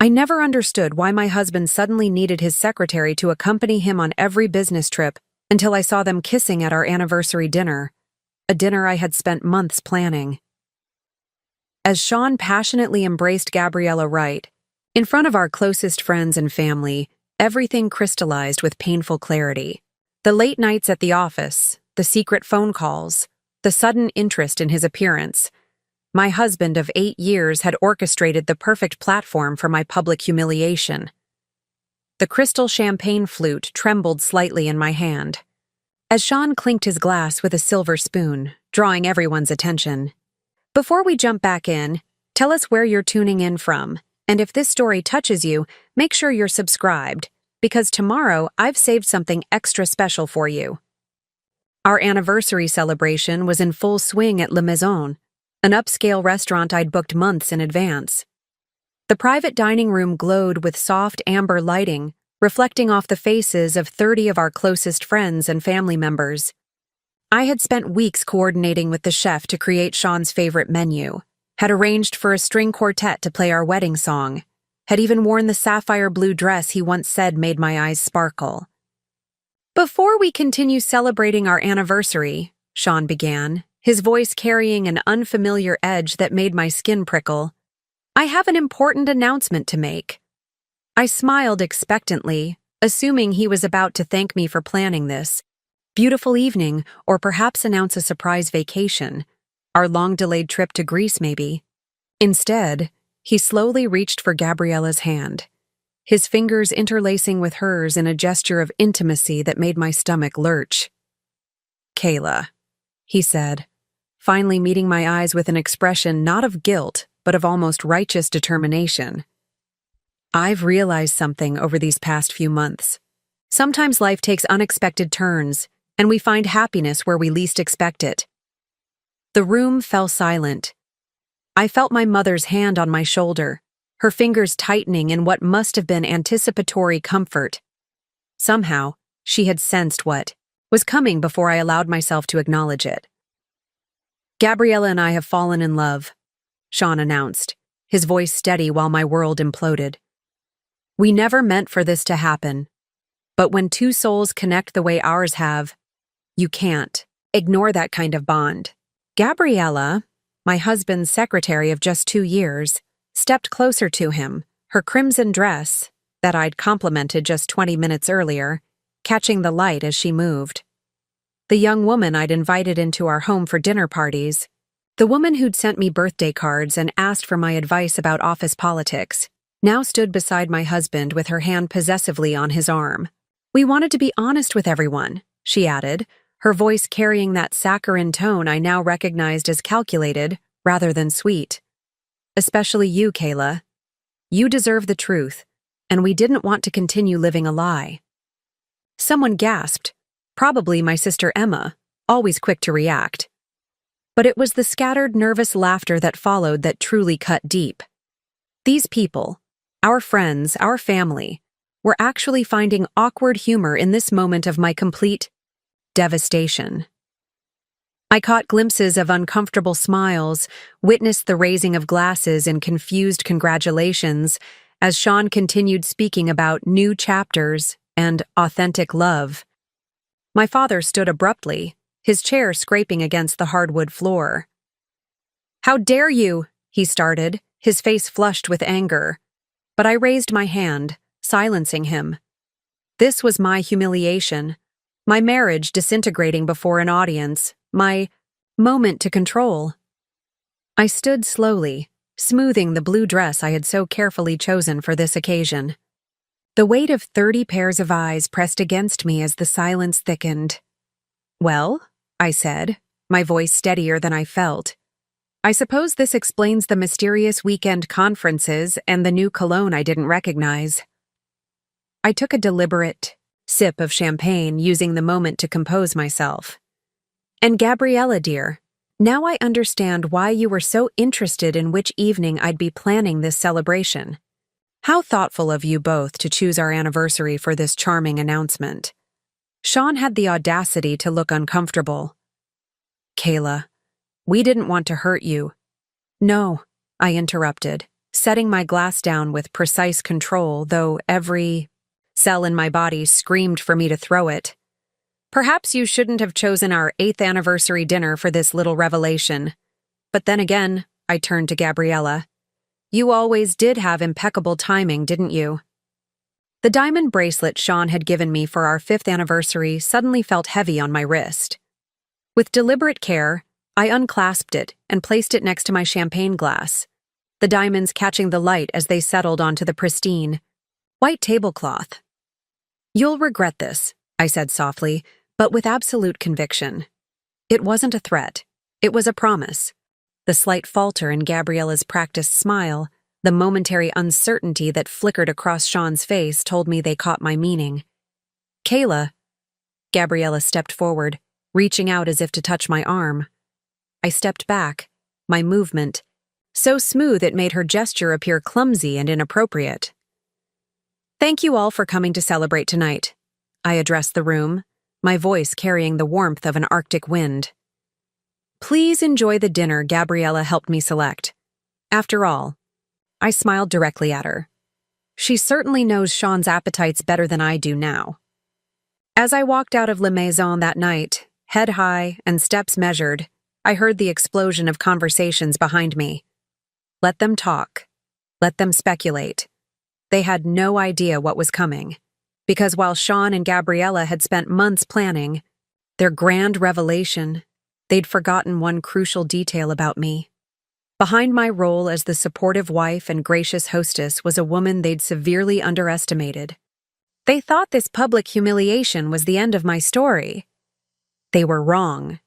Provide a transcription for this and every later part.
I never understood why my husband suddenly needed his secretary to accompany him on every business trip until I saw them kissing at our anniversary dinner, a dinner I had spent months planning. As Sean passionately embraced Gabriella Wright, in front of our closest friends and family, everything crystallized with painful clarity. The late nights at the office, the secret phone calls, the sudden interest in his appearance. My husband of 8 years had orchestrated the perfect platform for my public humiliation. The crystal champagne flute trembled slightly in my hand, as Sean clinked his glass with a silver spoon, drawing everyone's attention. Before we jump back in, tell us where you're tuning in from, and if this story touches you, make sure you're subscribed, because tomorrow I've saved something extra special for you. Our anniversary celebration was in full swing at Le Maison, an upscale restaurant I'd booked months in advance. The private dining room glowed with soft amber lighting, reflecting off the faces of 30 of our closest friends and family members. I had spent weeks coordinating with the chef to create Sean's favorite menu, had arranged for a string quartet to play our wedding song, had even worn the sapphire blue dress he once said made my eyes sparkle. "Before we continue celebrating our anniversary," Sean began, his voice carrying an unfamiliar edge that made my skin prickle, "I have an important announcement to make." I smiled expectantly, assuming he was about to thank me for planning this beautiful evening, or perhaps announce a surprise vacation, our long-delayed trip to Greece maybe. Instead, he slowly reached for Gabriella's hand, his fingers interlacing with hers in a gesture of intimacy that made my stomach lurch. "Kayla," he said, finally meeting my eyes with an expression not of guilt, but of almost righteous determination. "I've realized something over these past few months. Sometimes life takes unexpected turns, and we find happiness where we least expect it." The room fell silent. I felt my mother's hand on my shoulder, her fingers tightening in what must have been anticipatory comfort. Somehow, she had sensed what was coming before I allowed myself to acknowledge it. "Gabriella and I have fallen in love," Sean announced, his voice steady while my world imploded. "We never meant for this to happen, but when two souls connect the way ours have, you can't ignore that kind of bond." Gabriella, my husband's secretary of just 2 years, stepped closer to him, her crimson dress, that I'd complimented just 20 minutes earlier, catching the light as she moved. The young woman I'd invited into our home for dinner parties, the woman who'd sent me birthday cards and asked for my advice about office politics, now stood beside my husband with her hand possessively on his arm. "We wanted to be honest with everyone," she added, her voice carrying that saccharine tone I now recognized as calculated rather than sweet. "Especially you, Kayla. You deserve the truth, and we didn't want to continue living a lie." Someone gasped, probably my sister Emma, always quick to react. But it was the scattered, nervous laughter that followed that truly cut deep. These people, our friends, our family, were actually finding awkward humor in this moment of my complete devastation. I caught glimpses of uncomfortable smiles, witnessed the raising of glasses in confused congratulations as Sean continued speaking about new chapters and authentic love. My father stood abruptly, his chair scraping against the hardwood floor. "How dare you?" he started, his face flushed with anger. But I raised my hand, silencing him. This was my humiliation, my marriage disintegrating before an audience, my moment to control. I stood slowly, smoothing the blue dress I had so carefully chosen for this occasion. The weight of 30 pairs of eyes pressed against me as the silence thickened. "Well," I said, my voice steadier than I felt, "I suppose this explains the mysterious weekend conferences and the new cologne I didn't recognize." I took a deliberate sip of champagne, using the moment to compose myself. "And Gabriella, dear, now I understand why you were so interested in which evening I'd be planning this celebration. How thoughtful of you both to choose our anniversary for this charming announcement." Sean had the audacity to look uncomfortable. "Kayla, we didn't want to hurt you." "No," I interrupted, setting my glass down with precise control, though every cell in my body screamed for me to throw it. Perhaps you shouldn't have chosen our 8th anniversary dinner for this little revelation. But then again, I turned to Gabriella. You always did have impeccable timing, didn't you? The diamond bracelet Sean had given me for our 5th anniversary suddenly felt heavy on my wrist. With deliberate care, I unclasped it and placed it next to my champagne glass, the diamonds catching the light as they settled onto the pristine, white tablecloth. You'll regret this, I said softly, but with absolute conviction. It wasn't a threat. It was a promise. The slight falter in Gabriella's practiced smile, the momentary uncertainty that flickered across Sean's face told me they caught my meaning. Kayla. Gabriella stepped forward, reaching out as if to touch my arm. I stepped back, my movement so smooth it made her gesture appear clumsy and inappropriate. Thank you all for coming to celebrate tonight. I addressed the room, my voice carrying the warmth of an Arctic wind. Please enjoy the dinner Gabriella helped me select. After all, I smiled directly at her. She certainly knows Sean's appetites better than I do now. As I walked out of La Maison that night, head high and steps measured, I heard the explosion of conversations behind me. Let them talk. Let them speculate. They had no idea what was coming, because while Sean and Gabriella had spent months planning their grand revelation, they'd forgotten one crucial detail about me. Behind my role as the supportive wife and gracious hostess was a woman they'd severely underestimated. They thought this public humiliation was the end of my story. They were wrong.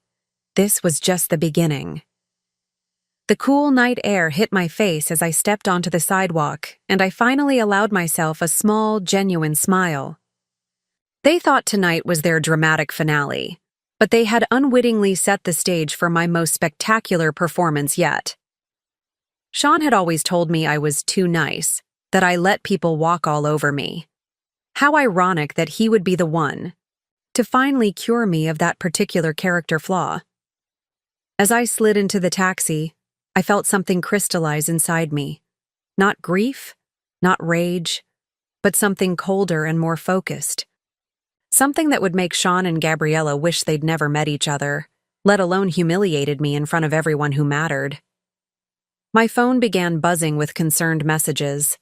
This was just the beginning. The cool night air hit my face as I stepped onto the sidewalk, and I finally allowed myself a small, genuine smile. They thought tonight was their dramatic finale, but they had unwittingly set the stage for my most spectacular performance yet. Sean had always told me I was too nice, that I let people walk all over me. How ironic that he would be the one to finally cure me of that particular character flaw. As I slid into the taxi, I felt something crystallize inside me. Not grief, not rage, but something colder and more focused. Something that would make Sean and Gabriella wish they'd never met each other, let alone humiliated me in front of everyone who mattered. My phone began buzzing with concerned messages.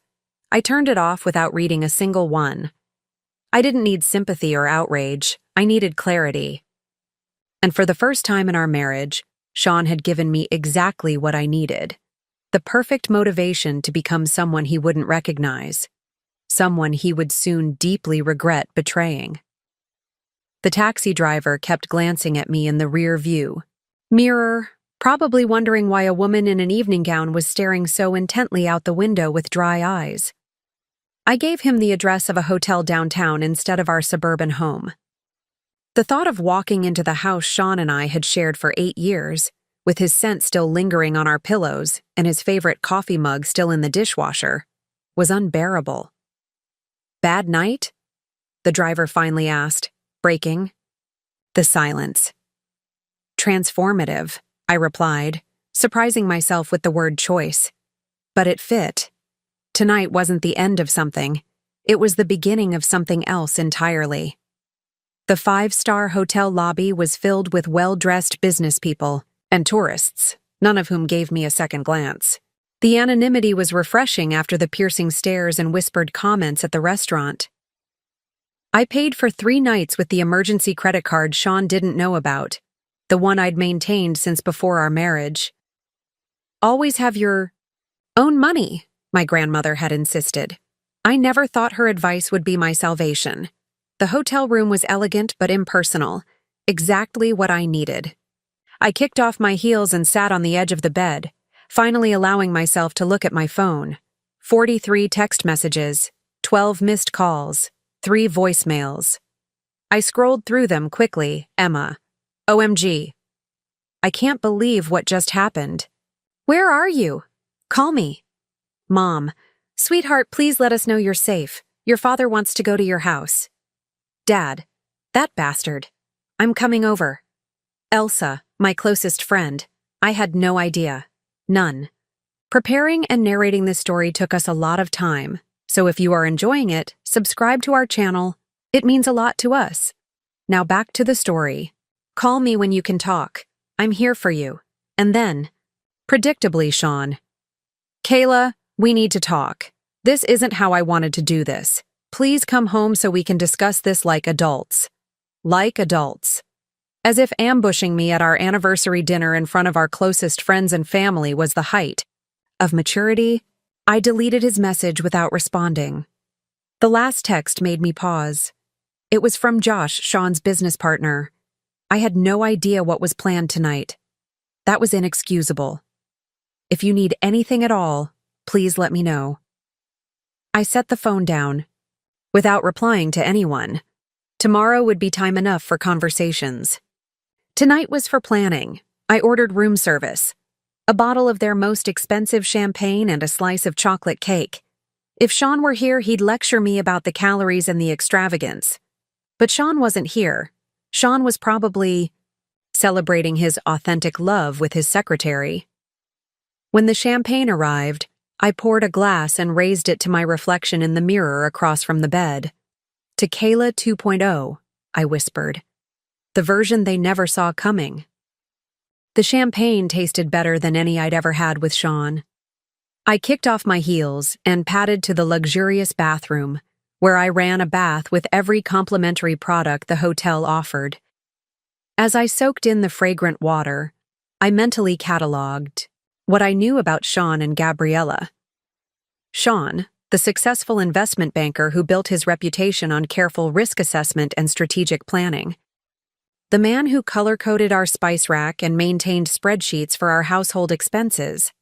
I turned it off without reading a single one. I didn't need sympathy or outrage. I needed clarity. And for the first time in our marriage, Sean had given me exactly what I needed. The perfect motivation to become someone he wouldn't recognize. Someone he would soon deeply regret betraying. The taxi driver kept glancing at me in the rear view mirror, probably wondering why a woman in an evening gown was staring so intently out the window with dry eyes. I gave him the address of a hotel downtown instead of our suburban home. The thought of walking into the house Sean and I had shared for 8 years, with his scent still lingering on our pillows and his favorite coffee mug still in the dishwasher, was unbearable. Bad night? The driver finally asked, breaking the silence. Transformative, I replied, surprising myself with the word choice. But it fit. Tonight wasn't the end of something. It was the beginning of something else entirely. The 5-star hotel lobby was filled with well-dressed business people and tourists, none of whom gave me a second glance. The anonymity was refreshing after the piercing stares and whispered comments at the restaurant. I paid for 3 nights with the emergency credit card Sean didn't know about, the one I'd maintained since before our marriage. Always have your own money, my grandmother had insisted. I never thought her advice would be my salvation. The hotel room was elegant but impersonal, exactly what I needed. I kicked off my heels and sat on the edge of the bed, finally allowing myself to look at my phone. 43 text messages, 12 missed calls, 3 voicemails. I scrolled through them quickly. Emma. OMG. I can't believe what just happened. Where are you? Call me. Mom. Sweetheart, please let us know you're safe. Your father wants to go to your house. Dad. That bastard. I'm coming over. Elsa, my closest friend. I had no idea. None. Preparing and narrating this story took us a lot of time, so if you are enjoying it, subscribe to our channel. It means a lot to us. Now back to the story. Call me when you can talk. I'm here for you. And then, predictably, Sean. Kayla, we need to talk. This isn't how I wanted to do this. Please come home so we can discuss this like adults. Like adults. As if ambushing me at our anniversary dinner in front of our closest friends and family was the height of maturity, I deleted his message without responding. The last text made me pause. It was from Josh, Sean's business partner. I had no idea what was planned tonight. That was inexcusable. If you need anything at all, please let me know. I set the phone down, without replying to anyone. Tomorrow would be time enough for conversations. Tonight was for planning. I ordered room service, a bottle of their most expensive champagne and a slice of chocolate cake. If Sean were here, he'd lecture me about the calories and the extravagance. But Sean wasn't here. Sean was probably celebrating his authentic love with his secretary. When the champagne arrived, I poured a glass and raised it to my reflection in the mirror across from the bed. To Kayla 2.0, I whispered. The version they never saw coming. The champagne tasted better than any I'd ever had with Sean. I kicked off my heels and padded to the luxurious bathroom, where I ran a bath with every complimentary product the hotel offered. As I soaked in the fragrant water, I mentally cataloged what I knew about Sean and Gabriella. Sean, the successful investment banker who built his reputation on careful risk assessment and strategic planning. The man who color-coded our spice rack and maintained spreadsheets for our household expenses.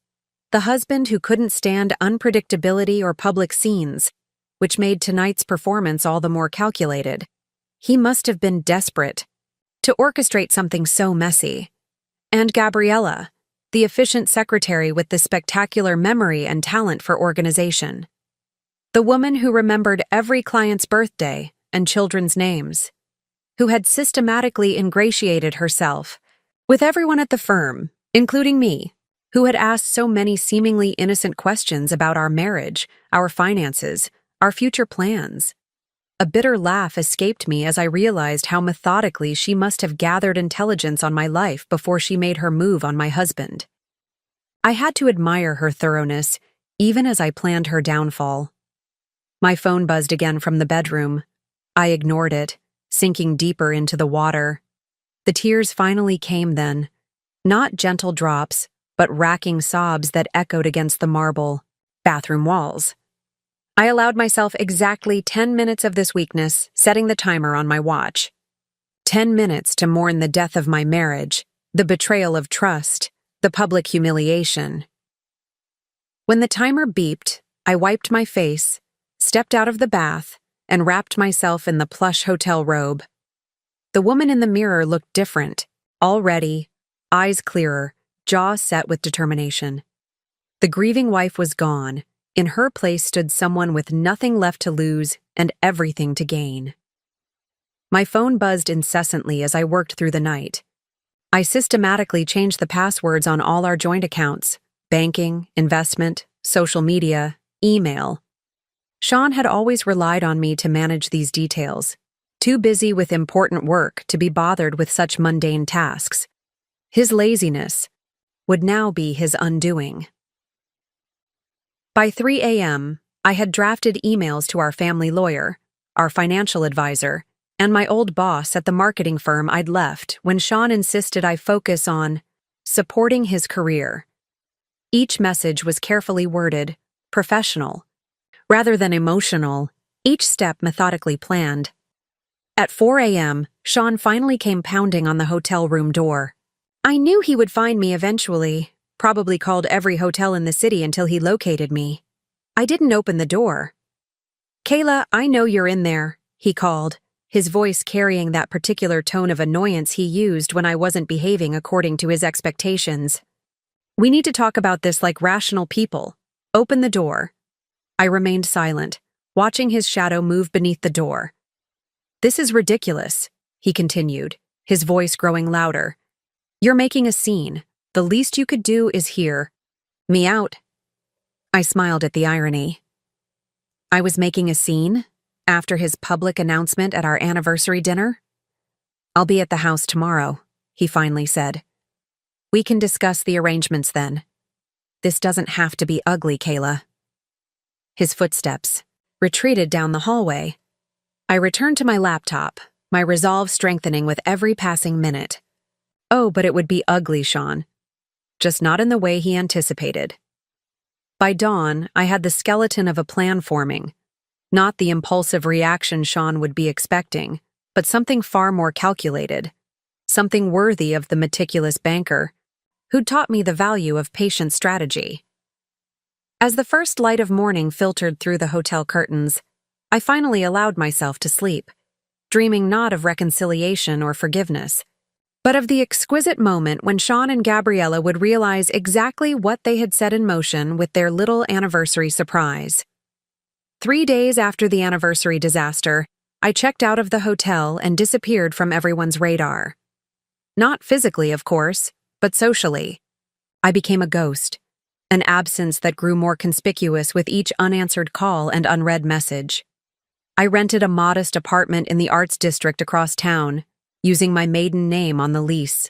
The husband who couldn't stand unpredictability or public scenes, which made tonight's performance all the more calculated. He must have been desperate to orchestrate something so messy. And Gabriella, the efficient secretary with the spectacular memory and talent for organization. The woman who remembered every client's birthday and children's names. Who had systematically ingratiated herself with everyone at the firm, including me, who had asked so many seemingly innocent questions about our marriage, our finances, our future plans. A bitter laugh escaped me as I realized how methodically she must have gathered intelligence on my life before she made her move on my husband. I had to admire her thoroughness, even as I planned her downfall. My phone buzzed again from the bedroom. I ignored it, sinking deeper into the water. The tears finally came then, not gentle drops, but racking sobs that echoed against the marble bathroom walls. I allowed myself exactly 10 minutes of this weakness, setting the timer on my watch. 10 minutes to mourn the death of my marriage, the betrayal of trust, the public humiliation. When the timer beeped, I wiped my face, stepped out of the bath, and wrapped myself in the plush hotel robe. The woman in the mirror looked different, all ready, eyes clearer, jaw set with determination. The grieving wife was gone. In her place stood someone with nothing left to lose and everything to gain. My phone buzzed incessantly as I worked through the night. I systematically changed the passwords on all our joint accounts: banking, investment, social media, email. Sean had always relied on me to manage these details, too busy with important work to be bothered with such mundane tasks. His laziness would now be his undoing. By 3 a.m., I had drafted emails to our family lawyer, our financial advisor, and my old boss at the marketing firm I'd left when Sean insisted I focus on supporting his career. Each message was carefully worded, professional, rather than emotional, each step methodically planned. At 4 a.m., Sean finally came pounding on the hotel room door. I knew he would find me eventually. Probably called every hotel in the city until he located me. I didn't open the door. Kayla, I know you're in there, he called, his voice carrying that particular tone of annoyance he used when I wasn't behaving according to his expectations. We need to talk about this like rational people. Open the door. I remained silent, watching his shadow move beneath the door. This is ridiculous, he continued, his voice growing louder. You're making a scene. The least you could do is hear me out I smiled at the irony. I was making a scene after his public announcement at our anniversary dinner. "I'll be at the house tomorrow," he finally said. "We can discuss the arrangements then. This doesn't have to be ugly, Kayla." His footsteps retreated down the hallway. I returned to my laptop, my resolve strengthening with every passing minute. Oh, but it would be ugly, Sean. Just not in the way he anticipated. By dawn, I had the skeleton of a plan forming. Not the impulsive reaction Sean would be expecting, but something far more calculated. Something worthy of the meticulous banker who'd taught me the value of patient strategy. As the first light of morning filtered through the hotel curtains, I finally allowed myself to sleep, dreaming not of reconciliation or forgiveness, but of the exquisite moment when Sean and Gabriella would realize exactly what they had set in motion with their little anniversary surprise. 3 days after the anniversary disaster, I checked out of the hotel and disappeared from everyone's radar. Not physically, of course, but socially. I became a ghost, an absence that grew more conspicuous with each unanswered call and unread message. I rented a modest apartment in the arts district across town, using my maiden name on the lease.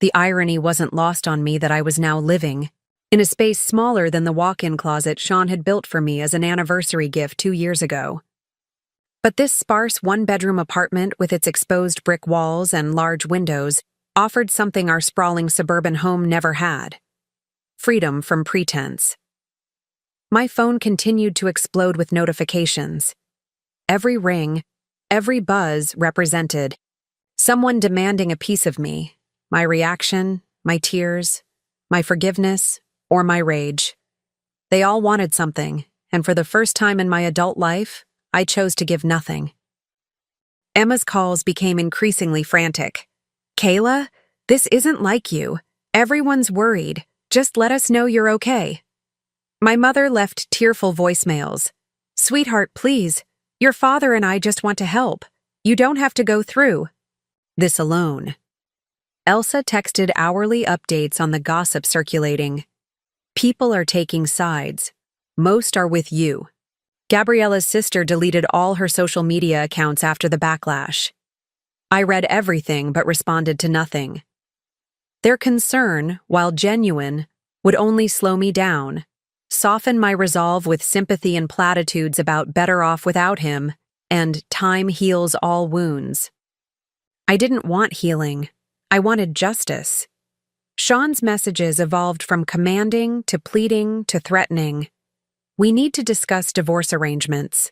The irony wasn't lost on me that I was now living in a space smaller than the walk-in closet Sean had built for me as an anniversary gift 2 years ago. But this sparse one-bedroom apartment with its exposed brick walls and large windows offered something our sprawling suburban home never had: freedom from pretense. My phone continued to explode with notifications. Every ring, every buzz represented someone demanding a piece of me, my reaction, my tears, my forgiveness, or my rage. They all wanted something, and for the first time in my adult life, I chose to give nothing. Emma's calls became increasingly frantic. "Kayla, this isn't like you. Everyone's worried. Just let us know you're okay." My mother left tearful voicemails. "Sweetheart, please. Your father and I just want to help. You don't have to go through this alone." Elsa texted hourly updates on the gossip circulating. "People are taking sides. Most are with you." Gabriella's sister deleted all her social media accounts after the backlash. I read everything but responded to nothing. Their concern, while genuine, would only slow me down, soften my resolve with sympathy and platitudes about better off without him and time heals all wounds. I didn't want healing. I wanted justice. Sean's messages evolved from commanding to pleading to threatening. "We need to discuss divorce arrangements.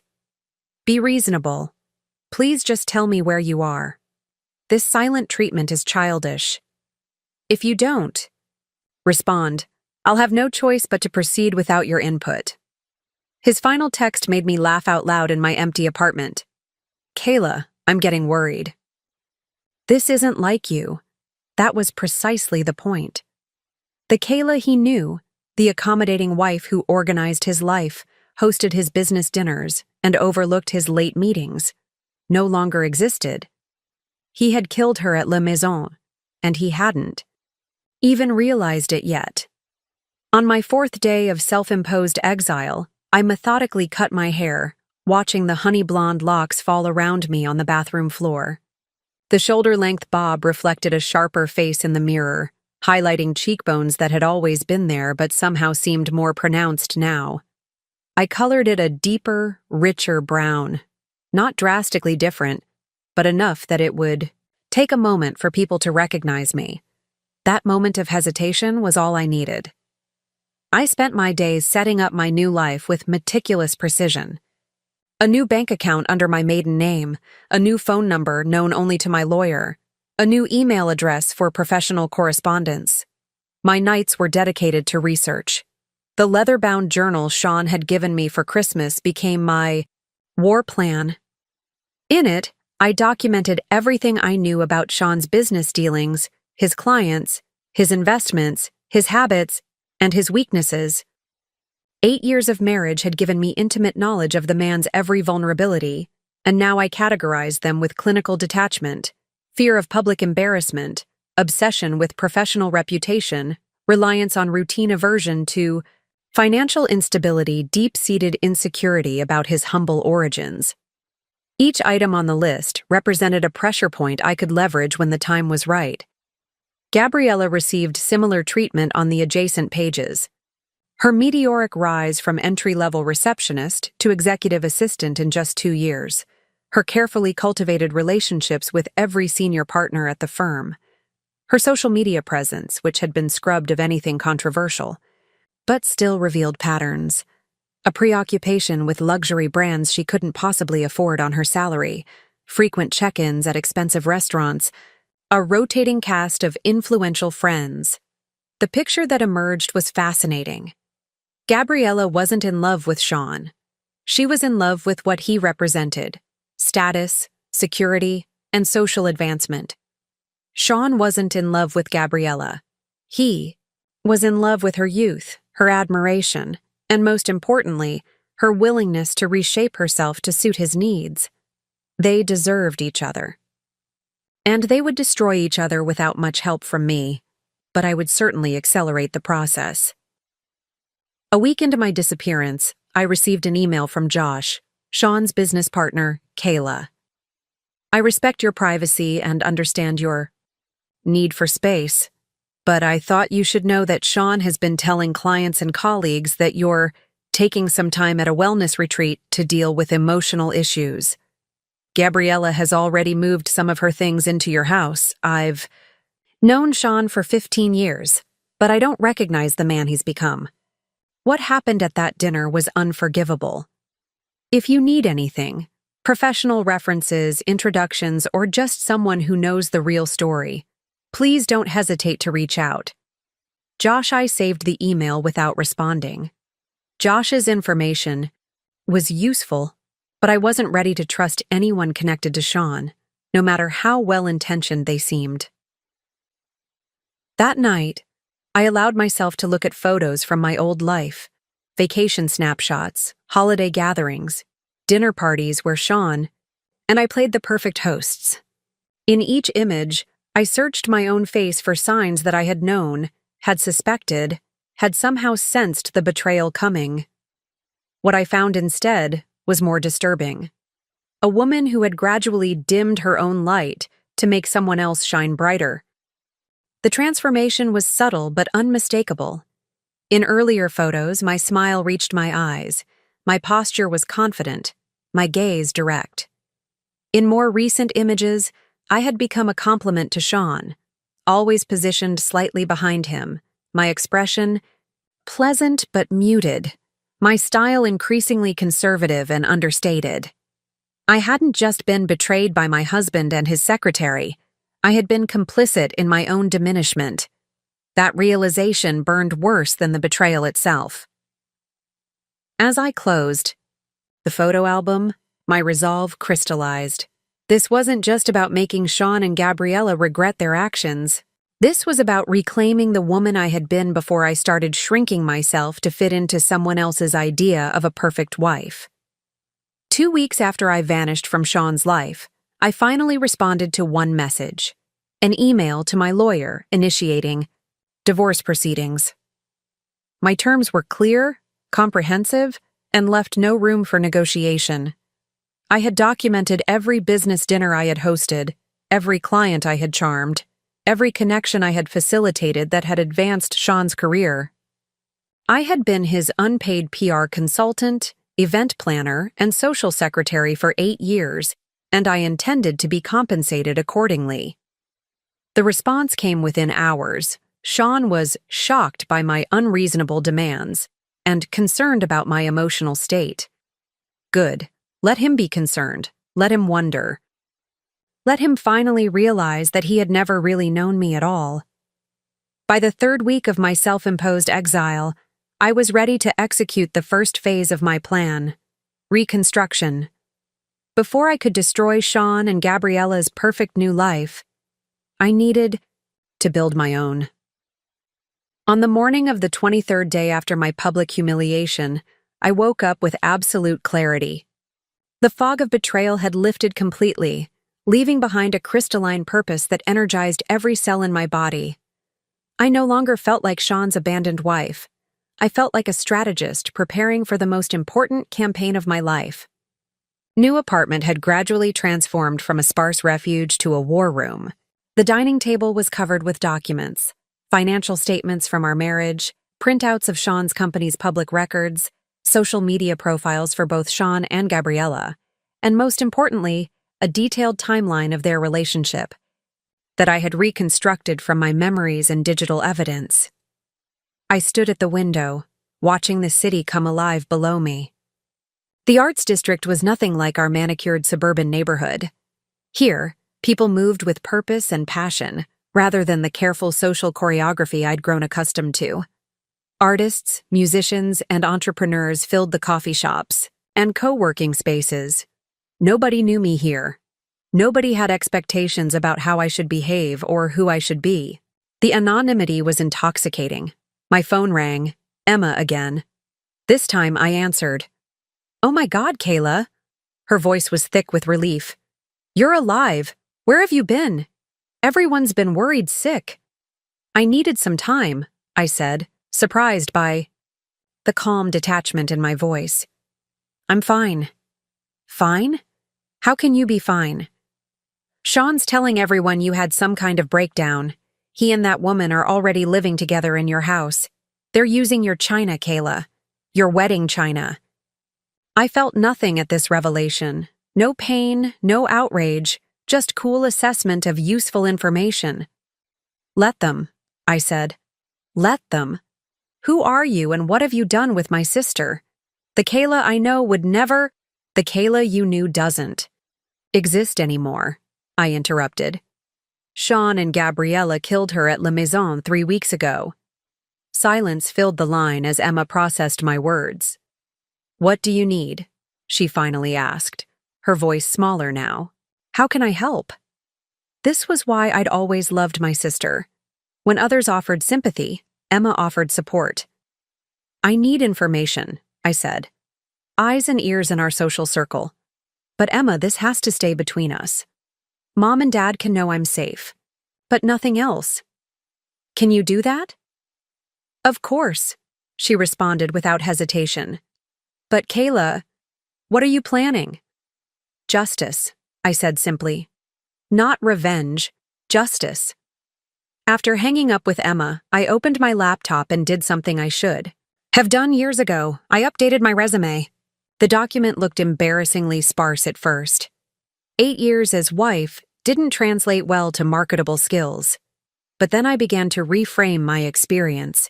Be reasonable. Please just tell me where you are. This silent treatment is childish. If you don't respond, I'll have no choice but to proceed without your input." His final text made me laugh out loud in my empty apartment. "Kayla, I'm getting worried." This isn't like you. That was precisely the point. The Kayla he knew, the accommodating wife who organized his life, hosted his business dinners, and overlooked his late meetings, no longer existed. He had killed her at La Maison, and he hadn't even realized it yet. On my 4th day of self-imposed exile, I methodically cut my hair, watching the honey-blonde locks fall around me on the bathroom floor. The shoulder-length bob reflected a sharper face in the mirror, highlighting cheekbones that had always been there but somehow seemed more pronounced now. I colored it a deeper, richer brown. Not drastically different, but enough that it would take a moment for people to recognize me. That moment of hesitation was all I needed. I spent my days setting up my new life with meticulous precision. A new bank account under my maiden name, a new phone number known only to my lawyer, a new email address for professional correspondence. My nights were dedicated to research. The leather-bound journal Sean had given me for Christmas became my war plan. In it, I documented everything I knew about Sean's business dealings, his clients, his investments, his habits, and his weaknesses. 8 years of marriage had given me intimate knowledge of the man's every vulnerability, and now I categorized them with clinical detachment, fear of public embarrassment, obsession with professional reputation, reliance on routine, aversion to Financial instability, deep-seated insecurity about his humble origins. Each item on the list represented a pressure point I could leverage when the time was right. Gabriella received similar treatment on the adjacent pages. Her meteoric rise from entry-level receptionist to executive assistant in just 2 years. Her carefully cultivated relationships with every senior partner at the firm. Her social media presence, which had been scrubbed of anything controversial, but still revealed patterns. A preoccupation with luxury brands she couldn't possibly afford on her salary, frequent check-ins at expensive restaurants, a rotating cast of influential friends. The picture that emerged was fascinating. Gabriella wasn't in love with Sean. She was in love with what he represented: status, security, and social advancement. Sean wasn't in love with Gabriella. He was in love with her youth, her admiration, and most importantly, her willingness to reshape herself to suit his needs. They deserved each other. And they would destroy each other without much help from me, but I would certainly accelerate the process. A week into my disappearance, I received an email from Josh, Sean's business partner, Kayla. I respect your privacy and understand your need for space, but I thought you should know that Sean has been telling clients and colleagues that you're taking some time at a wellness retreat to deal with emotional issues. Gabriella has already moved some of her things into your house. I've known Sean for 15 years, but I don't recognize the man he's become. What happened at that dinner was unforgivable. If you need anything, professional references, introductions, or just someone who knows the real story, please don't hesitate to reach out. Josh. I saved the email without responding. Josh's information was useful, but I wasn't ready to trust anyone connected to Sean, no matter how well-intentioned they seemed. That night, I allowed myself to look at photos from my old life, vacation snapshots, holiday gatherings, dinner parties where Sean and I played the perfect hosts. In each image, I searched my own face for signs that I had known, had suspected, had somehow sensed the betrayal coming. What I found instead was more disturbing. A woman who had gradually dimmed her own light to make someone else shine brighter. The transformation was subtle but unmistakable. In earlier photos, my smile reached my eyes, my posture was confident, my gaze direct. In more recent images, I had become a complement to Sean, always positioned slightly behind him, my expression pleasant but muted, my style increasingly conservative and understated. I hadn't just been betrayed by my husband and his secretary, I had been complicit in my own diminishment. That realization burned worse than the betrayal itself. As I closed the photo album, my resolve crystallized. This wasn't just about making Sean and Gabriella regret their actions. This was about reclaiming the woman I had been before I started shrinking myself to fit into someone else's idea of a perfect wife. 2 weeks after I vanished from Sean's life, I finally responded to one message, an email to my lawyer initiating divorce proceedings. My terms were clear, comprehensive, and left no room for negotiation. I had documented every business dinner I had hosted, every client I had charmed, every connection I had facilitated that had advanced Sean's career. I had been his unpaid PR consultant, event planner, and social secretary for 8 years, and I intended to be compensated accordingly. The response came within hours. Sean was shocked by my unreasonable demands and concerned about my emotional state. Good. Let him be concerned. Let him wonder. Let him finally realize that he had never really known me at all. By the 3rd week of my self-imposed exile, I was ready to execute the first phase of my plan, reconstruction. Before I could destroy Sean and Gabriella's perfect new life, I needed to build my own. On the morning of the 23rd day after my public humiliation, I woke up with absolute clarity. The fog of betrayal had lifted completely, leaving behind a crystalline purpose that energized every cell in my body. I no longer felt like Sean's abandoned wife. I felt like a strategist preparing for the most important campaign of my life. New apartment had gradually transformed from a sparse refuge to a war room. The dining table was covered with documents, financial statements from our marriage, printouts of Sean's company's public records, social media profiles for both Sean and Gabriella, and most importantly, a detailed timeline of their relationship that I had reconstructed from my memories and digital evidence. I stood at the window, watching the city come alive below me. The arts district was nothing like our manicured suburban neighborhood. Here, people moved with purpose and passion, rather than the careful social choreography I'd grown accustomed to. Artists, musicians, and entrepreneurs filled the coffee shops and co-working spaces. Nobody knew me here. Nobody had expectations about how I should behave or who I should be. The anonymity was intoxicating. My phone rang. Emma again. This time I answered. "Oh my God, Kayla." Her voice was thick with relief. "You're alive. Where have you been? Everyone's been worried sick." "I needed some time," I said, surprised by the calm detachment in my voice. "I'm fine." "Fine? How can you be fine?" "Sean's telling everyone you had some kind of breakdown. He and that woman are already living together in your house. They're using your china, Kayla. Your wedding china." I felt nothing at this revelation. No pain, no outrage, just cool assessment of useful information. "Let them," I said. "Let them. Who are you and what have you done with my sister? The Kayla I know would never—" "The Kayla you knew doesn't exist anymore," I interrupted. "Sean and Gabriella killed her at La Maison 3 weeks ago." Silence filled the line as Emma processed my words. "What do you need?" she finally asked, her voice smaller now. "How can I help?" This was why I'd always loved my sister. When others offered sympathy, Emma offered support. "I need information," I said. "Eyes and ears in our social circle. But Emma, this has to stay between us. Mom and Dad can know I'm safe, but nothing else." "Can you do that?" "Of course," she responded without hesitation. "But Kayla, what are you planning?" "Justice," I said simply. "Not revenge, justice." After hanging up with Emma, I opened my laptop and did something I should have done years ago. I updated my resume. The document looked embarrassingly sparse at first. 8 years as wife didn't translate well to marketable skills. But then I began to reframe my experience.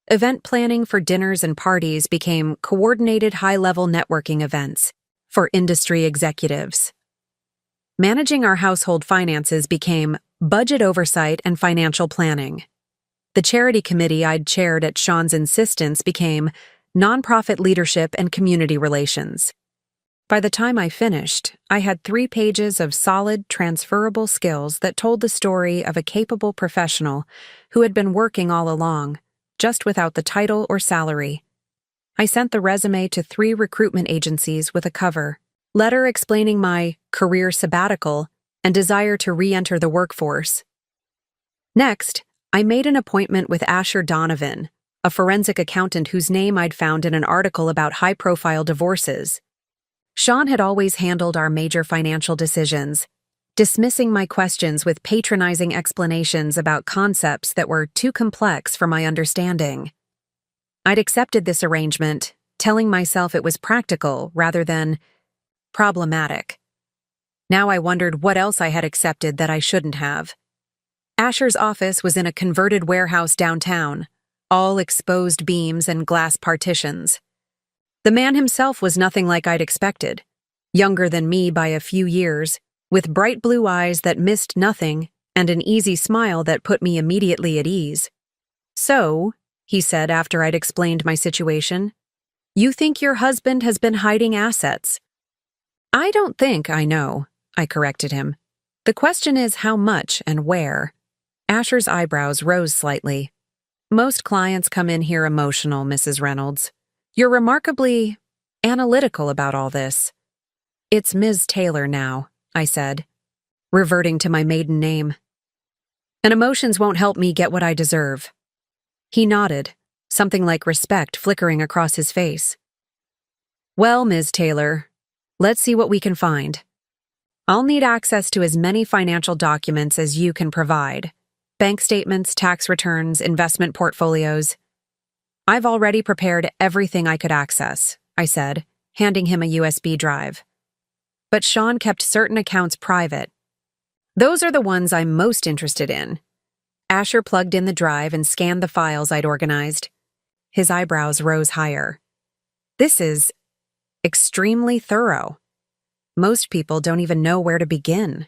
Event planning for dinners and parties became coordinated high-level networking events for industry executives. Managing our household finances became budget oversight and financial planning. The charity committee I'd chaired at Sean's insistence became nonprofit leadership and community relations. By the time I finished, I had 3 pages of solid, transferable skills that told the story of a capable professional who had been working all along, just without the title or salary. I sent the resume to 3 recruitment agencies with a cover letter explaining my career sabbatical and desire to re-enter the workforce. Next, I made an appointment with Asher Donovan, a forensic accountant whose name I'd found in an article about high-profile divorces. Sean had always handled our major financial decisions, dismissing my questions with patronizing explanations about concepts that were too complex for my understanding. I'd accepted this arrangement, telling myself it was practical rather than problematic. Now I wondered what else I had accepted that I shouldn't have. Asher's office was in a converted warehouse downtown, all exposed beams and glass partitions. The man himself was nothing like I'd expected, younger than me by a few years, with bright blue eyes that missed nothing and an easy smile that put me immediately at ease. "So," he said after I'd explained my situation, "you think your husband has been hiding assets?" "I don't think I know," I corrected him. "The question is how much and where." Asher's eyebrows rose slightly. "Most clients come in here emotional, Mrs. Reynolds. You're remarkably analytical about all this." "It's Ms. Taylor now," I said, reverting to my maiden name. "And emotions won't help me get what I deserve." He nodded, something like respect flickering across his face. "Well, Ms. Taylor, let's see what we can find. I'll need access to as many financial documents as you can provide. Bank statements, tax returns, investment portfolios. I've already prepared everything I could access," I said, handing him a USB drive. "But Sean kept certain accounts private. Those are the ones I'm most interested in." Asher plugged in the drive and scanned the files I'd organized. His eyebrows rose higher. "This is extremely thorough. Most people don't even know where to begin."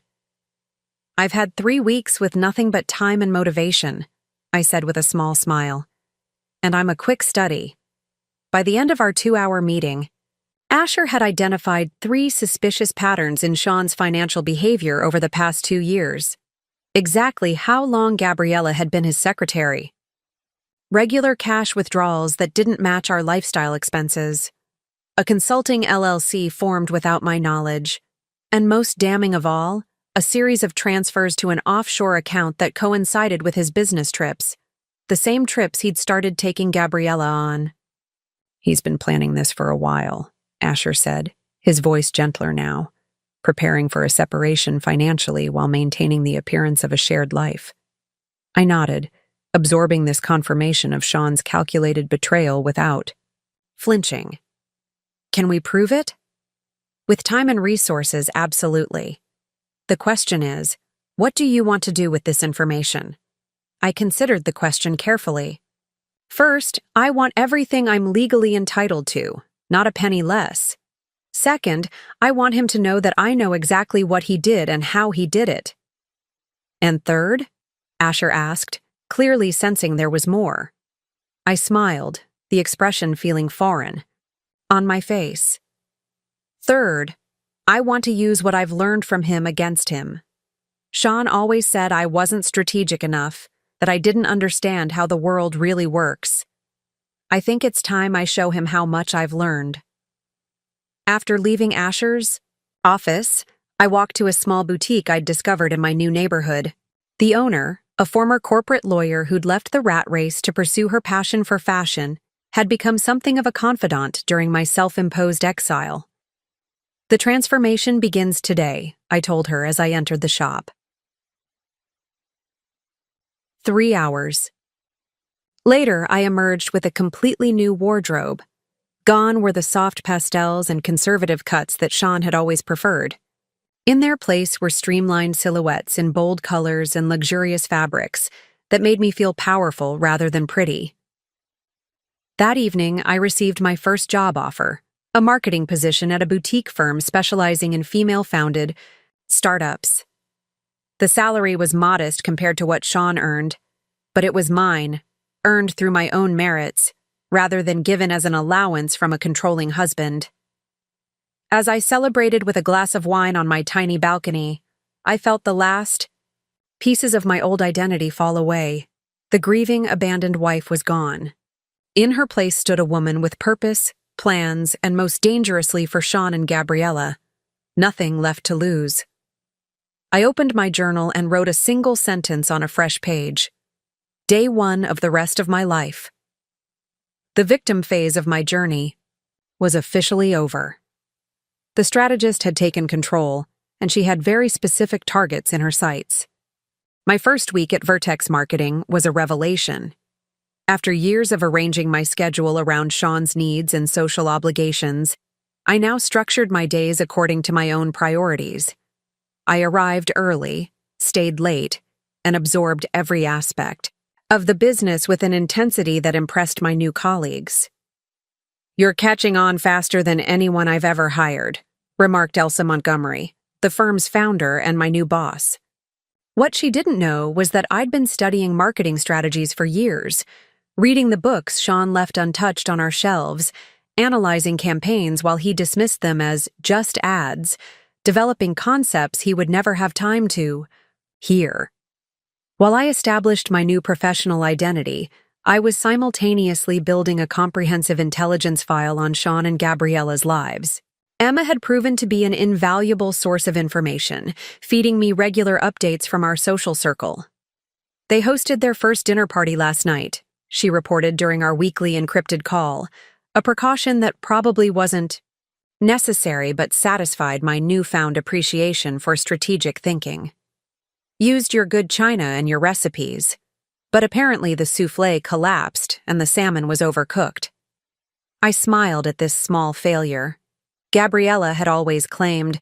"I've had 3 weeks with nothing but time and motivation," I said with a small smile. "And I'm a quick study." By the end of our 2-hour meeting, Asher had identified 3 suspicious patterns in Sean's financial behavior over the past 2 years. Exactly how long Gabriella had been his secretary. Regular cash withdrawals that didn't match our lifestyle expenses. A consulting LLC formed without my knowledge. And most damning of all, a series of transfers to an offshore account that coincided with his business trips. The same trips he'd started taking Gabriella on. "He's been planning this for a while," Asher said, his voice gentler now, "preparing for a separation financially while maintaining the appearance of a shared life." I nodded, absorbing this confirmation of Sean's calculated betrayal without flinching. "Can we prove it?" "With time and resources, absolutely. The question is, what do you want to do with this information?" I considered the question carefully. "First, I want everything I'm legally entitled to, not a penny less. Second, I want him to know that I know exactly what he did and how he did it." "And third?" Asher asked, clearly sensing there was more. I smiled, the expression feeling foreign on my face. "Third, I want to use what I've learned from him against him. Sean always said I wasn't strategic enough, that I didn't understand how the world really works. I think it's time I show him how much I've learned." After leaving Asher's office, I walked to a small boutique I'd discovered in my new neighborhood. The owner, a former corporate lawyer who'd left the rat race to pursue her passion for fashion, had become something of a confidant during my self-imposed exile. "The transformation begins today," I told her as I entered the shop. 3 hours. Later, I emerged with a completely new wardrobe. Gone were the soft pastels and conservative cuts that Sean had always preferred. In their place were streamlined silhouettes in bold colors and luxurious fabrics that made me feel powerful rather than pretty. That evening, I received my first job offer, a marketing position at a boutique firm specializing in female-founded startups. The salary was modest compared to what Sean earned, but it was mine, earned through my own merits, rather than given as an allowance from a controlling husband. As I celebrated with a glass of wine on my tiny balcony, I felt the last pieces of my old identity fall away. The grieving, abandoned wife was gone. In her place stood a woman with purpose, plans, and most dangerously for Sean and Gabriella, nothing left to lose. I opened my journal and wrote a single sentence on a fresh page. Day 1 of the rest of my life. The victim phase of my journey was officially over. The strategist had taken control, and she had very specific targets in her sights. My first week at Vertex Marketing was a revelation. After years of arranging my schedule around Sean's needs and social obligations, I now structured my days according to my own priorities. I arrived early, stayed late, and absorbed every aspect of the business with an intensity that impressed my new colleagues. "You're catching on faster than anyone I've ever hired," remarked Elsa Montgomery, the firm's founder and my new boss. What she didn't know was that I'd been studying marketing strategies for years, reading the books Sean left untouched on our shelves, analyzing campaigns while he dismissed them as just ads, developing concepts he would never have time to hear. While I established my new professional identity, I was simultaneously building a comprehensive intelligence file on Sean and Gabriella's lives. Emma had proven to be an invaluable source of information, feeding me regular updates from our social circle. They hosted their first dinner party last night, she reported during our weekly encrypted call, a precaution that probably wasn't necessary but satisfied my newfound appreciation for strategic thinking. Used your good china and your recipes, but apparently the soufflé collapsed and the salmon was overcooked. I smiled at this small failure. Gabriella had always claimed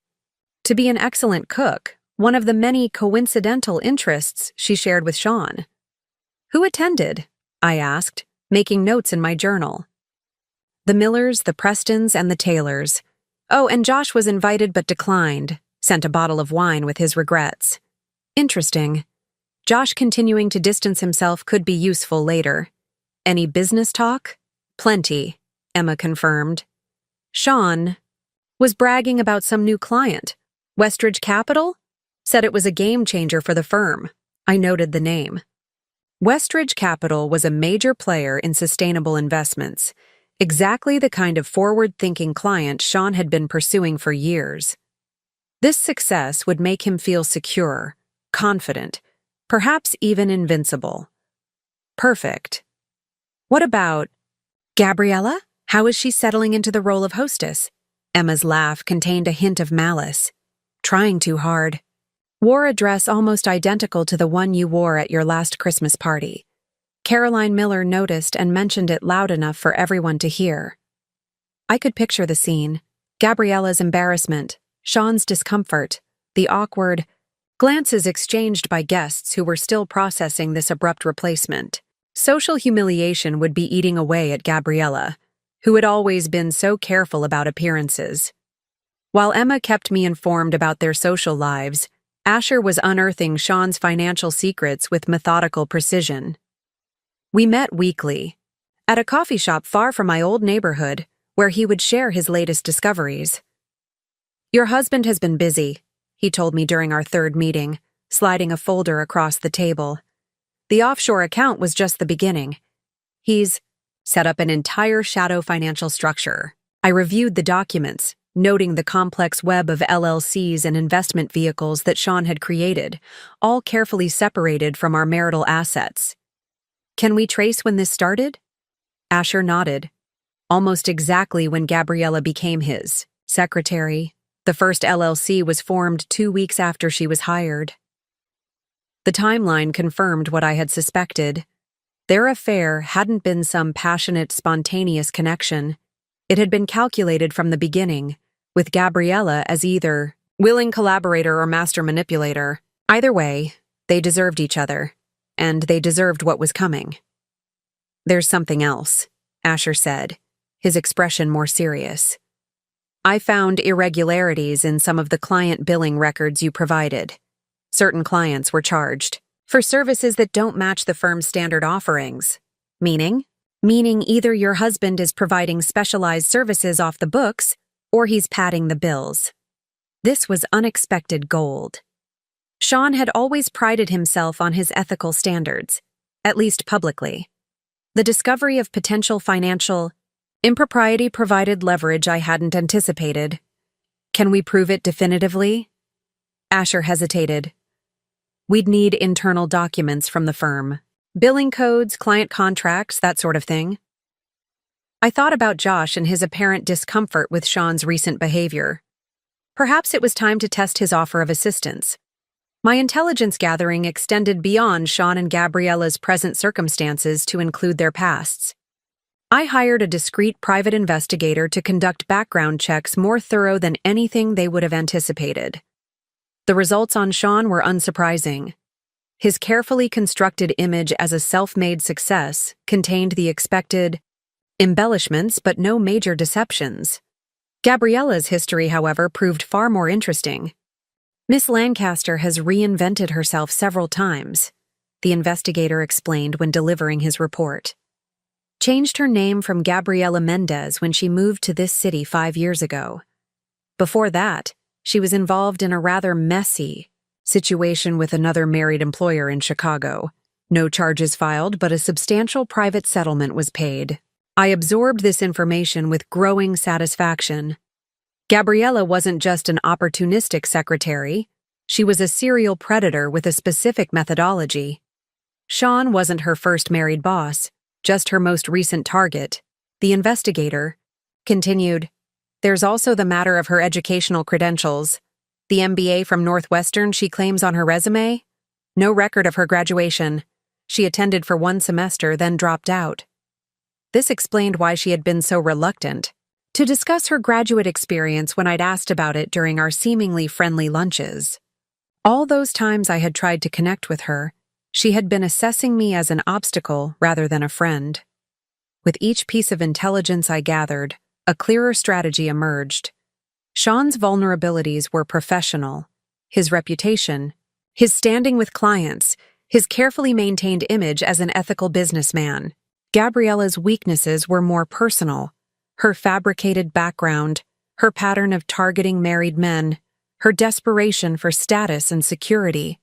to be an excellent cook, one of the many coincidental interests she shared with Sean. Who attended? I asked, making notes in my journal. The Millers, the Prestons, and the Taylors. Oh, and Josh was invited but declined, sent a bottle of wine with his regrets. Interesting. Josh continuing to distance himself could be useful later. Any business talk? Plenty, Emma confirmed. Sean was bragging about some new client. Westridge Capital? Said it was a game changer for the firm. I noted the name. Westridge Capital was a major player in sustainable investments, exactly the kind of forward-thinking client Sean had been pursuing for years. This success would make him feel secure, confident, perhaps even invincible. Perfect. What about Gabriella? How is she settling into the role of hostess? Emma's laugh contained a hint of malice. Trying too hard. Wore a dress almost identical to the one you wore at your last Christmas party. Caroline Miller noticed and mentioned it loud enough for everyone to hear. I could picture the scene. Gabriella's embarrassment, Sean's discomfort, the awkward glances exchanged by guests who were still processing this abrupt replacement. Social humiliation would be eating away at Gabriella, who had always been so careful about appearances. While Emma kept me informed about their social lives, Asher was unearthing Sean's financial secrets with methodical precision. We met weekly, at a coffee shop far from my old neighborhood, where he would share his latest discoveries. Your husband has been busy, he told me during our third meeting, sliding a folder across the table. The offshore account was just the beginning. He's set up an entire shadow financial structure. I reviewed the documents, noting the complex web of LLCs and investment vehicles that Sean had created, all carefully separated from our marital assets. Can we trace when this started? Asher nodded. Almost exactly when Gabriella became his secretary. The first LLC was formed 2 weeks after she was hired. The timeline confirmed what I had suspected. Their affair hadn't been some passionate, spontaneous connection. It had been calculated from the beginning, with Gabriella as either willing collaborator or master manipulator. Either way, they deserved each other, and they deserved what was coming. There's something else, Asher said, his expression more serious. I found irregularities in some of the client billing records you provided. Certain clients were charged for services that don't match the firm's standard offerings. Meaning either your husband is providing specialized services off the books, or he's padding the bills. This was unexpected gold. Sean had always prided himself on his ethical standards, at least publicly. The discovery of potential financial impropriety provided leverage I hadn't anticipated. Can we prove it definitively? Asher hesitated. We'd need internal documents from the firm. Billing codes, client contracts, that sort of thing. I thought about Josh and his apparent discomfort with Sean's recent behavior. Perhaps it was time to test his offer of assistance. My intelligence gathering extended beyond Sean and Gabriella's present circumstances to include their pasts. I hired a discreet private investigator to conduct background checks more thorough than anything they would have anticipated. The results on Sean were unsurprising. His carefully constructed image as a self-made success contained the expected embellishments but no major deceptions. Gabriella's history, however, proved far more interesting. Miss Lancaster has reinvented herself several times, the investigator explained when delivering his report. Changed her name from Gabriella Mendez when she moved to this city 5 years ago. Before that, she was involved in a rather messy situation with another married employer in Chicago. No charges filed, but a substantial private settlement was paid. I absorbed this information with growing satisfaction. Gabriella wasn't just an opportunistic secretary, she was a serial predator with a specific methodology. Sean wasn't her first married boss. just her most recent target. The investigator continued, "There's also the matter of her educational credentials. The MBA from Northwestern she claims on her resume? No record of her graduation. She attended for 1 semester, then dropped out." This explained why she had been so reluctant to discuss her graduate experience when I'd asked about it during our seemingly friendly lunches. All those times I had tried to connect with her, she had been assessing me as an obstacle rather than a friend. With each piece of intelligence I gathered, a clearer strategy emerged. Sean's vulnerabilities were professional. His reputation, his standing with clients, his carefully maintained image as an ethical businessman. Gabriella's weaknesses were more personal. Her fabricated background, her pattern of targeting married men, her desperation for status and security.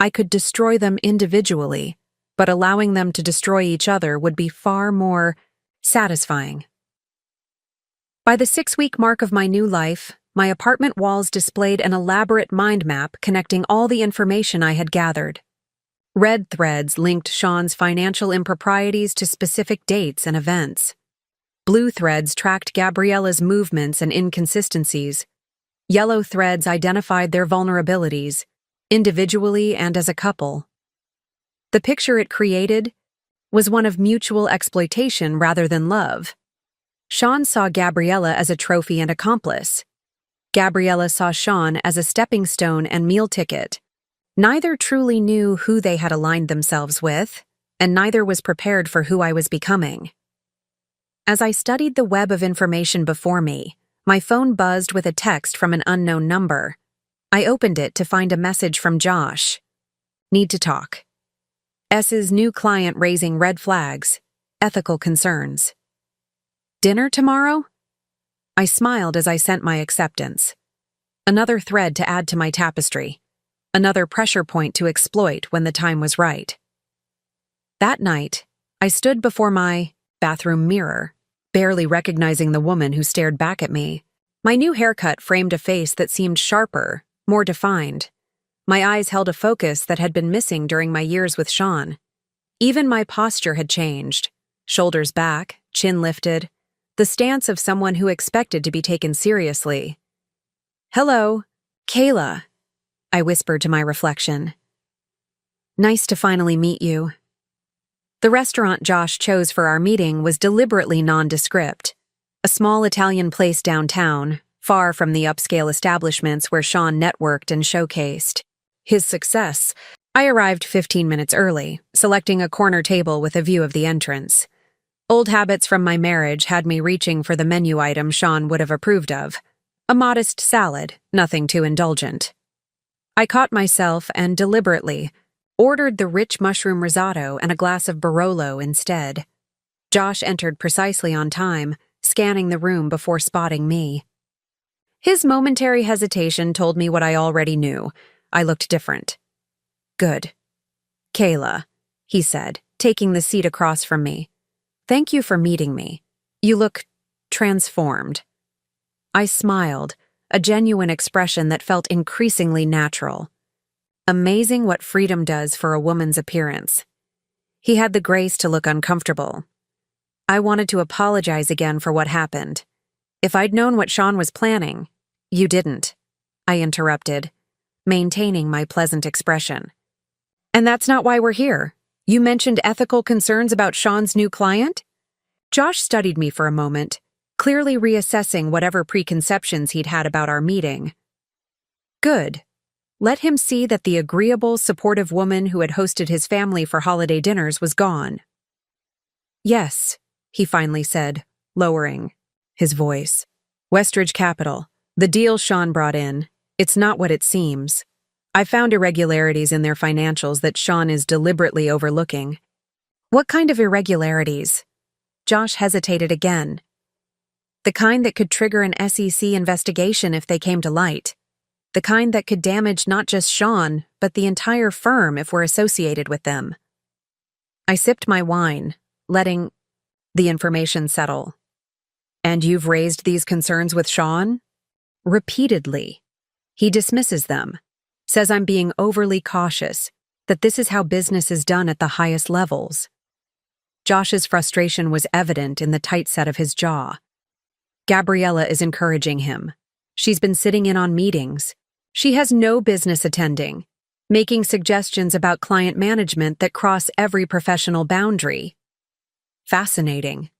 I could destroy them individually, but allowing them to destroy each other would be far more satisfying. By the 6-week mark of my new life, my apartment walls displayed an elaborate mind map connecting all the information I had gathered. Red threads linked Sean's financial improprieties to specific dates and events. Blue threads tracked Gabriella's movements and inconsistencies. Yellow threads identified their vulnerabilities, individually and as a couple. The picture it created was one of mutual exploitation rather than love. Sean saw Gabriella as a trophy and accomplice. Gabriella saw Sean as a stepping stone and meal ticket. Neither truly knew who they had aligned themselves with, and neither was prepared for who I was becoming. As I studied the web of information before me, my phone buzzed with a text from an unknown number. I opened it to find a message from Josh. "Need to talk. S's new client raising red flags, ethical concerns. Dinner tomorrow?" I smiled as I sent my acceptance. Another thread to add to my tapestry. Another pressure point to exploit when the time was right. That night, I stood before my bathroom mirror, barely recognizing the woman who stared back at me. My new haircut framed a face that seemed sharper, more defined. My eyes held a focus that had been missing during my years with Sean. Even my posture had changed. Shoulders back, chin lifted, the stance of someone who expected to be taken seriously. "Hello, Kayla," I whispered to my reflection. "Nice to finally meet you." The restaurant Josh chose for our meeting was deliberately nondescript. A small Italian place downtown, far from the upscale establishments where Sean networked and showcased his success. I arrived 15 minutes early, selecting a corner table with a view of the entrance. Old habits from my marriage had me reaching for the menu item Sean would have approved of. A modest salad, nothing too indulgent. I caught myself and deliberately ordered the rich mushroom risotto and a glass of Barolo instead. Josh entered precisely on time, scanning the room before spotting me. His momentary hesitation told me what I already knew. I looked different. "Good. Kayla," he said, taking the seat across from me. "Thank you for meeting me. You look transformed." I smiled, a genuine expression that felt increasingly natural. Amazing what freedom does for a woman's appearance. He had the grace to look uncomfortable. I wanted to apologize again for what happened. If I'd known what Sean was planning— "You didn't," I interrupted, maintaining my pleasant expression. "And that's not why we're here. You mentioned ethical concerns about Sean's new client?" Josh studied me for a moment, clearly reassessing whatever preconceptions he'd had about our meeting. Good. Let him see that the agreeable, supportive woman who had hosted his family for holiday dinners was gone. "Yes," he finally said, lowering his voice. "Westridge Capital. The deal Sean brought in. It's not what it seems. I found irregularities in their financials that Sean is deliberately overlooking." "What kind of irregularities?" Josh hesitated again. "The kind that could trigger an SEC investigation if they came to light. The kind that could damage not just Sean, but the entire firm if we're associated with them." I sipped my wine, letting the information settle. "And you've raised these concerns with Sean?" "Repeatedly. He dismisses them, says I'm being overly cautious, that this is how business is done at the highest levels." Josh's frustration was evident in the tight set of his jaw. Gabriella is encouraging him. She's been sitting in on meetings. She has no business attending, making suggestions about client management that cross every professional boundary. Fascinating.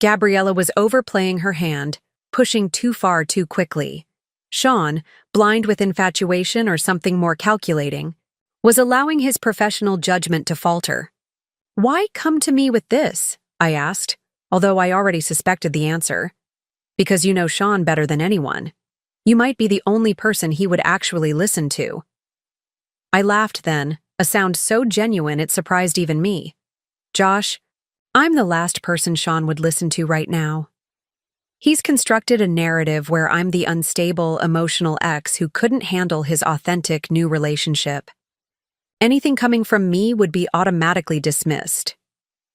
Gabriella was overplaying her hand, pushing too far too quickly. Sean, blind with infatuation or something more calculating, was allowing his professional judgment to falter. "Why come to me with this?" I asked, although I already suspected the answer. "Because you know Sean better than anyone. You might be the only person he would actually listen to." I laughed then, a sound so genuine it surprised even me. "Josh, I'm the last person Sean would listen to right now. He's constructed a narrative where I'm the unstable, emotional ex who couldn't handle his authentic new relationship. Anything coming from me would be automatically dismissed."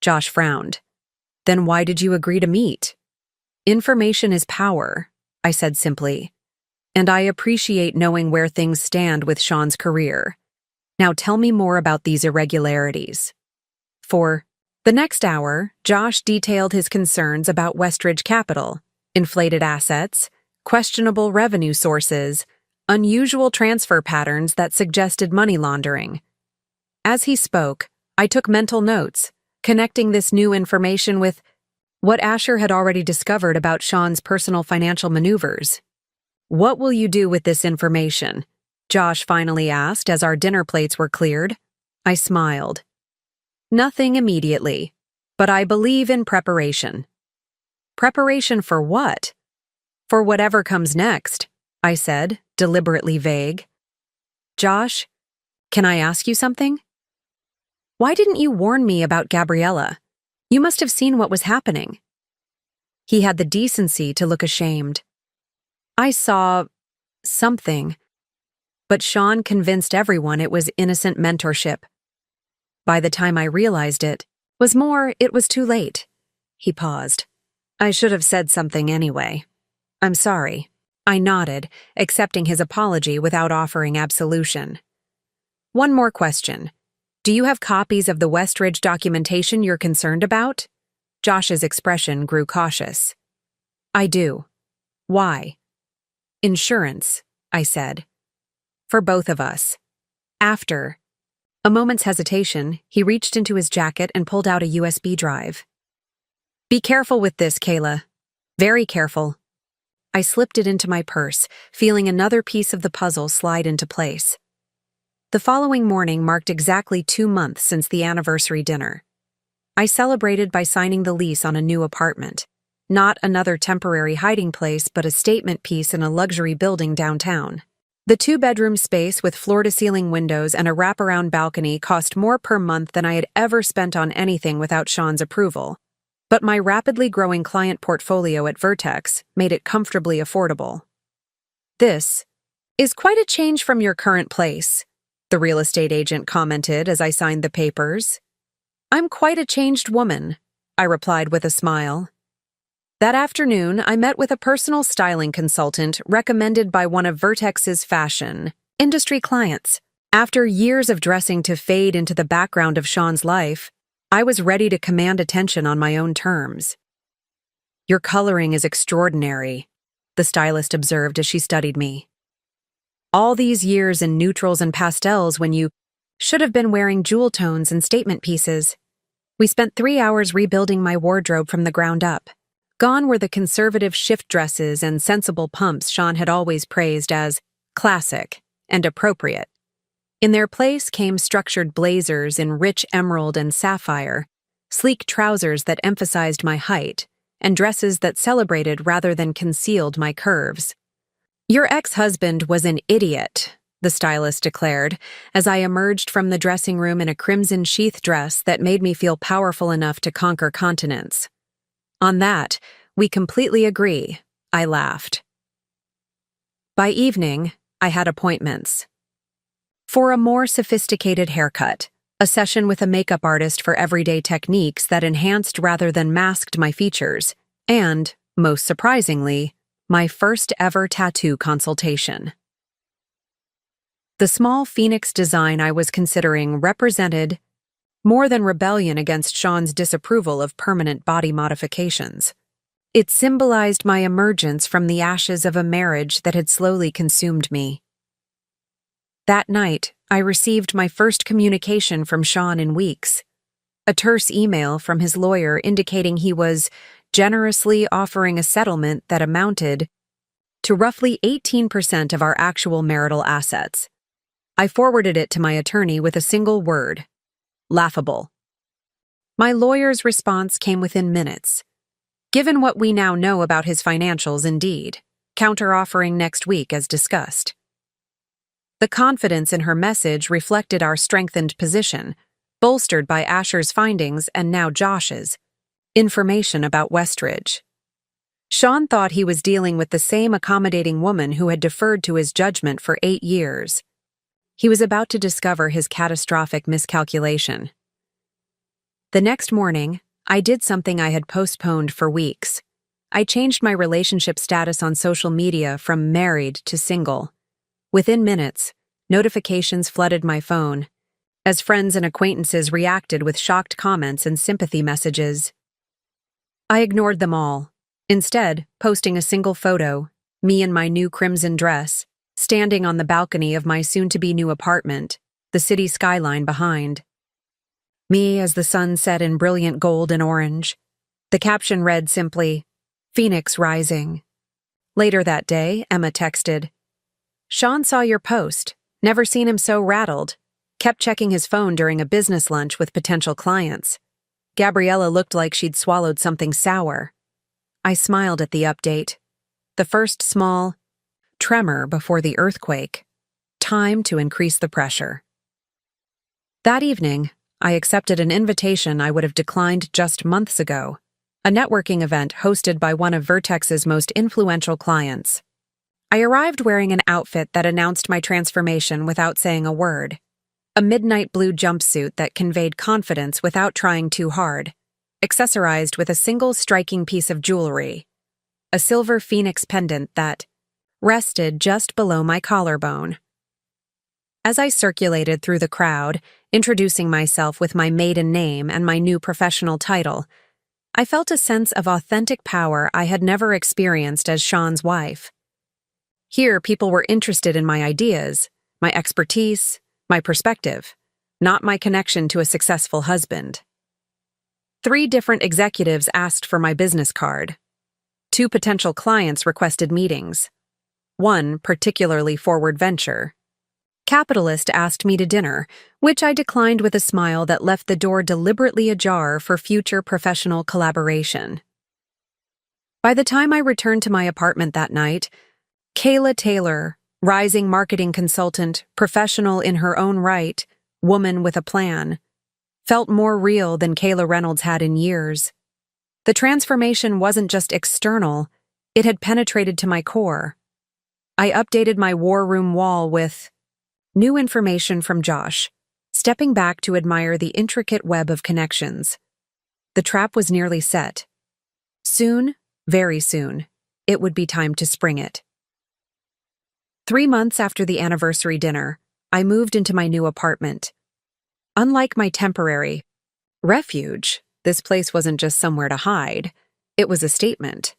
Josh frowned. "Then why did you agree to meet?" "Information is power," I said simply. "And I appreciate knowing where things stand with Sean's career. Now tell me more about these irregularities." For the next hour, Josh detailed his concerns about Westridge Capital, inflated assets, questionable revenue sources, unusual transfer patterns that suggested money laundering. As he spoke, I took mental notes, connecting this new information with what Asher had already discovered about Sean's personal financial maneuvers. "What will you do with this information?" Josh finally asked as our dinner plates were cleared. I smiled. "Nothing immediately, but I believe in preparation." "Preparation for what?" "For whatever comes next," I said, deliberately vague. "Josh, can I ask you something? Why didn't you warn me about Gabriella? You must have seen what was happening." He had the decency to look ashamed. "I saw something, but Sean convinced everyone it was innocent mentorship. By the time I realized it was too late." He paused. "I should have said something anyway. I'm sorry." I nodded, accepting his apology without offering absolution. "One more question. Do you have copies of the Westridge documentation you're concerned about?" Josh's expression grew cautious. "I do." "Why?" "Insurance," I said. "For both of us." After a moment's hesitation, he reached into his jacket and pulled out a USB drive. "Be careful with this, Kayla. Very careful." I slipped it into my purse, feeling another piece of the puzzle slide into place. The following morning marked exactly 2 months since the anniversary dinner. I celebrated by signing the lease on a new apartment. Not another temporary hiding place, but a statement piece in a luxury building downtown. The 2-bedroom space with floor-to-ceiling windows and a wraparound balcony cost more per month than I had ever spent on anything without Sean's approval. But my rapidly growing client portfolio at Vertex made it comfortably affordable. "This is quite a change from your current place," the real estate agent commented as I signed the papers. "I'm quite a changed woman," I replied with a smile. That afternoon, I met with a personal styling consultant recommended by one of Vertex's fashion industry clients. After years of dressing to fade into the background of Sean's life, I was ready to command attention on my own terms. "Your coloring is extraordinary," the stylist observed as she studied me. "All these years in neutrals and pastels when you should have been wearing jewel tones and statement pieces." We spent 3 hours rebuilding my wardrobe from the ground up. Gone were the conservative shift dresses and sensible pumps Sean had always praised as classic and appropriate. In their place came structured blazers in rich emerald and sapphire, sleek trousers that emphasized my height, and dresses that celebrated rather than concealed my curves. "Your ex-husband was an idiot," the stylist declared, as I emerged from the dressing room in a crimson sheath dress that made me feel powerful enough to conquer continents. "On that, we completely agree," I laughed. By evening, I had appointments. For a more sophisticated haircut, a session with a makeup artist for everyday techniques that enhanced rather than masked my features, and, most surprisingly, my first ever tattoo consultation. The small phoenix design I was considering represented more than rebellion against Sean's disapproval of permanent body modifications. It symbolized my emergence from the ashes of a marriage that had slowly consumed me. That night, I received my first communication from Sean in weeks. A terse email from his lawyer indicating he was generously offering a settlement that amounted to roughly 18% of our actual marital assets. I forwarded it to my attorney with a single word: laughable. My lawyer's response came within minutes. Given what we now know about his financials, indeed, counter-offering next week as discussed. The confidence in her message reflected our strengthened position, bolstered by Asher's findings and now Josh's information about Westridge. Sean thought he was dealing with the same accommodating woman who had deferred to his judgment for 8 years. He was about to discover his catastrophic miscalculation. The next morning, I did something I had postponed for weeks. I changed my relationship status on social media from married to single. Within minutes, notifications flooded my phone, as friends and acquaintances reacted with shocked comments and sympathy messages. I ignored them all, instead posting a single photo, me in my new crimson dress, standing on the balcony of my soon-to-be new apartment, the city skyline behind. Me as the sun set in brilliant gold and orange. The caption read simply, "Phoenix Rising." Later that day, Emma texted, "Sean saw your post. Never seen him so rattled. Kept checking his phone during a business lunch with potential clients. Gabriella looked like she'd swallowed something sour." I smiled at the update. The first small tremor before the earthquake. Time to increase the pressure. That evening, I accepted an invitation I would have declined just months ago, a networking event hosted by one of Vertex's most influential clients. I arrived wearing an outfit that announced my transformation without saying a word, a midnight blue jumpsuit that conveyed confidence without trying too hard, accessorized with a single striking piece of jewelry, a silver phoenix pendant that rested just below my collarbone. As I circulated through the crowd, introducing myself with my maiden name and my new professional title, I felt a sense of authentic power I had never experienced as Sean's wife. Here, people were interested in my ideas, my expertise, my perspective, not my connection to a successful husband. 3 different executives asked for my business card. 2 potential clients requested meetings. 1 particularly forward venture capitalist asked me to dinner, which I declined with a smile that left the door deliberately ajar for future professional collaboration. By the time I returned to my apartment that night, Kayla Taylor, rising marketing consultant, professional in her own right, woman with a plan, felt more real than Kayla Reynolds had in years. The transformation wasn't just external, it had penetrated to my core. I updated my war room wall with new information from Josh, stepping back to admire the intricate web of connections. The trap was nearly set. Soon, very soon, it would be time to spring it. 3 months after the anniversary dinner, I moved into my new apartment. Unlike my temporary refuge, this place wasn't just somewhere to hide, it was a statement.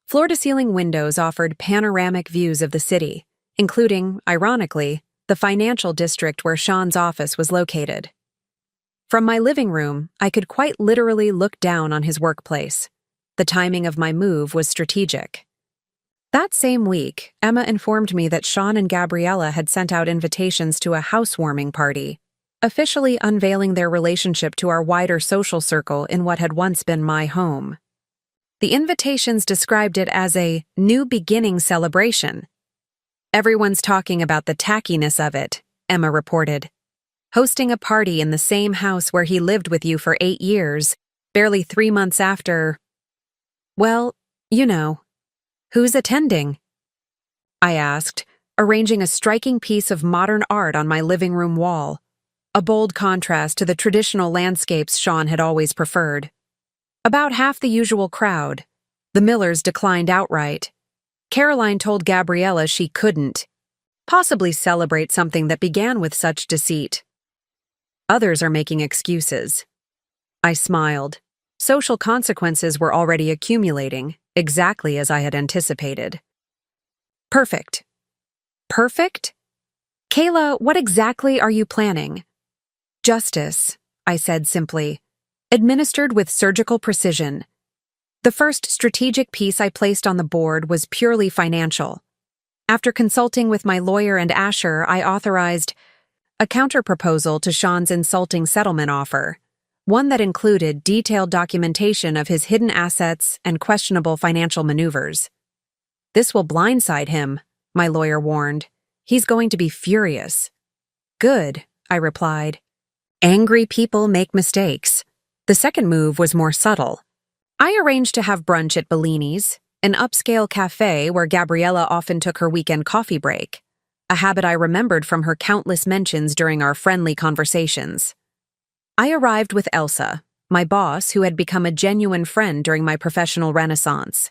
Floor-to-ceiling windows offered panoramic views of the city, including, ironically, the financial district where Sean's office was located. From my living room, I could quite literally look down on his workplace. The timing of my move was strategic. That same week, Emma informed me that Sean and Gabriella had sent out invitations to a housewarming party, officially unveiling their relationship to our wider social circle in what had once been my home. The invitations described it as a new beginning celebration. "Everyone's talking about the tackiness of it," Emma reported. "Hosting a party in the same house where he lived with you for 8 years, barely 3 months after... Well, you know. Who's attending?" I asked, arranging a striking piece of modern art on my living room wall, a bold contrast to the traditional landscapes Sean had always preferred. About half the usual crowd. The Millers declined outright. Caroline told Gabriella she couldn't possibly celebrate something that began with such deceit. Others are making excuses. I smiled. Social consequences were already accumulating, exactly as I had anticipated. Perfect. Perfect? Kayla, what exactly are you planning? Justice, I said simply, administered with surgical precision. The first strategic piece I placed on the board was purely financial. After consulting with my lawyer and Asher, I authorized a counterproposal to Sean's insulting settlement offer, one that included detailed documentation of his hidden assets and questionable financial maneuvers. This will blindside him, my lawyer warned. He's going to be furious. Good, I replied. Angry people make mistakes. The second move was more subtle. I arranged to have brunch at Bellini's, an upscale cafe where Gabriella often took her weekend coffee break, a habit I remembered from her countless mentions during our friendly conversations. I arrived with Elsa, my boss who had become a genuine friend during my professional renaissance.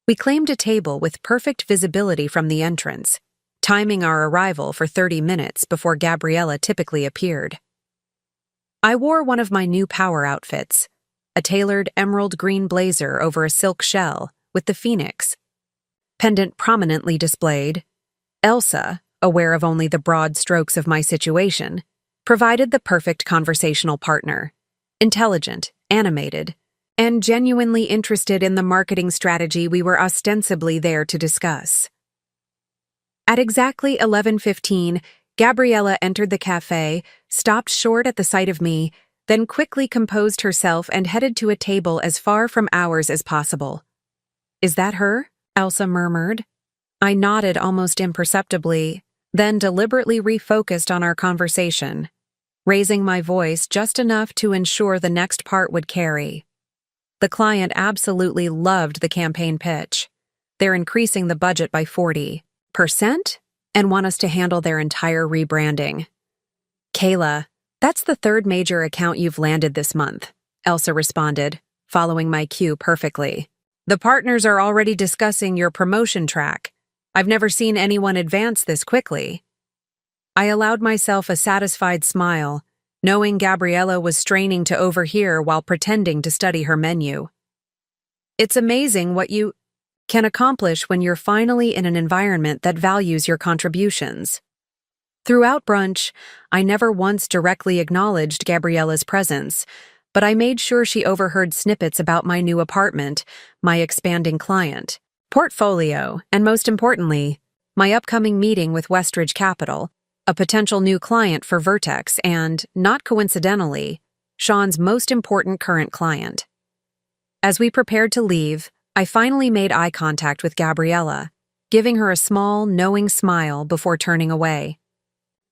We claimed a table with perfect visibility from the entrance, timing our arrival for 30 minutes before Gabriella typically appeared. I wore one of my new power outfits, a tailored emerald green blazer over a silk shell with the phoenix pendant prominently displayed. Elsa, aware of only the broad strokes of my situation, provided the perfect conversational partner, intelligent, animated, and genuinely interested in the marketing strategy we were ostensibly there to discuss. At exactly 11:15, Gabriella entered the cafe, stopped short at the sight of me, then quickly composed herself and headed to a table as far from ours as possible. "Is that her?" Elsa murmured. I nodded almost imperceptibly, then deliberately refocused on our conversation, raising my voice just enough to ensure the next part would carry. The client absolutely loved the campaign pitch. They're increasing the budget by 40% and want us to handle their entire rebranding. Kayla, that's the third major account you've landed this month, Elsa responded, following my cue perfectly. The partners are already discussing your promotion track. I've never seen anyone advance this quickly. I allowed myself a satisfied smile, knowing Gabriella was straining to overhear while pretending to study her menu. It's amazing what you can accomplish when you're finally in an environment that values your contributions. Throughout brunch, I never once directly acknowledged Gabriella's presence, but I made sure she overheard snippets about my new apartment, my expanding client portfolio, and most importantly, my upcoming meeting with Westridge Capital, a potential new client for Vertex and, not coincidentally, Sean's most important current client. As we prepared to leave, I finally made eye contact with Gabriella, giving her a small, knowing smile before turning away.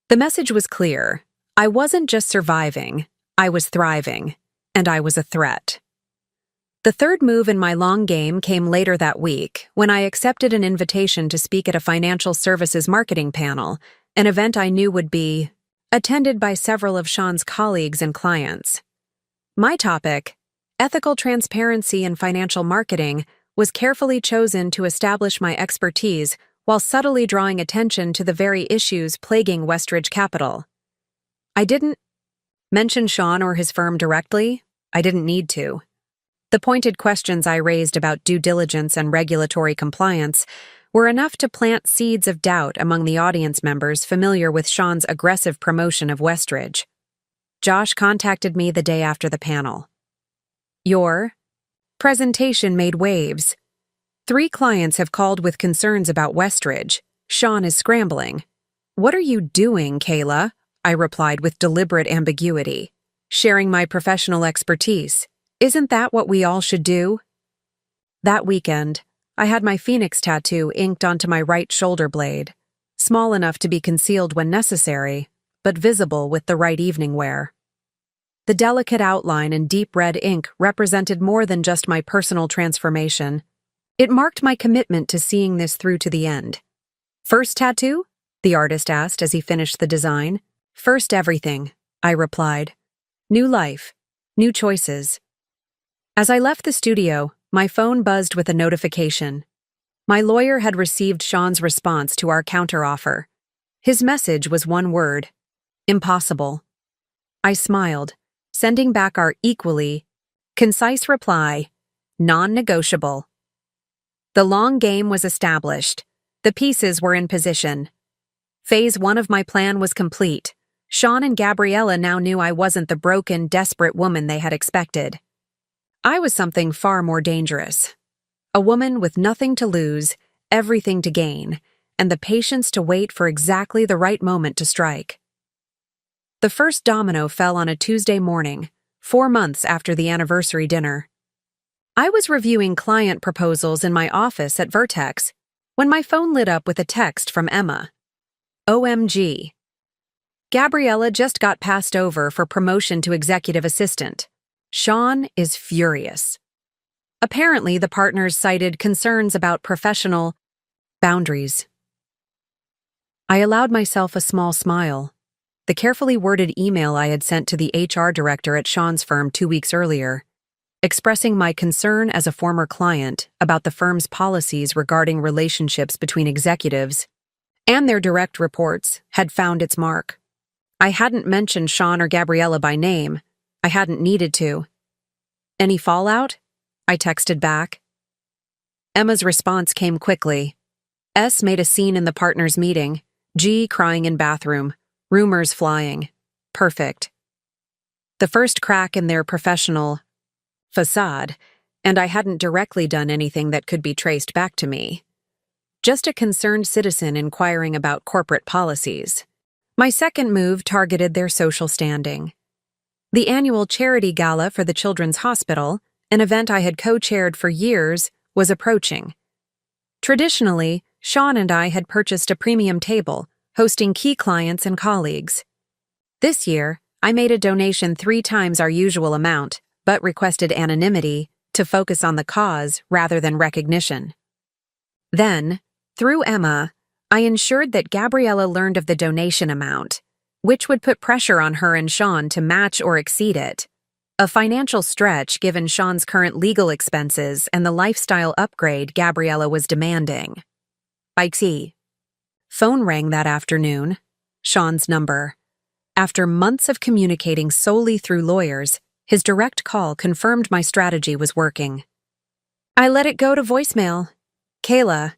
The message was clear. I wasn't just surviving, I was thriving, and I was a threat. The third move in my long game came later that week, when I accepted an invitation to speak at a financial services marketing panel, an event I knew would be attended by several of Sean's colleagues and clients. My topic, ethical transparency in financial marketing, was carefully chosen to establish my expertise while subtly drawing attention to the very issues plaguing Westridge Capital. I didn't mention Sean or his firm directly. I didn't need to. The pointed questions I raised about due diligence and regulatory compliance were enough to plant seeds of doubt among the audience members familiar with Sean's aggressive promotion of Westridge. Josh contacted me the day after the panel. Your presentation made waves. 3 clients have called with concerns about Westridge. Sean is scrambling. What are you doing, Kayla? I replied with deliberate ambiguity. Sharing my professional expertise. Isn't that what we all should do? That weekend, I had my phoenix tattoo inked onto my right shoulder blade, small enough to be concealed when necessary, but visible with the right evening wear. The delicate outline in deep red ink represented more than just my personal transformation. It marked my commitment to seeing this through to the end. First tattoo? The artist asked as he finished the design. First everything, I replied. New life, new choices. As I left the studio, my phone buzzed with a notification. My lawyer had received Sean's response to our counteroffer. His message was one word: impossible. I smiled, sending back our equally concise reply, non-negotiable. The long game was established. The pieces were in position. Phase 1 of my plan was complete. Sean and Gabriella now knew I wasn't the broken, desperate woman they had expected. I was something far more dangerous. A woman with nothing to lose, everything to gain, and the patience to wait for exactly the right moment to strike. The first domino fell on a Tuesday morning, 4 months after the anniversary dinner. I was reviewing client proposals in my office at Vertex when my phone lit up with a text from Emma. OMG. Gabriella just got passed over for promotion to executive assistant. Sean is furious. Apparently, the partners cited concerns about professional boundaries. I allowed myself a small smile. The carefully worded email I had sent to the HR director at Sean's firm 2 weeks earlier, expressing my concern as a former client about the firm's policies regarding relationships between executives and their direct reports, had found its mark. I hadn't mentioned Sean or Gabriella by name. I hadn't needed to. Any fallout? I texted back. Emma's response came quickly. S made a scene in the partners' meeting. G crying in bathroom. Rumors flying. Perfect. The first crack in their professional facade, and I hadn't directly done anything that could be traced back to me. Just a concerned citizen inquiring about corporate policies. My second move targeted their social standing. The annual charity gala for the Children's Hospital, an event I had co-chaired for years, was approaching. Traditionally, Sean and I had purchased a premium table, hosting key clients and colleagues. This year, I made a donation 3 times our usual amount, but requested anonymity to focus on the cause rather than recognition. Then, through Emma, I ensured that Gabriella learned of the donation amount, which would put pressure on her and Sean to match or exceed it. A financial stretch given Sean's current legal expenses and the lifestyle upgrade Gabriella was demanding. Ikes. Phone rang that afternoon. Sean's number. After months of communicating solely through lawyers, his direct call confirmed my strategy was working. I let it go to voicemail. Kayla.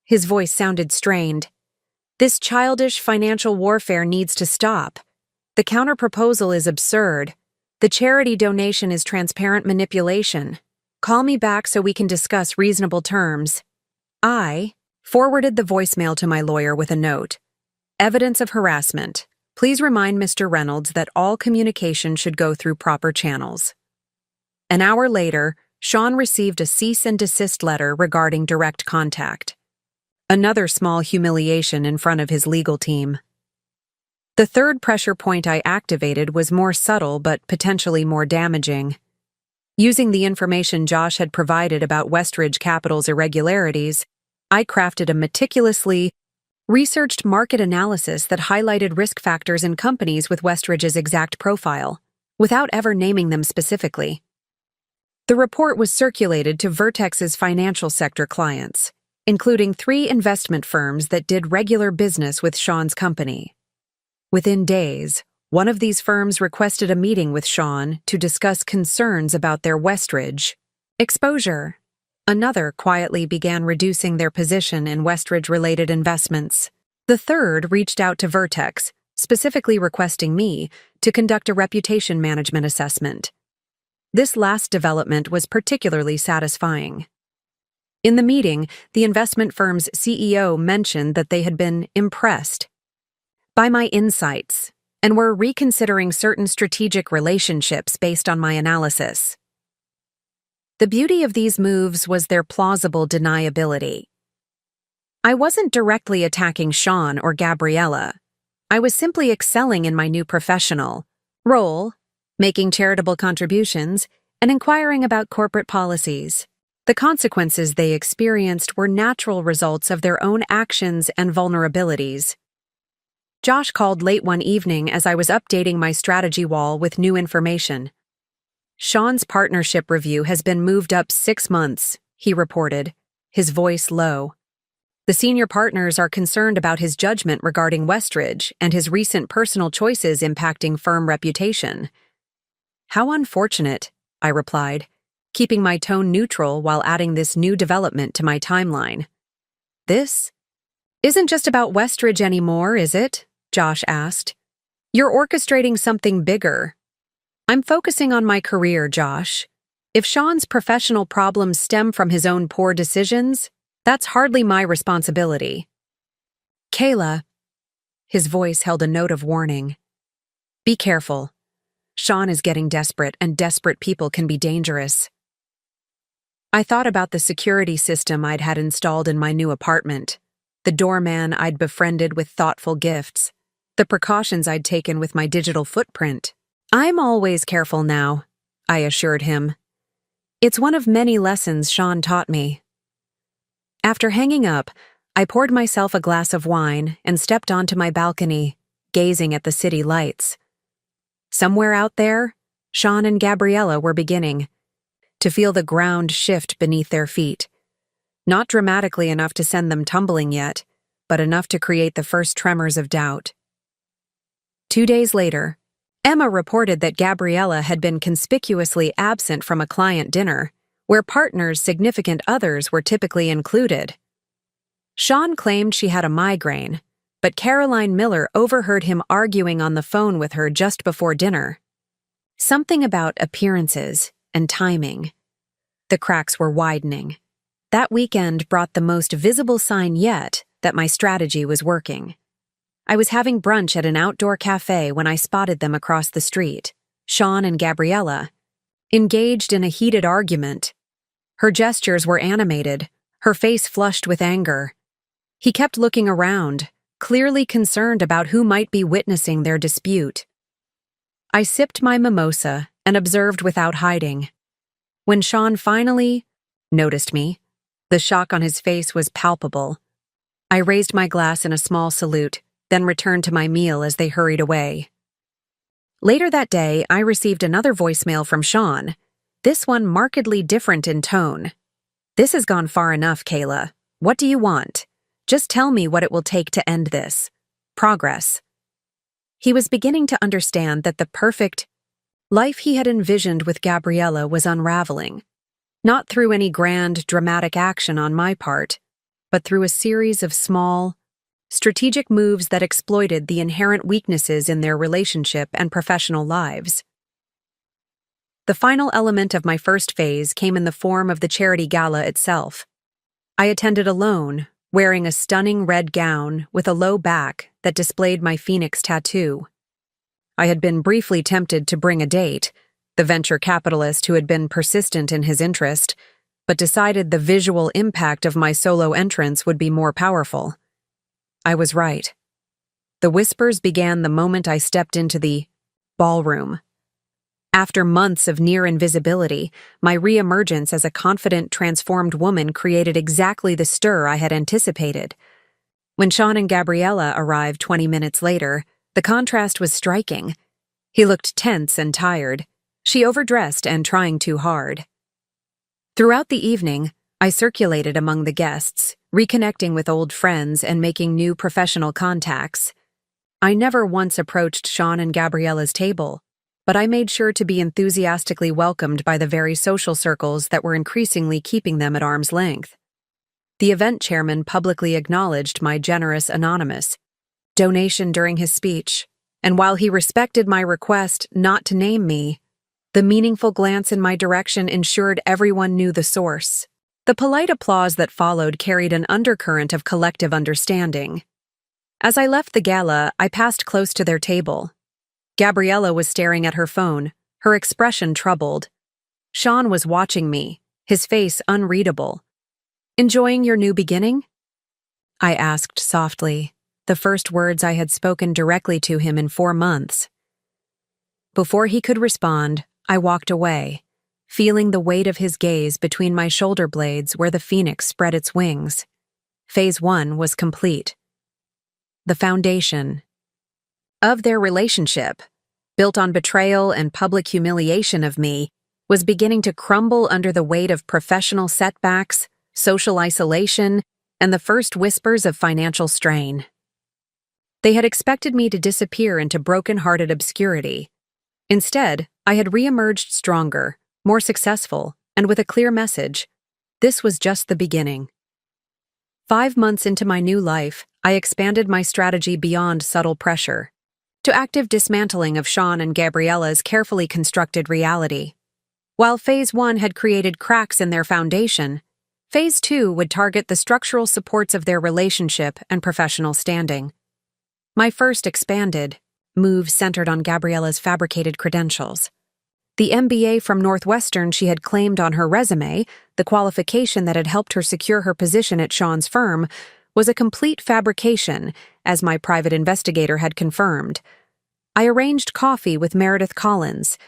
His voice sounded strained. This childish financial warfare needs to stop. The counterproposal is absurd. The charity donation is transparent manipulation. Call me back so we can discuss reasonable terms. I forwarded the voicemail to my lawyer with a note. Evidence of harassment. Please remind Mr. Reynolds that all communication should go through proper channels. An hour later, Sean received a cease and desist letter regarding direct contact. Another small humiliation in front of his legal team. The third pressure point I activated was more subtle but potentially more damaging. Using the information Josh had provided about Westridge Capital's irregularities, I crafted a meticulously researched market analysis that highlighted risk factors in companies with Westridge's exact profile, without ever naming them specifically. The report was circulated to Vertex's financial sector clients, including 3 investment firms that did regular business with Sean's company. Within days, one of these firms requested a meeting with Sean to discuss concerns about their Westridge exposure. Another quietly began reducing their position in Westridge-related investments. The third reached out to Vertex, specifically requesting me to conduct a reputation management assessment. This last development was particularly satisfying. In the meeting, the investment firm's CEO mentioned that they had been impressed by my insights and were reconsidering certain strategic relationships based on my analysis. The beauty of these moves was their plausible deniability. I wasn't directly attacking Sean or Gabriella. I was simply excelling in my new professional role, making charitable contributions, and inquiring about corporate policies. The consequences they experienced were natural results of their own actions and vulnerabilities. Josh called late one evening as I was updating my strategy wall with new information. Sean's partnership review has been moved up 6 months, he reported, his voice low. The senior partners are concerned about his judgment regarding Westridge and his recent personal choices impacting firm reputation. How unfortunate, I replied, keeping my tone neutral while adding this new development to my timeline. This isn't just about Westridge anymore, is it? Josh asked. You're orchestrating something bigger. I'm focusing on my career, Josh. If Sean's professional problems stem from his own poor decisions, that's hardly my responsibility. Kayla, his voice held a note of warning. Be careful. Sean is getting desperate, and desperate people can be dangerous. I thought about the security system I'd had installed in my new apartment, the doorman I'd befriended with thoughtful gifts, the precautions I'd taken with my digital footprint. I'm always careful now, I assured him. It's one of many lessons Sean taught me. After hanging up, I poured myself a glass of wine and stepped onto my balcony, gazing at the city lights. Somewhere out there, Sean and Gabriella were beginning to feel the ground shift beneath their feet. Not dramatically enough to send them tumbling yet, but enough to create the first tremors of doubt. 2 days later, Emma reported that Gabriella had been conspicuously absent from a client dinner, where partners' significant others were typically included. Sean claimed she had a migraine, but Caroline Miller overheard him arguing on the phone with her just before dinner. Something about appearances and timing. The cracks were widening. That weekend brought the most visible sign yet that my strategy was working. I was having brunch at an outdoor cafe when I spotted them across the street, Sean and Gabriella, engaged in a heated argument. Her gestures were animated, her face flushed with anger. He kept looking around, clearly concerned about who might be witnessing their dispute. I sipped my mimosa and observed without hiding. When Sean finally noticed me, the shock on his face was palpable. I raised my glass in a small salute, then returned to my meal as they hurried away. Later that day, I received another voicemail from Sean, this one markedly different in tone. This has gone far enough, Kayla. What do you want? Just tell me what it will take to end this. Progress. He was beginning to understand that the perfect life he had envisioned with Gabriella was unraveling, not through any grand, dramatic action on my part, but through a series of small, strategic moves that exploited the inherent weaknesses in their relationship and professional lives. The final element of my first phase came in the form of the charity gala itself. I attended alone, wearing a stunning red gown with a low back that displayed my phoenix tattoo. I had been briefly tempted to bring a date, the venture capitalist who had been persistent in his interest, but decided the visual impact of my solo entrance would be more powerful. I was right. The whispers began the moment I stepped into the ballroom. After months of near invisibility, my reemergence as a confident, transformed woman created exactly the stir I had anticipated. When Sean and Gabriella arrived 20 minutes later, the contrast was striking. He looked tense and tired. She overdressed and trying too hard. Throughout the evening, I circulated among the guests, reconnecting with old friends and making new professional contacts. I never once approached Sean and Gabriella's table, but I made sure to be enthusiastically welcomed by the very social circles that were increasingly keeping them at arm's length. The event chairman publicly acknowledged my generous anonymous donation during his speech, and while he respected my request not to name me, the meaningful glance in my direction ensured everyone knew the source. The polite applause that followed carried an undercurrent of collective understanding. As I left the gala, I passed close to their table. Gabriella was staring at her phone, her expression troubled. Sean was watching me, his face unreadable. "Enjoying your new beginning?" I asked softly, the first words I had spoken directly to him in 4 months. Before he could respond, I walked away, feeling the weight of his gaze between my shoulder blades where the phoenix spread its wings. Phase 1 was complete. The foundation of their relationship, built on betrayal and public humiliation of me, was beginning to crumble under the weight of professional setbacks, social isolation, and the first whispers of financial strain. They had expected me to disappear into broken-hearted obscurity. Instead, I had re-emerged stronger, more successful, and with a clear message. This was just the beginning. 5 months into my new life, I expanded my strategy beyond subtle pressure to active dismantling of Sean and Gabriella's carefully constructed reality. While Phase 1 had created cracks in their foundation, Phase 2 would target the structural supports of their relationship and professional standing. My first expanded move centered on Gabriella's fabricated credentials. The MBA from Northwestern she had claimed on her resume, the qualification that had helped her secure her position at Sean's firm, was a complete fabrication, as my private investigator had confirmed. I arranged coffee with Meredith Collins,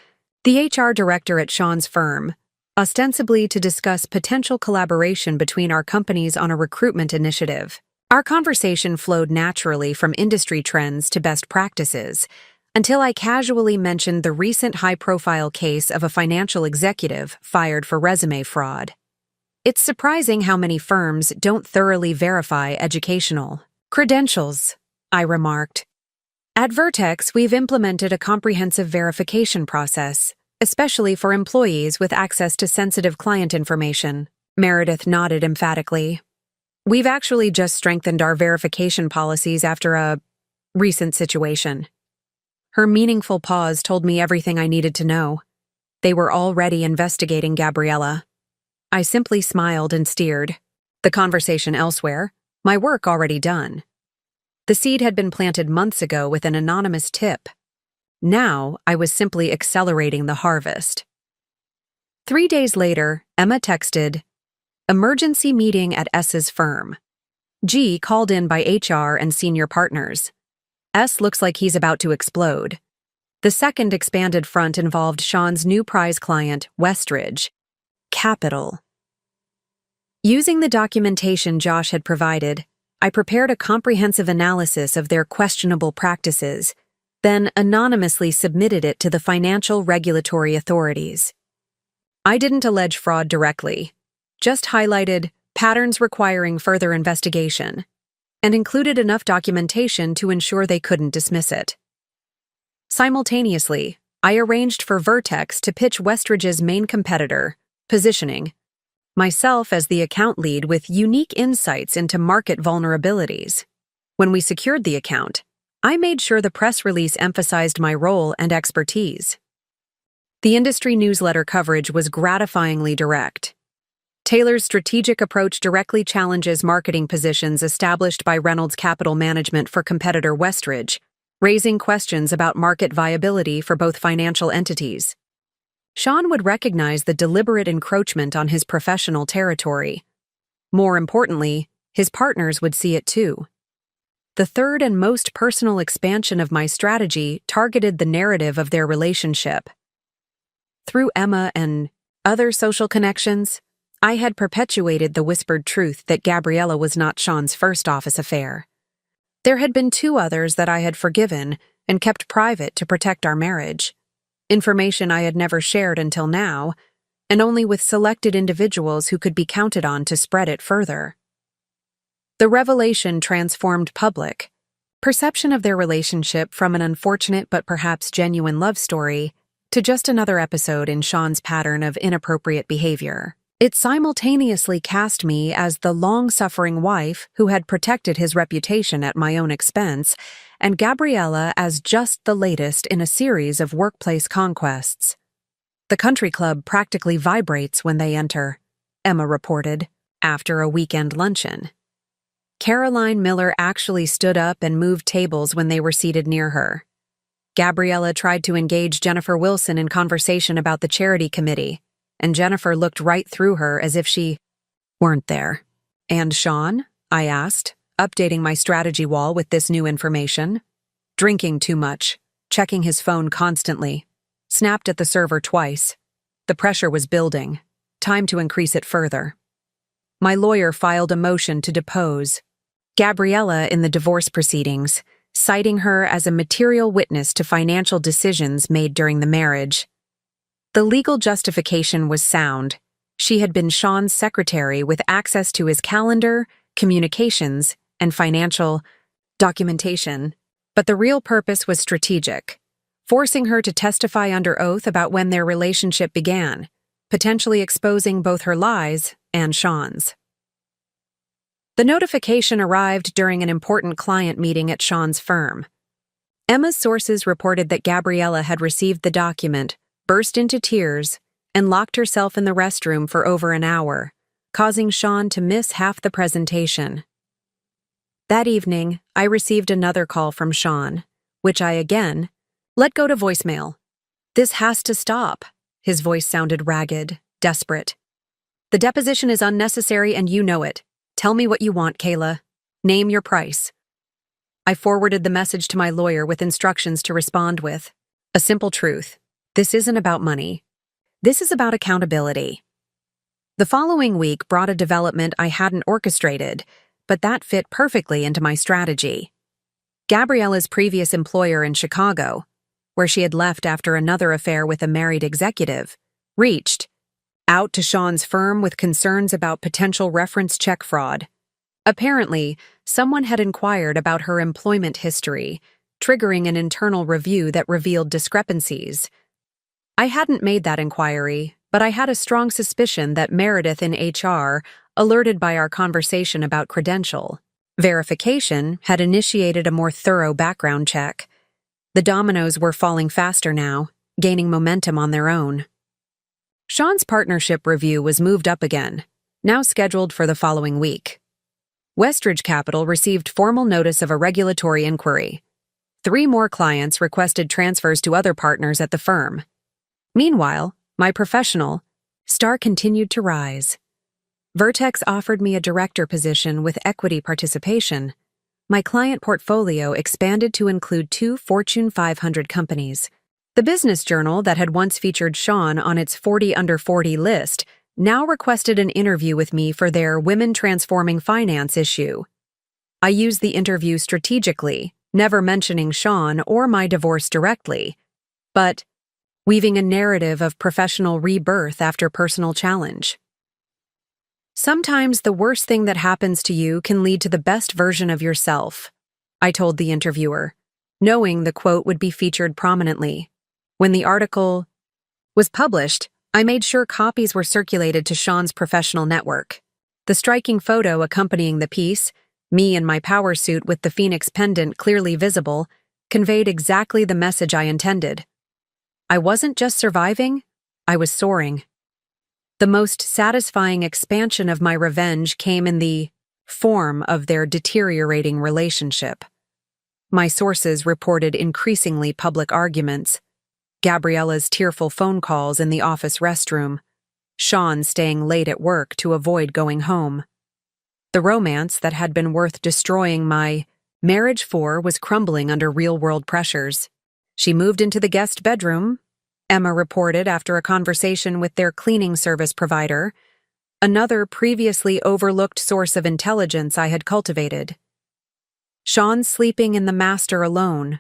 the HR director at Sean's firm, ostensibly to discuss potential collaboration between our companies on a recruitment initiative. Our conversation flowed naturally from industry trends to best practices, until I casually mentioned the recent high-profile case of a financial executive fired for resume fraud. It's surprising how many firms don't thoroughly verify educational credentials, I remarked. At Vertex, we've implemented a comprehensive verification process, especially for employees with access to sensitive client information. Meredith nodded emphatically. We've actually just strengthened our verification policies after a recent situation. Her meaningful pause told me everything I needed to know. They were already investigating Gabriella. I simply smiled and steered the conversation elsewhere, my work already done. The seed had been planted months ago with an anonymous tip. Now I was simply accelerating the harvest. 3 days later, Emma texted, "Emergency meeting at S's firm. G called in by HR and senior partners. S looks like he's about to explode." The second expanded front involved Sean's new prize client, Westridge Capital. Using the documentation Josh had provided, I prepared a comprehensive analysis of their questionable practices, then anonymously submitted it to the financial regulatory authorities. I didn't allege fraud directly, just highlighted patterns requiring further investigation, and included enough documentation to ensure they couldn't dismiss it. Simultaneously, I arranged for Vertex to pitch Westridge's main competitor, Positioning, myself as the account lead with unique insights into market vulnerabilities. When we secured the account, I made sure the press release emphasized my role and expertise. The industry newsletter coverage was gratifyingly direct. Taylor's strategic approach directly challenges marketing positions established by Reynolds Capital Management for competitor Westridge, raising questions about market viability for both financial entities. Sean would recognize the deliberate encroachment on his professional territory. More importantly, his partners would see it too. The third and most personal expansion of my strategy targeted the narrative of their relationship. Through Emma and other social connections, I had perpetuated the whispered truth that Gabriella was not Sean's first office affair. There had been 2 others that I had forgiven and kept private to protect our marriage. Information I had never shared until now, and only with selected individuals who could be counted on to spread it further. The revelation transformed public perception of their relationship from an unfortunate but perhaps genuine love story to just another episode in Sean's pattern of inappropriate behavior. It simultaneously cast me as the long-suffering wife who had protected his reputation at my own expense, and Gabriella as just the latest in a series of workplace conquests. "The country club practically vibrates when they enter," Emma reported, after a weekend luncheon. Caroline Miller actually stood up and moved tables when they were seated near her. Gabriella tried to engage Jennifer Wilson in conversation about the charity committee, and Jennifer looked right through her as if she weren't there. "And Sean?" I asked, updating my strategy wall with this new information. "Drinking too much, checking his phone constantly, snapped at the server twice. The pressure was building. Time to increase it further." My lawyer filed a motion to depose Gabriella in the divorce proceedings, citing her as a material witness to financial decisions made during the marriage. The legal justification was sound. She had been Sean's secretary with access to his calendar, communications, and financial documentation. But the real purpose was strategic, forcing her to testify under oath about when their relationship began, potentially exposing both her lies and Sean's. The notification arrived during an important client meeting at Sean's firm. Emma's sources reported that Gabriella had received the document, burst into tears, and locked herself in the restroom for over an hour, causing Sean to miss half the presentation. That evening, I received another call from Sean, which I again let go to voicemail. "This has to stop." His voice sounded ragged, desperate. "The deposition is unnecessary and you know it. Tell me what you want, Kayla. Name your price." I forwarded the message to my lawyer with instructions to respond with a simple truth. This isn't about money. This is about accountability. The following week brought a development I hadn't orchestrated, but that fit perfectly into my strategy. Gabriella's previous employer in Chicago, where she had left after another affair with a married executive, reached out to Sean's firm with concerns about potential reference check fraud. Apparently, someone had inquired about her employment history, triggering an internal review that revealed discrepancies. I hadn't made that inquiry, but I had a strong suspicion that Meredith in HR, alerted by our conversation about credential verification, had initiated a more thorough background check. The dominoes were falling faster now, gaining momentum on their own. Sean's partnership review was moved up again, now scheduled for the following week. Westridge Capital received formal notice of a regulatory inquiry. 3 more clients requested transfers to other partners at the firm. Meanwhile, my professional star continued to rise. Vertex offered me a director position with equity participation. My client portfolio expanded to include 2 Fortune 500 companies. The Business Journal that had once featured Sean on its 40 under 40 list now requested an interview with me for their Women Transforming Finance issue. I used the interview strategically, never mentioning Sean or my divorce directly, but weaving a narrative of professional rebirth after personal challenge. "Sometimes the worst thing that happens to you can lead to the best version of yourself," I told the interviewer, knowing the quote would be featured prominently. When the article was published, I made sure copies were circulated to Sean's professional network. The striking photo accompanying the piece, me in my power suit with the Phoenix pendant clearly visible, conveyed exactly the message I intended. I wasn't just surviving, I was soaring. The most satisfying expansion of my revenge came in the form of their deteriorating relationship. My sources reported increasingly public arguments, Gabriella's tearful phone calls in the office restroom, Sean staying late at work to avoid going home. The romance that had been worth destroying my marriage for was crumbling under real-world pressures. "She moved into the guest bedroom," Emma reported after a conversation with their cleaning service provider, another previously overlooked source of intelligence I had cultivated. Sean's sleeping in the master alone.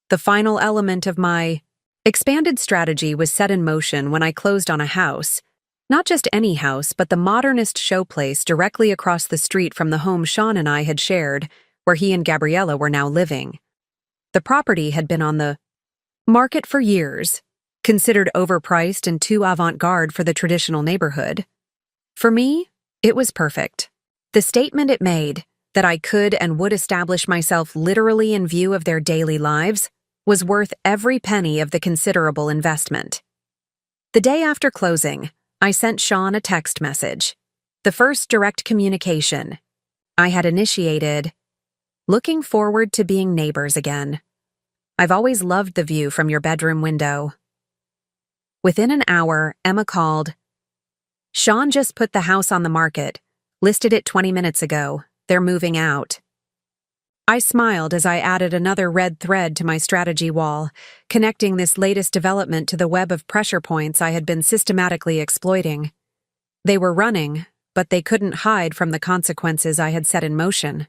The final element of my expanded strategy was set in motion when I closed on a house, not just any house, but the modernist showplace directly across the street from the home Sean and I had shared, where he and Gabriella were now living. The property had been on the market for years, considered overpriced and too avant-garde for the traditional neighborhood. For me, it was perfect. The statement it made, that I could and would establish myself literally in view of their daily lives, was worth every penny of the considerable investment. The day after closing, I sent Sean a text message, the first direct communication I had initiated, looking forward to being neighbors again. I've always loved the view from your bedroom window. Within an hour, Emma called. "Sean just put the house on the market, listed it 20 minutes ago. They're moving out." I smiled as I added another red thread to my strategy wall, connecting this latest development to the web of pressure points I had been systematically exploiting. They were running, but they couldn't hide from the consequences I had set in motion.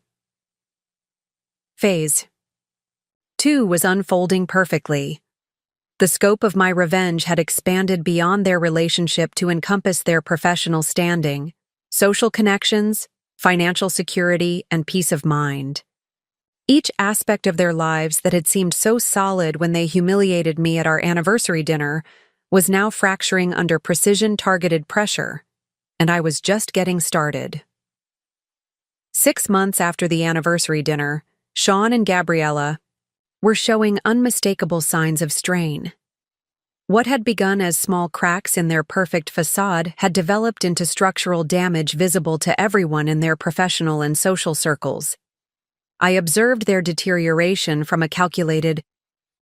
Phase 2 was unfolding perfectly. The scope of my revenge had expanded beyond their relationship to encompass their professional standing, social connections, financial security, and peace of mind. Each aspect of their lives that had seemed so solid when they humiliated me at our anniversary dinner was now fracturing under precision-targeted pressure, and I was just getting started. 6 months after the anniversary dinner, Sean and Gabriella were showing unmistakable signs of strain. What had begun as small cracks in their perfect facade had developed into structural damage visible to everyone in their professional and social circles. I observed their deterioration from a calculated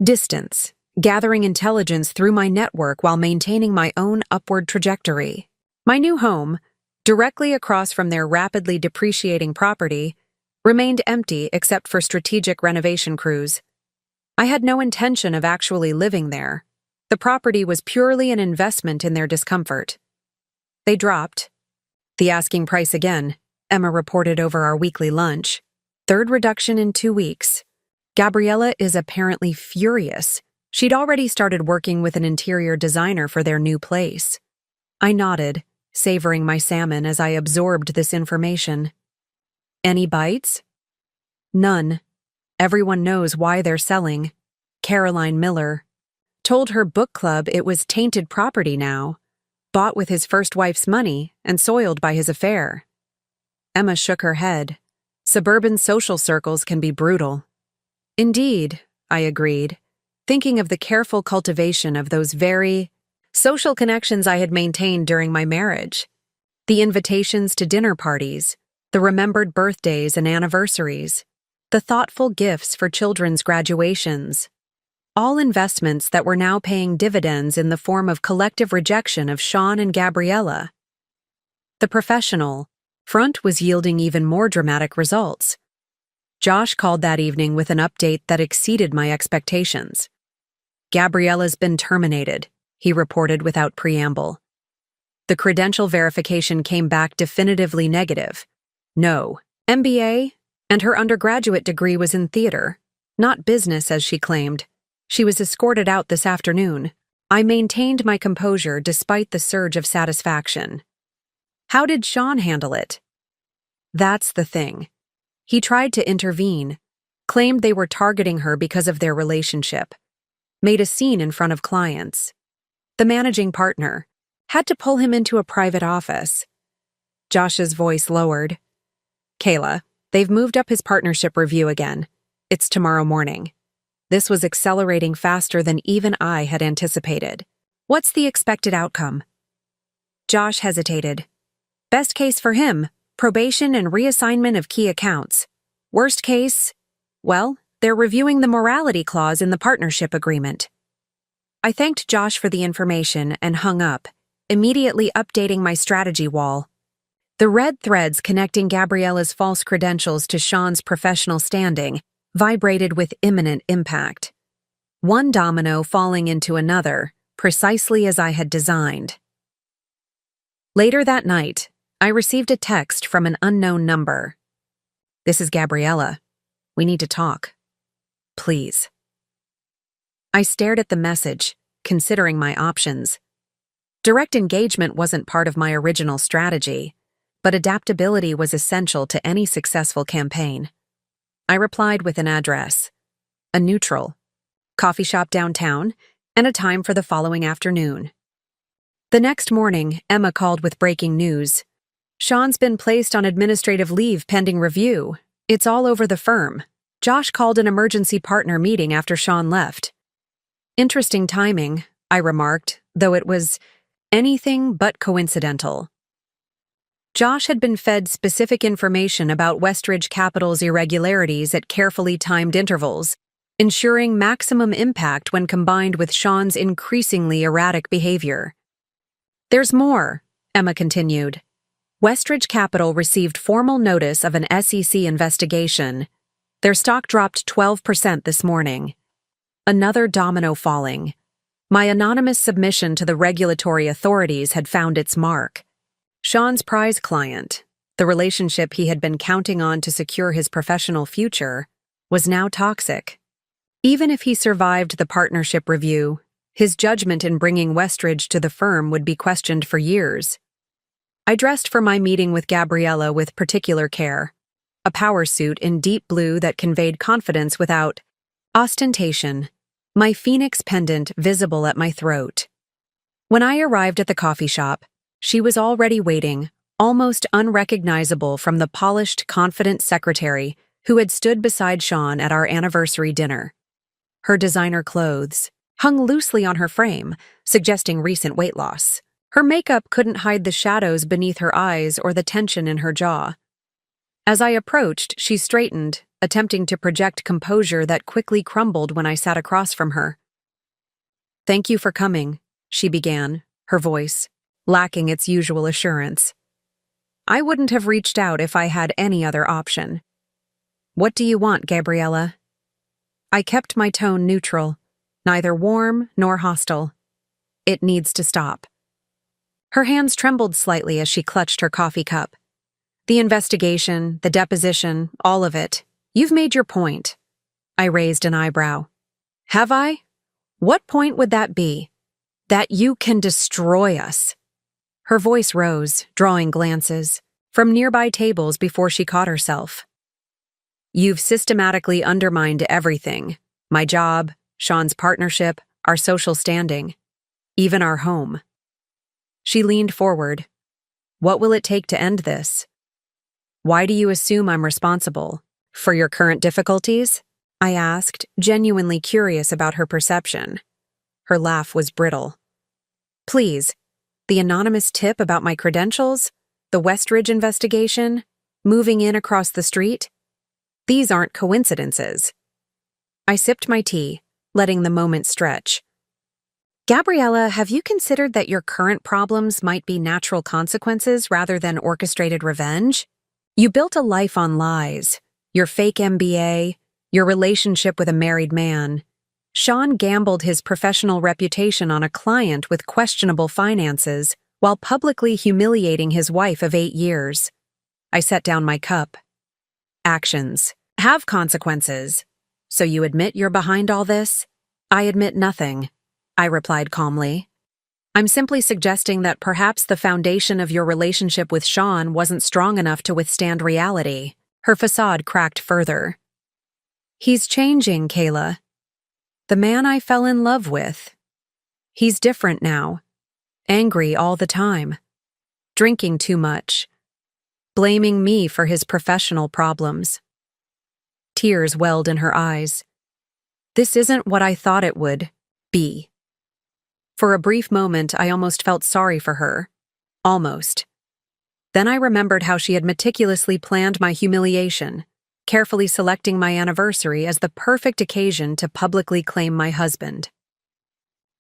distance, gathering intelligence through my network while maintaining my own upward trajectory. My new home, directly across from their rapidly depreciating property, remained empty except for strategic renovation crews. I had no intention of actually living there. The property was purely an investment in their discomfort. They dropped the asking price again, Emma reported over our weekly lunch. Third reduction in 2 weeks. Gabriella is apparently furious. She'd already started working with an interior designer for their new place. I nodded, savoring my salmon as I absorbed this information. Any bites? None. Everyone knows why they're selling. Caroline Miller told her book club it was tainted property now, bought with his first wife's money and soiled by his affair. Emma shook her head. Suburban social circles can be brutal. Indeed, I agreed, thinking of the careful cultivation of those very social connections I had maintained during my marriage. The invitations to dinner parties, the remembered birthdays and anniversaries, the thoughtful gifts for children's graduations. All investments that were now paying dividends in the form of collective rejection of Sean and Gabriella. The professional front was yielding even more dramatic results. Josh called that evening with an update that exceeded my expectations. Gabriella's been terminated, he reported without preamble. The credential verification came back definitively negative. No, MBA, and her undergraduate degree was in theater, not business as she claimed. She was escorted out this afternoon. I maintained my composure despite the surge of satisfaction. How did Sean handle it? That's the thing. He tried to intervene, claimed they were targeting her because of their relationship, made a scene in front of clients. The managing partner had to pull him into a private office. Josh's voice lowered. Kayla, they've moved up his partnership review again. It's tomorrow morning. This was accelerating faster than even I had anticipated. What's the expected outcome? Josh hesitated. Best case for him, probation and reassignment of key accounts. Worst case, well, they're reviewing the morality clause in the partnership agreement. I thanked Josh for the information and hung up, immediately updating my strategy wall. The red threads connecting Gabriella's false credentials to Sean's professional standing vibrated with imminent impact. One domino falling into another, precisely as I had designed. Later that night, I received a text from an unknown number. This is Gabriella. We need to talk. Please. I stared at the message, considering my options. Direct engagement wasn't part of my original strategy, but adaptability was essential to any successful campaign. I replied with an address, a neutral, coffee shop downtown, and a time for the following afternoon. The next morning, Emma called with breaking news. Sean's been placed on administrative leave pending review. It's all over the firm. Josh called an emergency partner meeting after Sean left. Interesting timing, I remarked, though it was anything but coincidental. Josh had been fed specific information about Westridge Capital's irregularities at carefully timed intervals, ensuring maximum impact when combined with Sean's increasingly erratic behavior. There's more, Emma continued. Westridge Capital received formal notice of an SEC investigation. Their stock dropped 12% this morning. Another domino falling. My anonymous submission to the regulatory authorities had found its mark. Sean's prize client, the relationship he had been counting on to secure his professional future, was now toxic. Even if he survived the partnership review, his judgment in bringing Westridge to the firm would be questioned for years. I dressed for my meeting with Gabriella with particular care. A power suit in deep blue that conveyed confidence without ostentation, my phoenix pendant visible at my throat. When I arrived at the coffee shop, she was already waiting, almost unrecognizable from the polished, confident secretary who had stood beside Sean at our anniversary dinner. Her designer clothes hung loosely on her frame, suggesting recent weight loss. Her makeup couldn't hide the shadows beneath her eyes or the tension in her jaw. As I approached, she straightened, attempting to project composure that quickly crumbled when I sat across from her. "Thank you for coming," she began, her voice lacking its usual assurance. "I wouldn't have reached out if I had any other option." "What do you want, Gabriella?" I kept my tone neutral, neither warm nor hostile. "It needs to stop." Her hands trembled slightly as she clutched her coffee cup. "The investigation, the deposition, all of it. You've made your point." I raised an eyebrow. "Have I? What point would that be? That you can destroy us." Her voice rose, drawing glances from nearby tables before she caught herself. "You've systematically undermined everything. My job, Sean's partnership, our social standing, even our home." She leaned forward. "What will it take to end this? Why do you assume I'm responsible? For your current difficulties?" I asked, genuinely curious about her perception. Her laugh was brittle. "Please, the anonymous tip about my credentials, the Westridge investigation, moving in across the street? These aren't coincidences." I sipped my tea, letting the moment stretch. "Gabriella, have you considered that your current problems might be natural consequences rather than orchestrated revenge? You built a life on lies, your fake MBA, your relationship with a married man. Sean gambled his professional reputation on a client with questionable finances while publicly humiliating his wife of 8 years. I set down my cup. Actions have consequences. So you admit you're behind all this? I admit nothing, I replied calmly. I'm simply suggesting that perhaps the foundation of your relationship with Sean wasn't strong enough to withstand reality. Her facade cracked further. He's changing, Kayla. The man I fell in love with. He's different now. Angry all the time. Drinking too much. Blaming me for his professional problems. Tears welled in her eyes. This isn't what I thought it would be. For a brief moment, I almost felt sorry for her. Almost. Then I remembered how she had meticulously planned my humiliation, carefully selecting my anniversary as the perfect occasion to publicly claim my husband.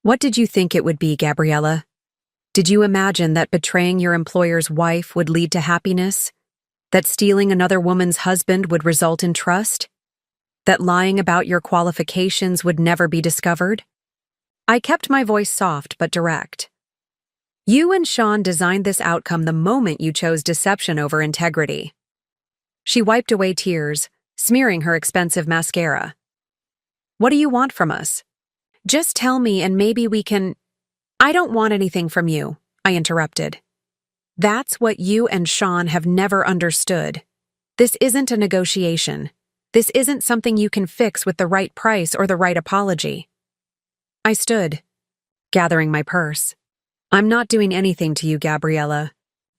What did you think it would be, Gabriella? Did you imagine that betraying your employer's wife would lead to happiness? That stealing another woman's husband would result in trust? That lying about your qualifications would never be discovered? I kept my voice soft but direct. You and Sean designed this outcome the moment you chose deception over integrity. She wiped away tears, smearing her expensive mascara. What do you want from us? Just tell me and maybe we can— I don't want anything from you, I interrupted. That's what you and Sean have never understood. This isn't a negotiation. This isn't something you can fix with the right price or the right apology. I stood, gathering my purse. I'm not doing anything to you, Gabriella.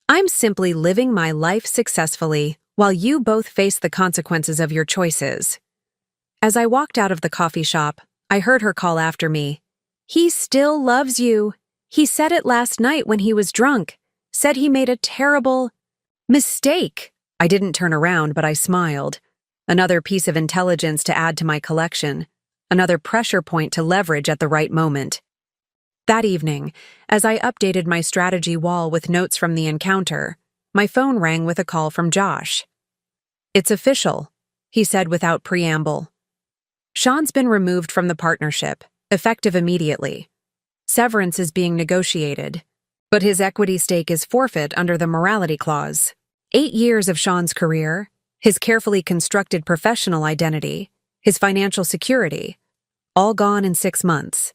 I'm simply living my life successfully while you both face the consequences of your choices. As I walked out of the coffee shop, I heard her call after me. He still loves you. He said it last night when he was drunk. Said he made a terrible mistake. I didn't turn around, but I smiled. Another piece of intelligence to add to my collection. Another pressure point to leverage at the right moment. That evening, as I updated my strategy wall with notes from the encounter, my phone rang with a call from Josh. It's official, he said without preamble. Sean's been removed from the partnership, effective immediately. Severance is being negotiated, but his equity stake is forfeit under the morality clause. 8 years of Sean's career, his carefully constructed professional identity, his financial security, all gone in 6 months.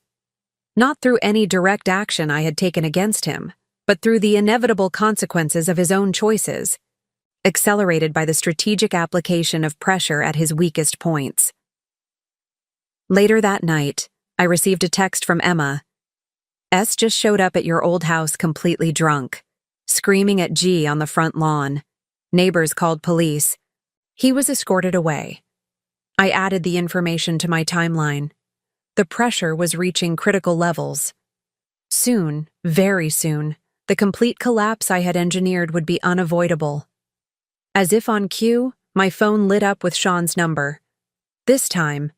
Not through any direct action I had taken against him, but through the inevitable consequences of his own choices, accelerated by the strategic application of pressure at his weakest points. Later that night, I received a text from Emma. S just showed up at your old house completely drunk, screaming at G on the front lawn. Neighbors called police. He was escorted away. I added the information to my timeline. The pressure was reaching critical levels. Soon, very soon, the complete collapse I had engineered would be unavoidable. As if on cue, my phone lit up with Sean's number. This time,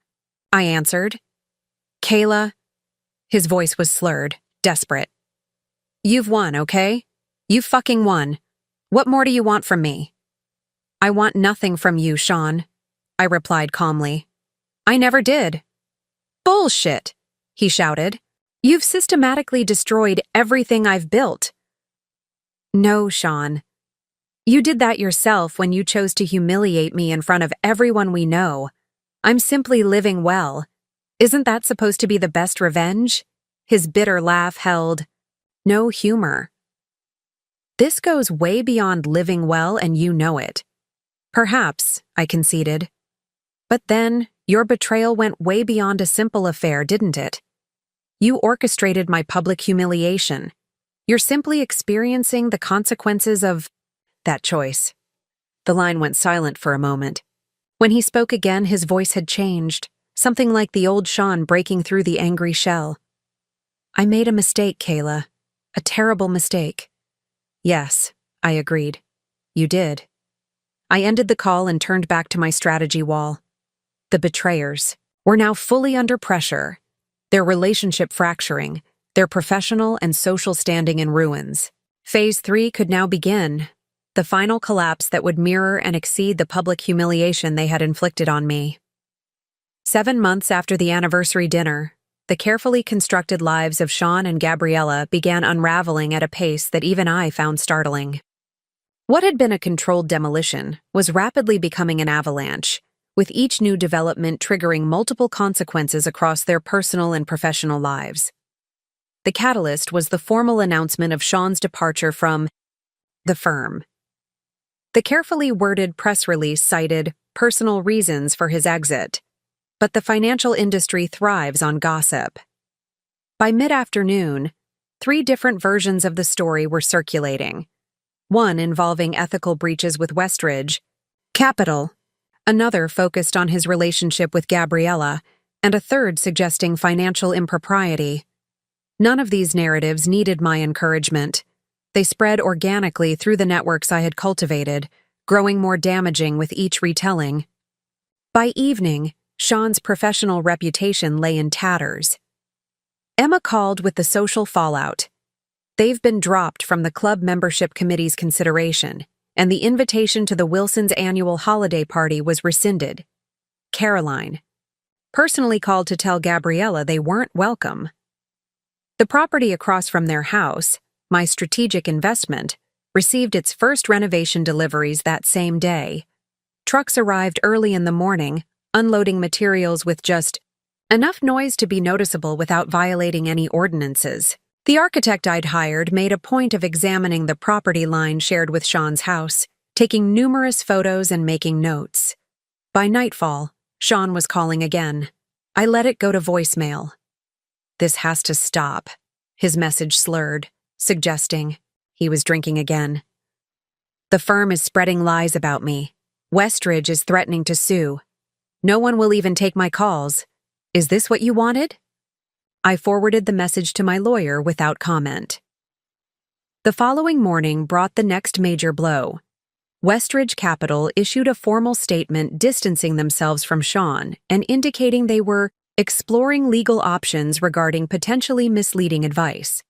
I answered. Kayla. His voice was slurred, desperate. You've won, okay? You fucking won. What more do you want from me? I want nothing from you, Sean, I replied calmly. I never did. Bullshit, he shouted. You've systematically destroyed everything I've built. No, Sean. You did that yourself when you chose to humiliate me in front of everyone we know. I'm simply living well. Isn't that supposed to be the best revenge? His bitter laugh held no humor. This goes way beyond living well, and you know it. Perhaps, I conceded. But then, your betrayal went way beyond a simple affair, didn't it? You orchestrated my public humiliation. You're simply experiencing the consequences of that choice. The line went silent for a moment. When he spoke again, his voice had changed, something like the old Sean breaking through the angry shell. I made a mistake, Kayla. A terrible mistake. Yes, I agreed. You did. I ended the call and turned back to my strategy wall. The betrayers were now fully under pressure, their relationship fracturing, their professional and social standing in ruins. Phase 3 could now begin, the final collapse that would mirror and exceed the public humiliation they had inflicted on me. 7 months after the anniversary dinner, the carefully constructed lives of Sean and Gabriella began unraveling at a pace that even I found startling. What had been a controlled demolition was rapidly becoming an avalanche, with each new development triggering multiple consequences across their personal and professional lives. The catalyst was the formal announcement of Sean's departure from the firm. The carefully worded press release cited personal reasons for his exit, but the financial industry thrives on gossip. By mid-afternoon, 3 different versions of the story were circulating. One involving ethical breaches with Westridge Capital, another focused on his relationship with Gabriella, and a third suggesting financial impropriety. None of these narratives needed my encouragement. They spread organically through the networks I had cultivated, growing more damaging with each retelling. By evening, Sean's professional reputation lay in tatters. Emma called with the social fallout. They've been dropped from the club membership committee's consideration, and the invitation to the Wilsons' annual holiday party was rescinded. Caroline personally called to tell Gabriella they weren't welcome. The property across from their house, my strategic investment, received its first renovation deliveries that same day. Trucks arrived early in the morning, unloading materials with just enough noise to be noticeable without violating any ordinances. The architect I'd hired made a point of examining the property line shared with Sean's house, taking numerous photos and making notes. By nightfall, Sean was calling again. I let it go to voicemail. This has to stop, his message slurred, suggesting he was drinking again. The firm is spreading lies about me. Westridge is threatening to sue. No one will even take my calls. Is this what you wanted? I forwarded the message to my lawyer without comment. The following morning brought the next major blow. Westridge Capital issued a formal statement distancing themselves from Sean and indicating they were exploring legal options regarding potentially misleading advice.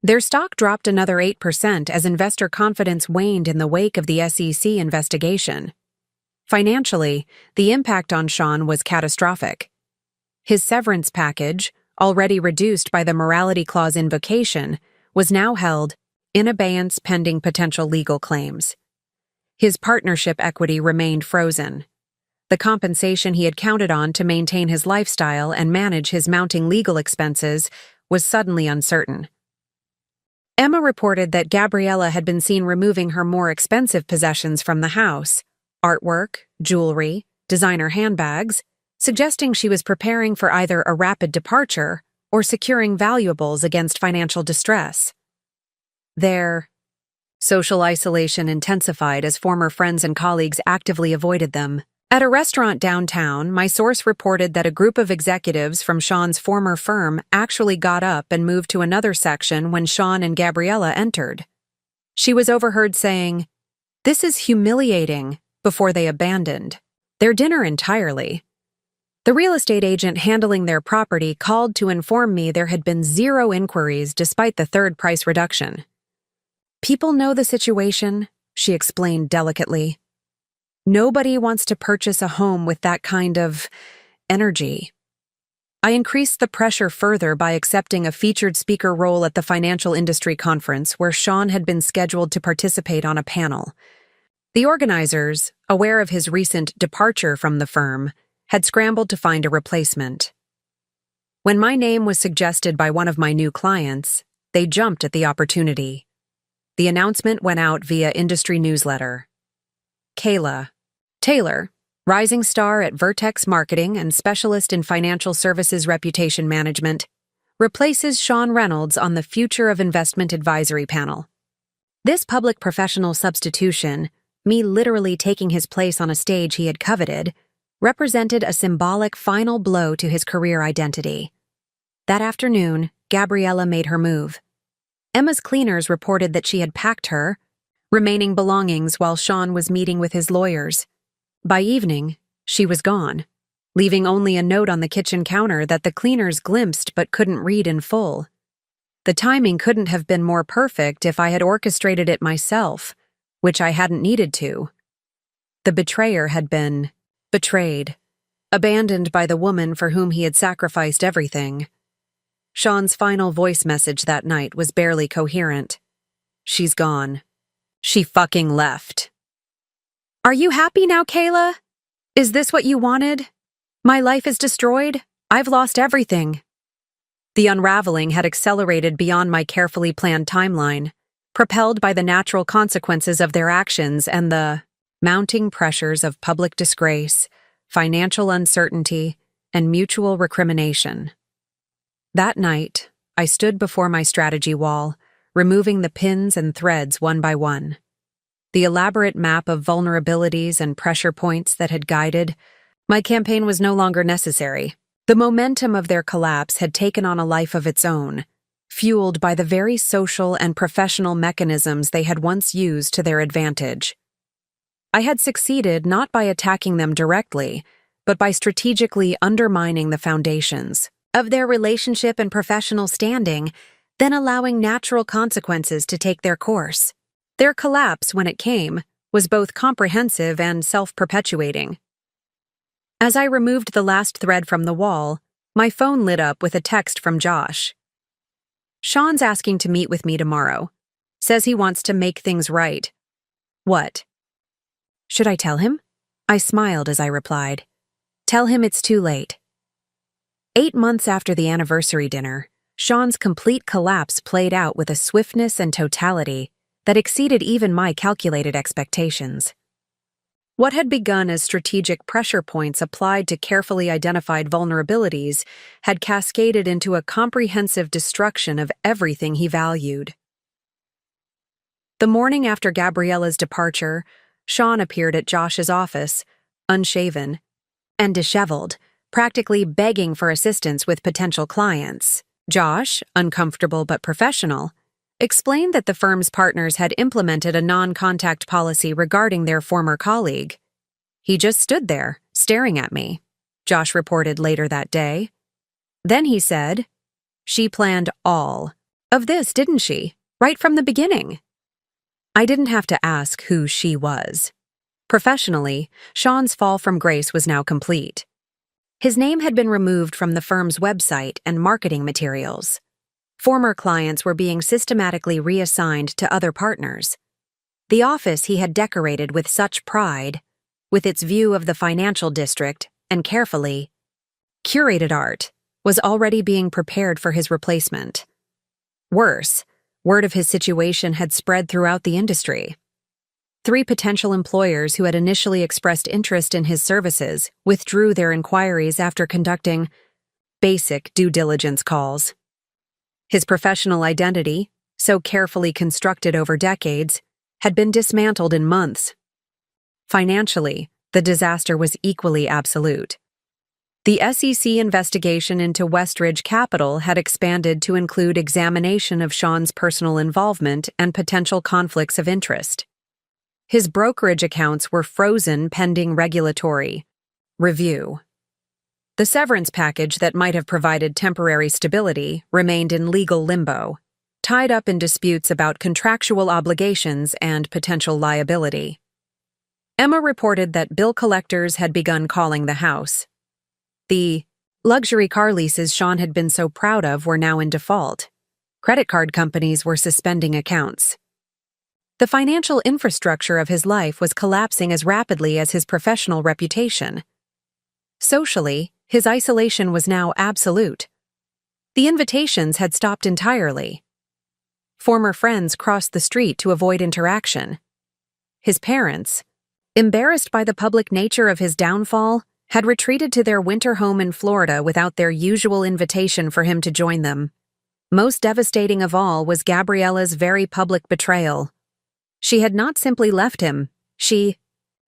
Their stock dropped another 8% as investor confidence waned in the wake of the SEC investigation. Financially, the impact on Sean was catastrophic. His severance package, already reduced by the morality clause invocation, was now held in abeyance pending potential legal claims. His partnership equity remained frozen. The compensation he had counted on to maintain his lifestyle and manage his mounting legal expenses was suddenly uncertain. Emma reported that Gabriella had been seen removing her more expensive possessions from the house: artwork, jewelry, designer handbags, suggesting she was preparing for either a rapid departure or securing valuables against financial distress. Their social isolation intensified as former friends and colleagues actively avoided them. At a restaurant downtown, my source reported that a group of executives from Sean's former firm actually got up and moved to another section when Sean and Gabriella entered. She was overheard saying, "This is humiliating," before they abandoned their dinner entirely. The real estate agent handling their property called to inform me there had been 0 inquiries despite the third price reduction. "People know the situation," she explained delicately. "Nobody wants to purchase a home with that kind of energy." I increased the pressure further by accepting a featured speaker role at the financial industry conference where Sean had been scheduled to participate on a panel. The organizers, aware of his recent departure from the firm, had scrambled to find a replacement. When my name was suggested by one of my new clients, they jumped at the opportunity. The announcement went out via industry newsletter. Kayla Taylor, rising star at Vertex Marketing and specialist in financial services reputation management, replaces Sean Reynolds on the Future of Investment Advisory panel. This public professional substitution, me literally taking his place on a stage he had coveted, represented a symbolic final blow to his career identity. That afternoon, Gabriella made her move. Emma's cleaners reported that she had packed her remaining belongings while Sean was meeting with his lawyers. By evening, she was gone, leaving only a note on the kitchen counter that the cleaners glimpsed but couldn't read in full. The timing couldn't have been more perfect if I had orchestrated it myself, which I hadn't needed to. The betrayer had been betrayed, abandoned by the woman for whom he had sacrificed everything. Sean's final voice message that night was barely coherent. "She's gone. She fucking left." "Are you happy now, Kayla? Is this what you wanted? My life is destroyed. I've lost everything." The unraveling had accelerated beyond my carefully planned timeline, propelled by the natural consequences of their actions and the mounting pressures of public disgrace, financial uncertainty, and mutual recrimination. That night, I stood before my strategy wall, removing the pins and threads one by one. The elaborate map of vulnerabilities and pressure points that had guided my campaign was no longer necessary. The momentum of their collapse had taken on a life of its own, fueled by the very social and professional mechanisms they had once used to their advantage. I had succeeded not by attacking them directly, but by strategically undermining the foundations of their relationship and professional standing, then allowing natural consequences to take their course. Their collapse, when it came, was both comprehensive and self-perpetuating. As I removed the last thread from the wall, my phone lit up with a text from Josh. "Sean's asking to meet with me tomorrow. Says he wants to make things right." "What?" "Should I tell him?" I smiled as I replied. "Tell him it's too late." 8 months after the anniversary dinner, Sean's complete collapse played out with a swiftness and totality that exceeded even my calculated expectations. What had begun as strategic pressure points applied to carefully identified vulnerabilities had cascaded into a comprehensive destruction of everything he valued. The morning after Gabriella's departure, Sean appeared at Josh's office, unshaven and disheveled, practically begging for assistance with potential clients. Josh, uncomfortable but professional, explained that the firm's partners had implemented a non-contact policy regarding their former colleague. "He just stood there, staring at me," Josh reported later that day. Then he said, "She planned all of this, didn't she? Right from the beginning." I didn't have to ask who she was. Professionally, Sean's fall from grace was now complete. His name had been removed from the firm's website and marketing materials. Former clients were being systematically reassigned to other partners. The office he had decorated with such pride, with its view of the financial district and carefully curated art, was already being prepared for his replacement. Worse, Word of his situation had spread throughout the industry. 3 potential employers who had initially expressed interest in his services withdrew their inquiries after conducting basic due diligence calls. His professional identity, so carefully constructed over decades, had been dismantled in months. Financially, the disaster was equally absolute. The SEC investigation into Westridge Capital had expanded to include examination of Sean's personal involvement and potential conflicts of interest. His brokerage accounts were frozen pending regulatory review. The severance package that might have provided temporary stability remained in legal limbo, tied up in disputes about contractual obligations and potential liability. Emma reported that bill collectors had begun calling the house. The luxury car leases Sean had been so proud of were now in default. Credit card companies were suspending accounts. The financial infrastructure of his life was collapsing as rapidly as his professional reputation. Socially, his isolation was now absolute. The invitations had stopped entirely. Former friends crossed the street to avoid interaction. His parents, embarrassed by the public nature of his downfall, had retreated to their winter home in Florida without their usual invitation for him to join them. Most devastating of all was Gabriella's very public betrayal. She had not simply left him, she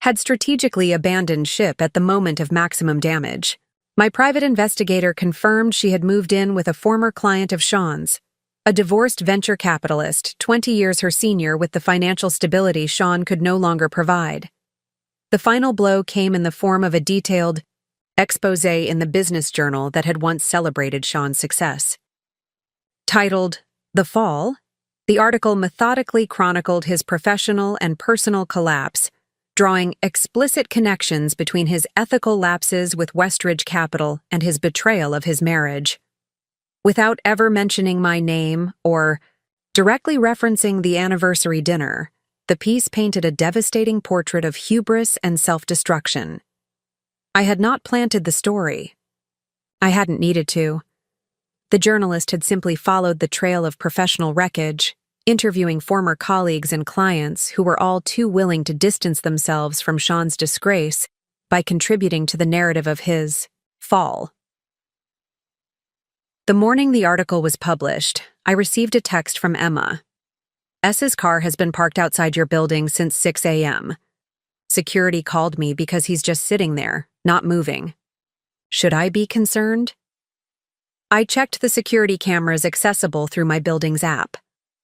had strategically abandoned ship at the moment of maximum damage. My private investigator confirmed she had moved in with a former client of Sean's, a divorced venture capitalist, 20 years her senior, with the financial stability Sean could no longer provide. The final blow came in the form of a detailed exposé in the Business Journal that had once celebrated Sean's success. Titled "The Fall," the article methodically chronicled his professional and personal collapse, drawing explicit connections between his ethical lapses with Westridge Capital and his betrayal of his marriage. Without ever mentioning my name or directly referencing the anniversary dinner, the piece painted a devastating portrait of hubris and self-destruction. I had not planted the story. I hadn't needed to. The journalist had simply followed the trail of professional wreckage, interviewing former colleagues and clients who were all too willing to distance themselves from Sean's disgrace by contributing to the narrative of his fall. The morning the article was published, I received a text from Emma. "S's car has been parked outside your building since 6 a.m. Security called me because he's just sitting there, not moving. Should I be concerned?" I checked the security cameras accessible through my building's app.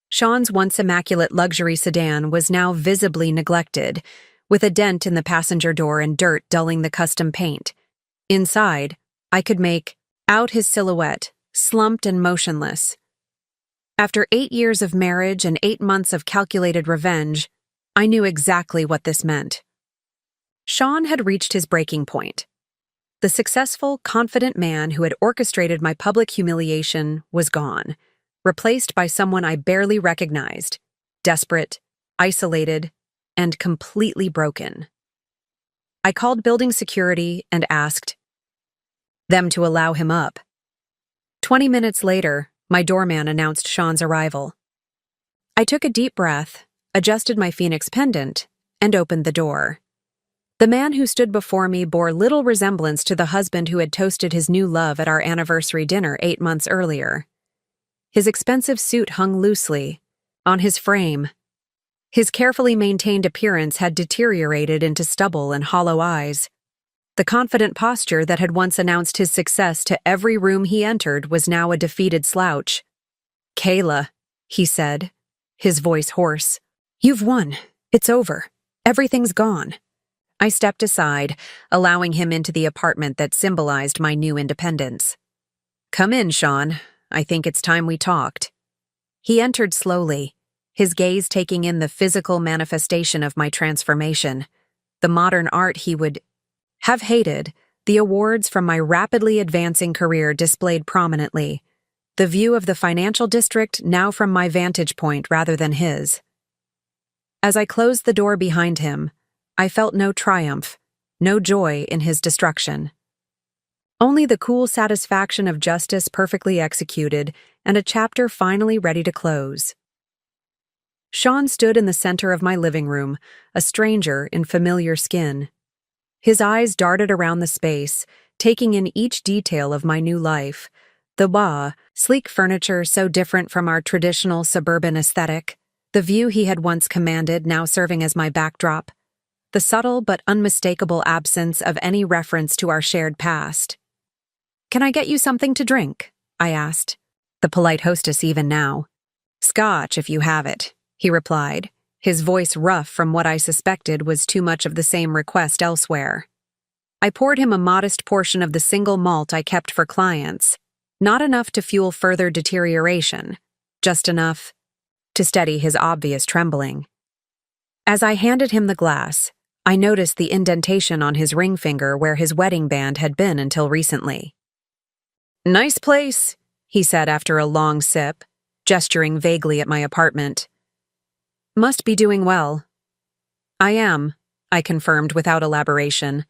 Sean's once immaculate luxury sedan was now visibly neglected, with a dent in the passenger door and dirt dulling the custom paint. Inside, I could make out his silhouette, slumped and motionless. After 8 years of marriage and 8 months of calculated revenge, I knew exactly what this meant. Sean had reached his breaking point. The successful, confident man who had orchestrated my public humiliation was gone, replaced by someone I barely recognized, desperate, isolated, and completely broken. I called building security and asked them to allow him up. 20 minutes later, my doorman announced Sean's arrival. I took a deep breath, adjusted my Phoenix pendant, and opened the door. The man who stood before me bore little resemblance to the husband who had toasted his new love at our anniversary dinner 8 months earlier. His expensive suit hung loosely on his frame. His carefully maintained appearance had deteriorated into stubble and hollow eyes. The confident posture that had once announced his success to every room he entered was now a defeated slouch. "Kayla," he said, his voice hoarse. "You've won. It's over. Everything's gone." I stepped aside, allowing him into the apartment that symbolized my new independence. "Come in, Sean. I think it's time we talked." He entered slowly, his gaze taking in the physical manifestation of my transformation, the modern art he would have hated, the awards from my rapidly advancing career displayed prominently, the view of the financial district now from my vantage point rather than his. As I closed the door behind him, I felt no triumph, no joy in his destruction. Only the cool satisfaction of justice perfectly executed and a chapter finally ready to close. Sean stood in the center of my living room, a stranger in familiar skin. His eyes darted around the space, taking in each detail of my new life. The sleek furniture so different from our traditional suburban aesthetic, the view he had once commanded now serving as my backdrop, the subtle but unmistakable absence of any reference to our shared past. "Can I get you something to drink?" I asked, the polite hostess even now. "Scotch, if you have it," he replied, his voice rough from what I suspected was too much of the same request elsewhere. I poured him a modest portion of the single malt I kept for clients, not enough to fuel further deterioration, just enough to steady his obvious trembling. As I handed him the glass, I noticed the indentation on his ring finger where his wedding band had been until recently. "Nice place," he said after a long sip, gesturing vaguely at my apartment. "Must be doing well." "I am," I confirmed without elaboration.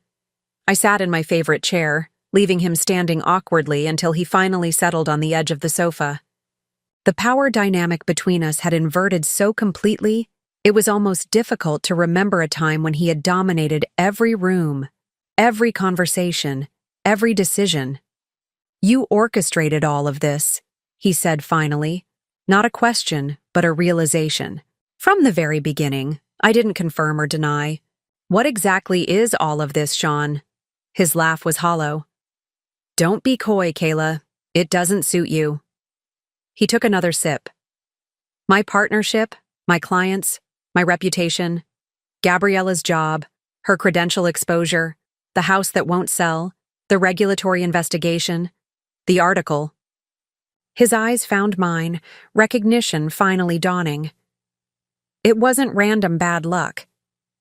I sat in my favorite chair, leaving him standing awkwardly until he finally settled on the edge of the sofa. The power dynamic between us had inverted so completely, it was almost difficult to remember a time when he had dominated every room, every conversation, every decision. "You orchestrated all of this," he said finally. Not a question, but a realization. "From the very beginning," I didn't confirm or deny. "What exactly is all of this, Sean?" His laugh was hollow. "Don't be coy, Kayla. It doesn't suit you." He took another sip. "My partnership, my clients, my reputation, Gabriella's job, her credential exposure, the house that won't sell, the regulatory investigation, the article." His eyes found mine, recognition finally dawning. "It wasn't random bad luck.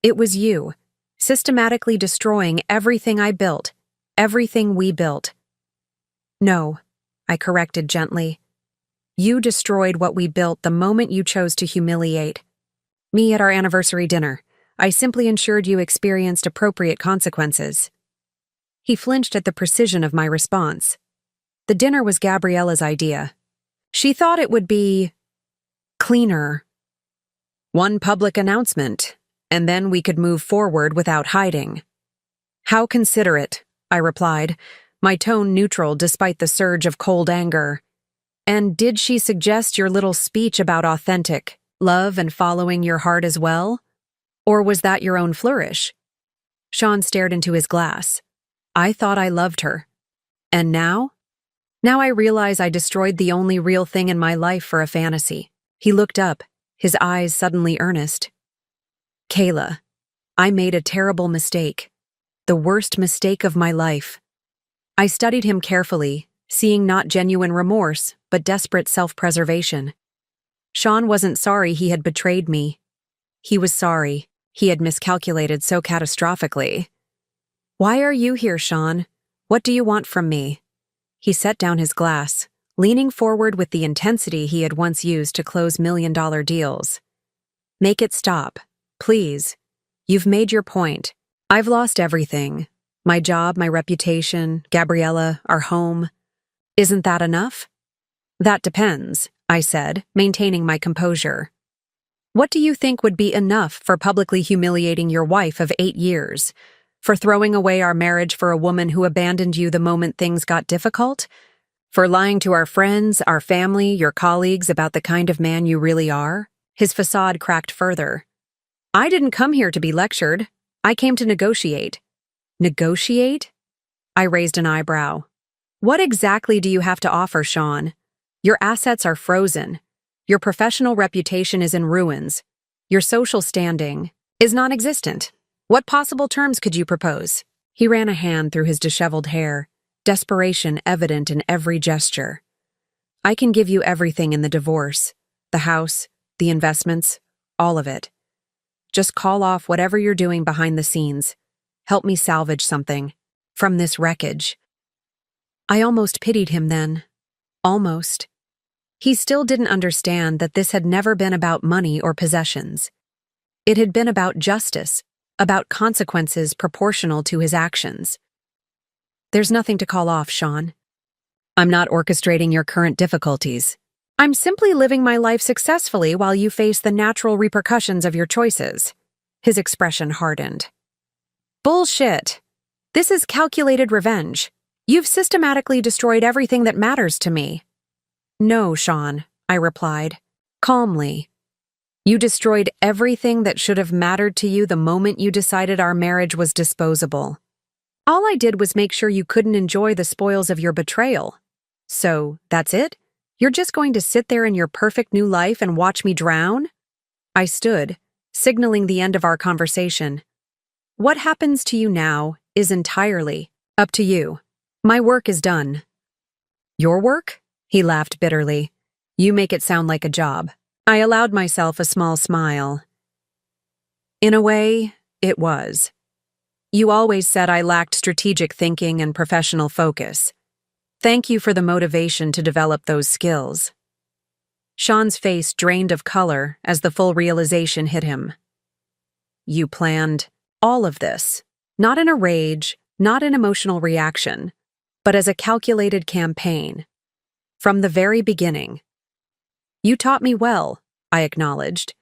It was you, systematically destroying everything I built, everything we built." "No," I corrected gently. "You destroyed what we built the moment you chose to humiliate me at our anniversary dinner. I simply ensured you experienced appropriate consequences." He flinched at the precision of my response. The dinner was Gabriella's idea. She thought it would be cleaner. One public announcement, and then we could move forward without hiding. "How considerate," I replied, my tone neutral despite the surge of cold anger. "And did she suggest your little speech about authentic love and following your heart as well? Or was that your own flourish?" Sean stared into his glass. "I thought I loved her. And now? Now I realize I destroyed the only real thing in my life for a fantasy." He looked up, his eyes suddenly earnest. "Kayla, I made a terrible mistake. The worst mistake of my life." I studied him carefully, seeing not genuine remorse, but desperate self-preservation. Sean wasn't sorry he had betrayed me. He was sorry he had miscalculated so catastrophically. "Why are you here, Sean? What do you want from me?" He set down his glass, leaning forward with the intensity he had once used to close million-dollar deals. "Make it stop, please. You've made your point. I've lost everything. My job, my reputation, Gabriella, our home. Isn't that enough?" "That depends," I said, maintaining my composure. "What do you think would be enough for publicly humiliating your wife of 8 years? For throwing away our marriage for a woman who abandoned you the moment things got difficult? For lying to our friends, our family, your colleagues about the kind of man you really are?" His facade cracked further. "I didn't come here to be lectured. I came to negotiate." "Negotiate?" I raised an eyebrow. "What exactly do you have to offer, Sean? Your assets are frozen. Your professional reputation is in ruins. Your social standing is non-existent. What possible terms could you propose?" He ran a hand through his disheveled hair, desperation evident in every gesture. "I can give you everything in the divorce, the house, the investments, all of it. Just call off whatever you're doing behind the scenes. Help me salvage something from this wreckage." I almost pitied him then. Almost. He still didn't understand that this had never been about money or possessions. It had been about justice, about consequences proportional to his actions. "There's nothing to call off, Sean. I'm not orchestrating your current difficulties. I'm simply living my life successfully while you face the natural repercussions of your choices. His expression hardened. Bullshit. This is calculated revenge. You've systematically destroyed everything that matters to me. No, Sean, I replied, calmly. You destroyed everything that should have mattered to you the moment you decided our marriage was disposable. All I did was make sure you couldn't enjoy the spoils of your betrayal. So, that's it? You're just going to sit there in your perfect new life and watch me drown? I stood, signaling the end of our conversation. What happens to you now is entirely up to you. My work is done. Your work? He laughed bitterly. You make it sound like a job. I allowed myself a small smile. In a way, it was. You always said I lacked strategic thinking and professional focus. Thank you for the motivation to develop those skills. Sean's face drained of color as the full realization hit him. You planned all of this, not in a rage, not an emotional reaction, but as a calculated campaign. From the very beginning. You taught me well, I acknowledged.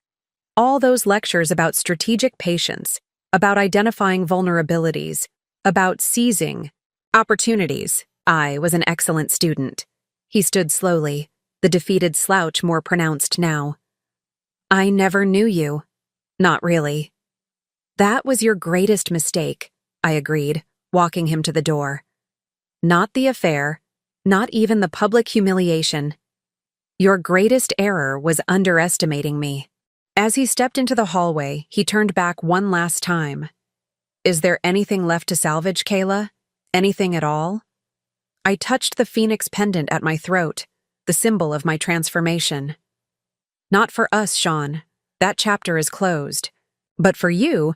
All those lectures about strategic patience, about identifying vulnerabilities, about seizing opportunities. I was an excellent student. He stood slowly, the defeated slouch more pronounced now. I never knew you. Not really. That was your greatest mistake, I agreed, walking him to the door. Not the affair, not even the public humiliation. Your greatest error was underestimating me. As he stepped into the hallway, he turned back one last time. Is there anything left to salvage, Kayla? Anything at all? I touched the phoenix pendant at my throat, the symbol of my transformation. Not for us, Sean. That chapter is closed. But for you,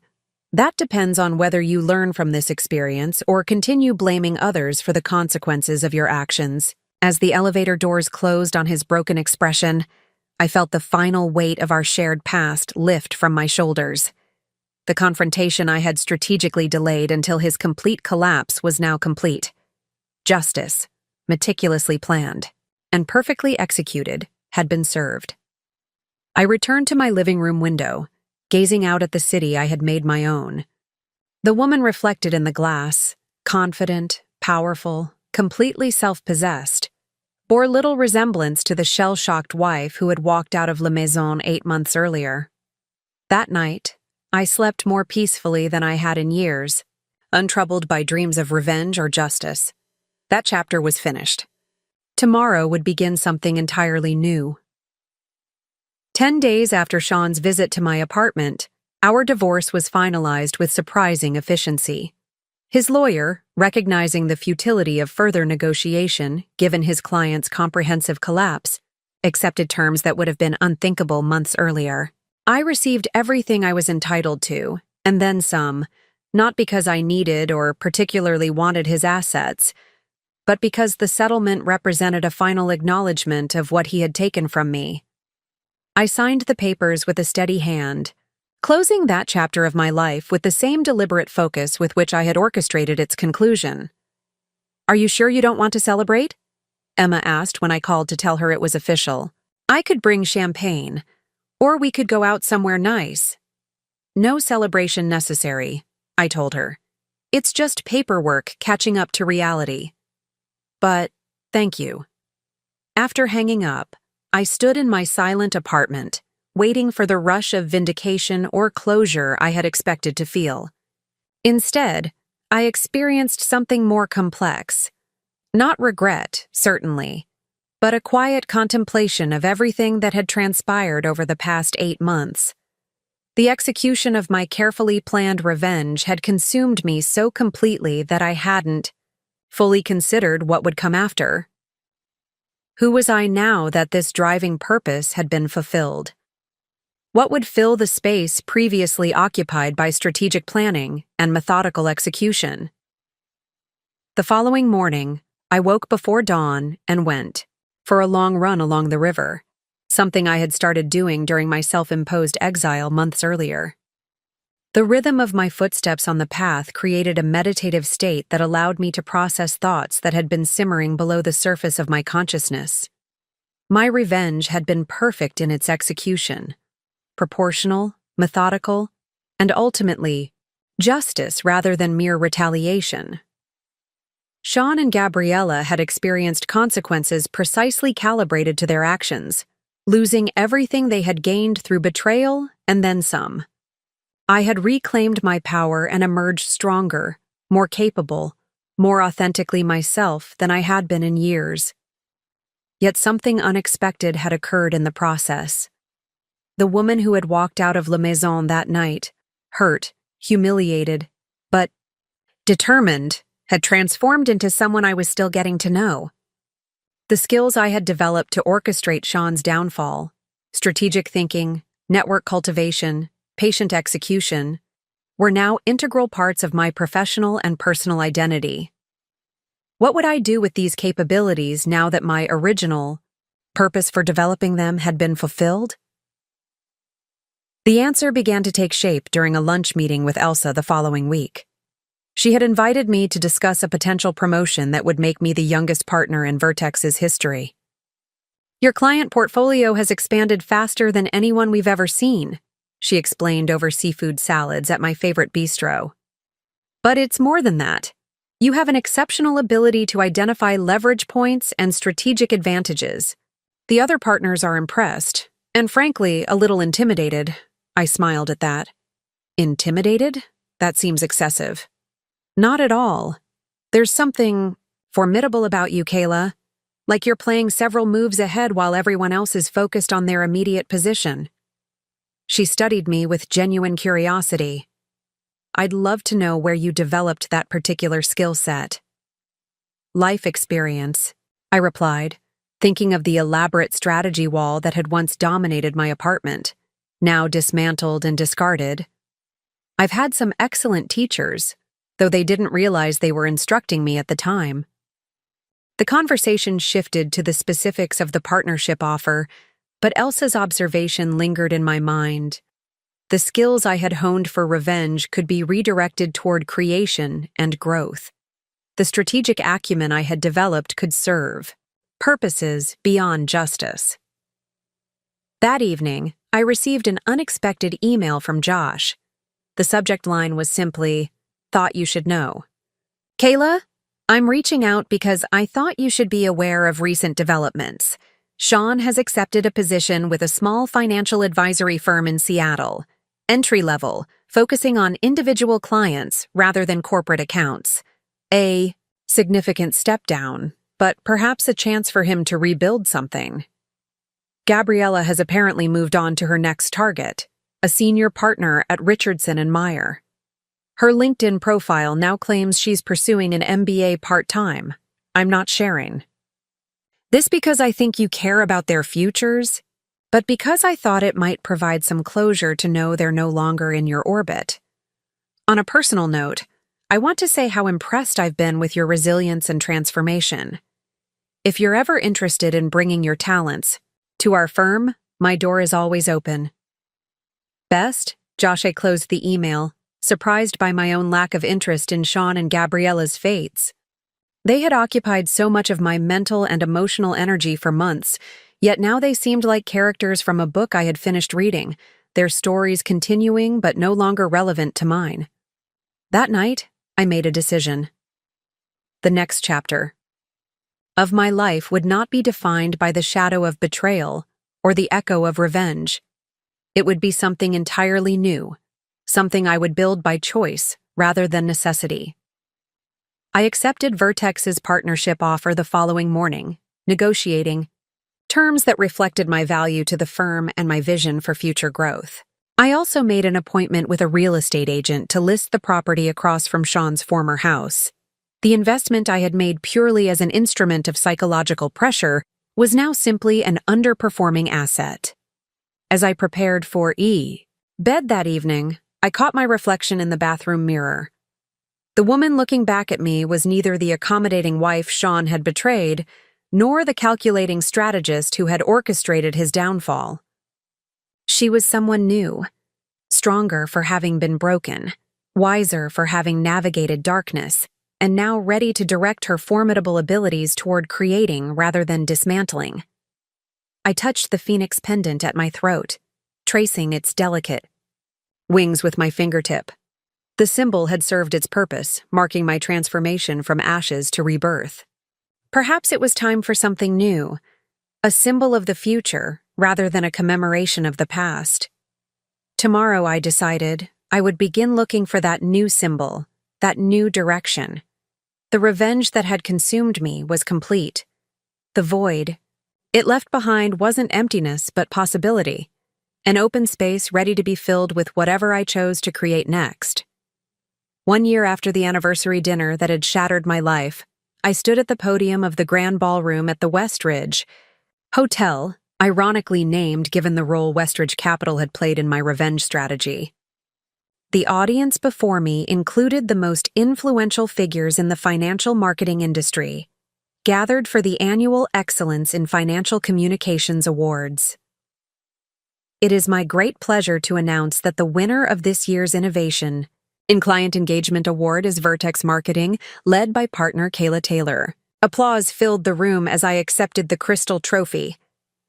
that depends on whether you learn from this experience or continue blaming others for the consequences of your actions. As the elevator doors closed on his broken expression, I felt the final weight of our shared past lift from my shoulders. The confrontation I had strategically delayed until his complete collapse was now complete. Justice, meticulously planned, and perfectly executed, had been served. I returned to my living room window, gazing out at the city I had made my own. The woman reflected in the glass, confident, powerful, completely self-possessed, bore little resemblance to the shell-shocked wife who had walked out of La Maison 8 months earlier. That night, I slept more peacefully than I had in years, untroubled by dreams of revenge or justice. That chapter was finished. Tomorrow would begin something entirely new. 10 days after Sean's visit to my apartment, our divorce was finalized with surprising efficiency. His lawyer, recognizing the futility of further negotiation given his client's comprehensive collapse, accepted terms that would have been unthinkable months earlier. I received everything I was entitled to, and then some, not because I needed or particularly wanted his assets, but because the settlement represented a final acknowledgement of what he had taken from me. I signed the papers with a steady hand, closing that chapter of my life with the same deliberate focus with which I had orchestrated its conclusion. Are you sure you don't want to celebrate? Emma asked when I called to tell her it was official. I could bring champagne, or we could go out somewhere nice. No celebration necessary, I told her. It's just paperwork catching up to reality. But, thank you. After hanging up, I stood in my silent apartment, waiting for the rush of vindication or closure I had expected to feel. Instead, I experienced something more complex. Not regret, certainly, but a quiet contemplation of everything that had transpired over the past 8 months. The execution of my carefully planned revenge had consumed me so completely that I hadn't fully considered what would come after. Who was I now that this driving purpose had been fulfilled? What would fill the space previously occupied by strategic planning and methodical execution? The following morning, I woke before dawn and went for a long run along the river, something I had started doing during my self-imposed exile months earlier. The rhythm of my footsteps on the path created a meditative state that allowed me to process thoughts that had been simmering below the surface of my consciousness. My revenge had been perfect in its execution, proportional, methodical, and ultimately, justice rather than mere retaliation. Sean and Gabriella had experienced consequences precisely calibrated to their actions, losing everything they had gained through betrayal and then some. I had reclaimed my power and emerged stronger, more capable, more authentically myself than I had been in years. Yet something unexpected had occurred in the process. The woman who had walked out of La Maison that night, hurt, humiliated, but determined, had transformed into someone I was still getting to know. The skills I had developed to orchestrate Sean's downfall, strategic thinking, network cultivation, patient execution, were now integral parts of my professional and personal identity. What would I do with these capabilities now that my original purpose for developing them had been fulfilled? The answer began to take shape during a lunch meeting with Elsa the following week. She had invited me to discuss a potential promotion that would make me the youngest partner in Vertex's history. "Your client portfolio has expanded faster than anyone we've ever seen," she explained over seafood salads at my favorite bistro. "But it's more than that. You have an exceptional ability to identify leverage points and strategic advantages. The other partners are impressed, and frankly, a little intimidated." I smiled at that. Intimidated? That seems excessive. Not at all. There's something formidable about you, Kayla. Like you're playing several moves ahead while everyone else is focused on their immediate position. She studied me with genuine curiosity. "I'd love to know where you developed that particular skill set." "Life experience," I replied, thinking of the elaborate strategy wall that had once dominated my apartment, now dismantled and discarded. "I've had some excellent teachers, though they didn't realize they were instructing me at the time." The conversation shifted to the specifics of the partnership offer, but Elsa's observation lingered in my mind. The skills I had honed for revenge could be redirected toward creation and growth. The strategic acumen I had developed could serve purposes beyond justice. That evening, I received an unexpected email from Josh. The subject line was simply, "Thought you should know. Kayla, I'm reaching out because I thought you should be aware of recent developments. Sean has accepted a position with a small financial advisory firm in Seattle, entry-level, focusing on individual clients rather than corporate accounts. A significant step down, but perhaps a chance for him to rebuild something. Gabriella has apparently moved on to her next target, a senior partner at Richardson and Meyer. Her LinkedIn profile now claims she's pursuing an MBA part-time. I'm not sharing. This because I think you care about their futures, but because I thought it might provide some closure to know they're no longer in your orbit. On a personal note, I want to say how impressed I've been with your resilience and transformation. If you're ever interested in bringing your talents to our firm, my door is always open." Best, Josh closed the email, surprised by my own lack of interest in Sean and Gabriella's fates. They had occupied so much of my mental and emotional energy for months, yet now they seemed like characters from a book I had finished reading, their stories continuing but no longer relevant to mine. That night, I made a decision. The next chapter of my life would not be defined by the shadow of betrayal or the echo of revenge. It would be something entirely new, something I would build by choice rather than necessity. I accepted Vertex's partnership offer the following morning, negotiating terms that reflected my value to the firm and my vision for future growth. I also made an appointment with a real estate agent to list the property across from Sean's former house. The investment I had made purely as an instrument of psychological pressure was now simply an underperforming asset. As I prepared for bed that evening, I caught my reflection in the bathroom mirror. The woman looking back at me was neither the accommodating wife Sean had betrayed, nor the calculating strategist who had orchestrated his downfall. She was someone new, stronger for having been broken, wiser for having navigated darkness, and now ready to direct her formidable abilities toward creating rather than dismantling. I touched the phoenix pendant at my throat, tracing its delicate wings with my fingertip. The symbol had served its purpose, marking my transformation from ashes to rebirth. Perhaps it was time for something new, a symbol of the future rather than a commemoration of the past. Tomorrow, I decided, I would begin looking for that new symbol, that new direction. The revenge that had consumed me was complete. The void it left behind wasn't emptiness but possibility, an open space ready to be filled with whatever I chose to create next. 1 year after the anniversary dinner that had shattered my life, I stood at the podium of the Grand Ballroom at the Westridge Hotel, ironically named given the role Westridge Capital had played in my revenge strategy. The audience before me included the most influential figures in the financial marketing industry, gathered for the annual Excellence in Financial Communications Awards. It is my great pleasure to announce that the winner of this year's Innovation in Client Engagement Award is Vertex Marketing, led by partner Kayla Taylor. Applause filled the room as I accepted the Crystal Trophy,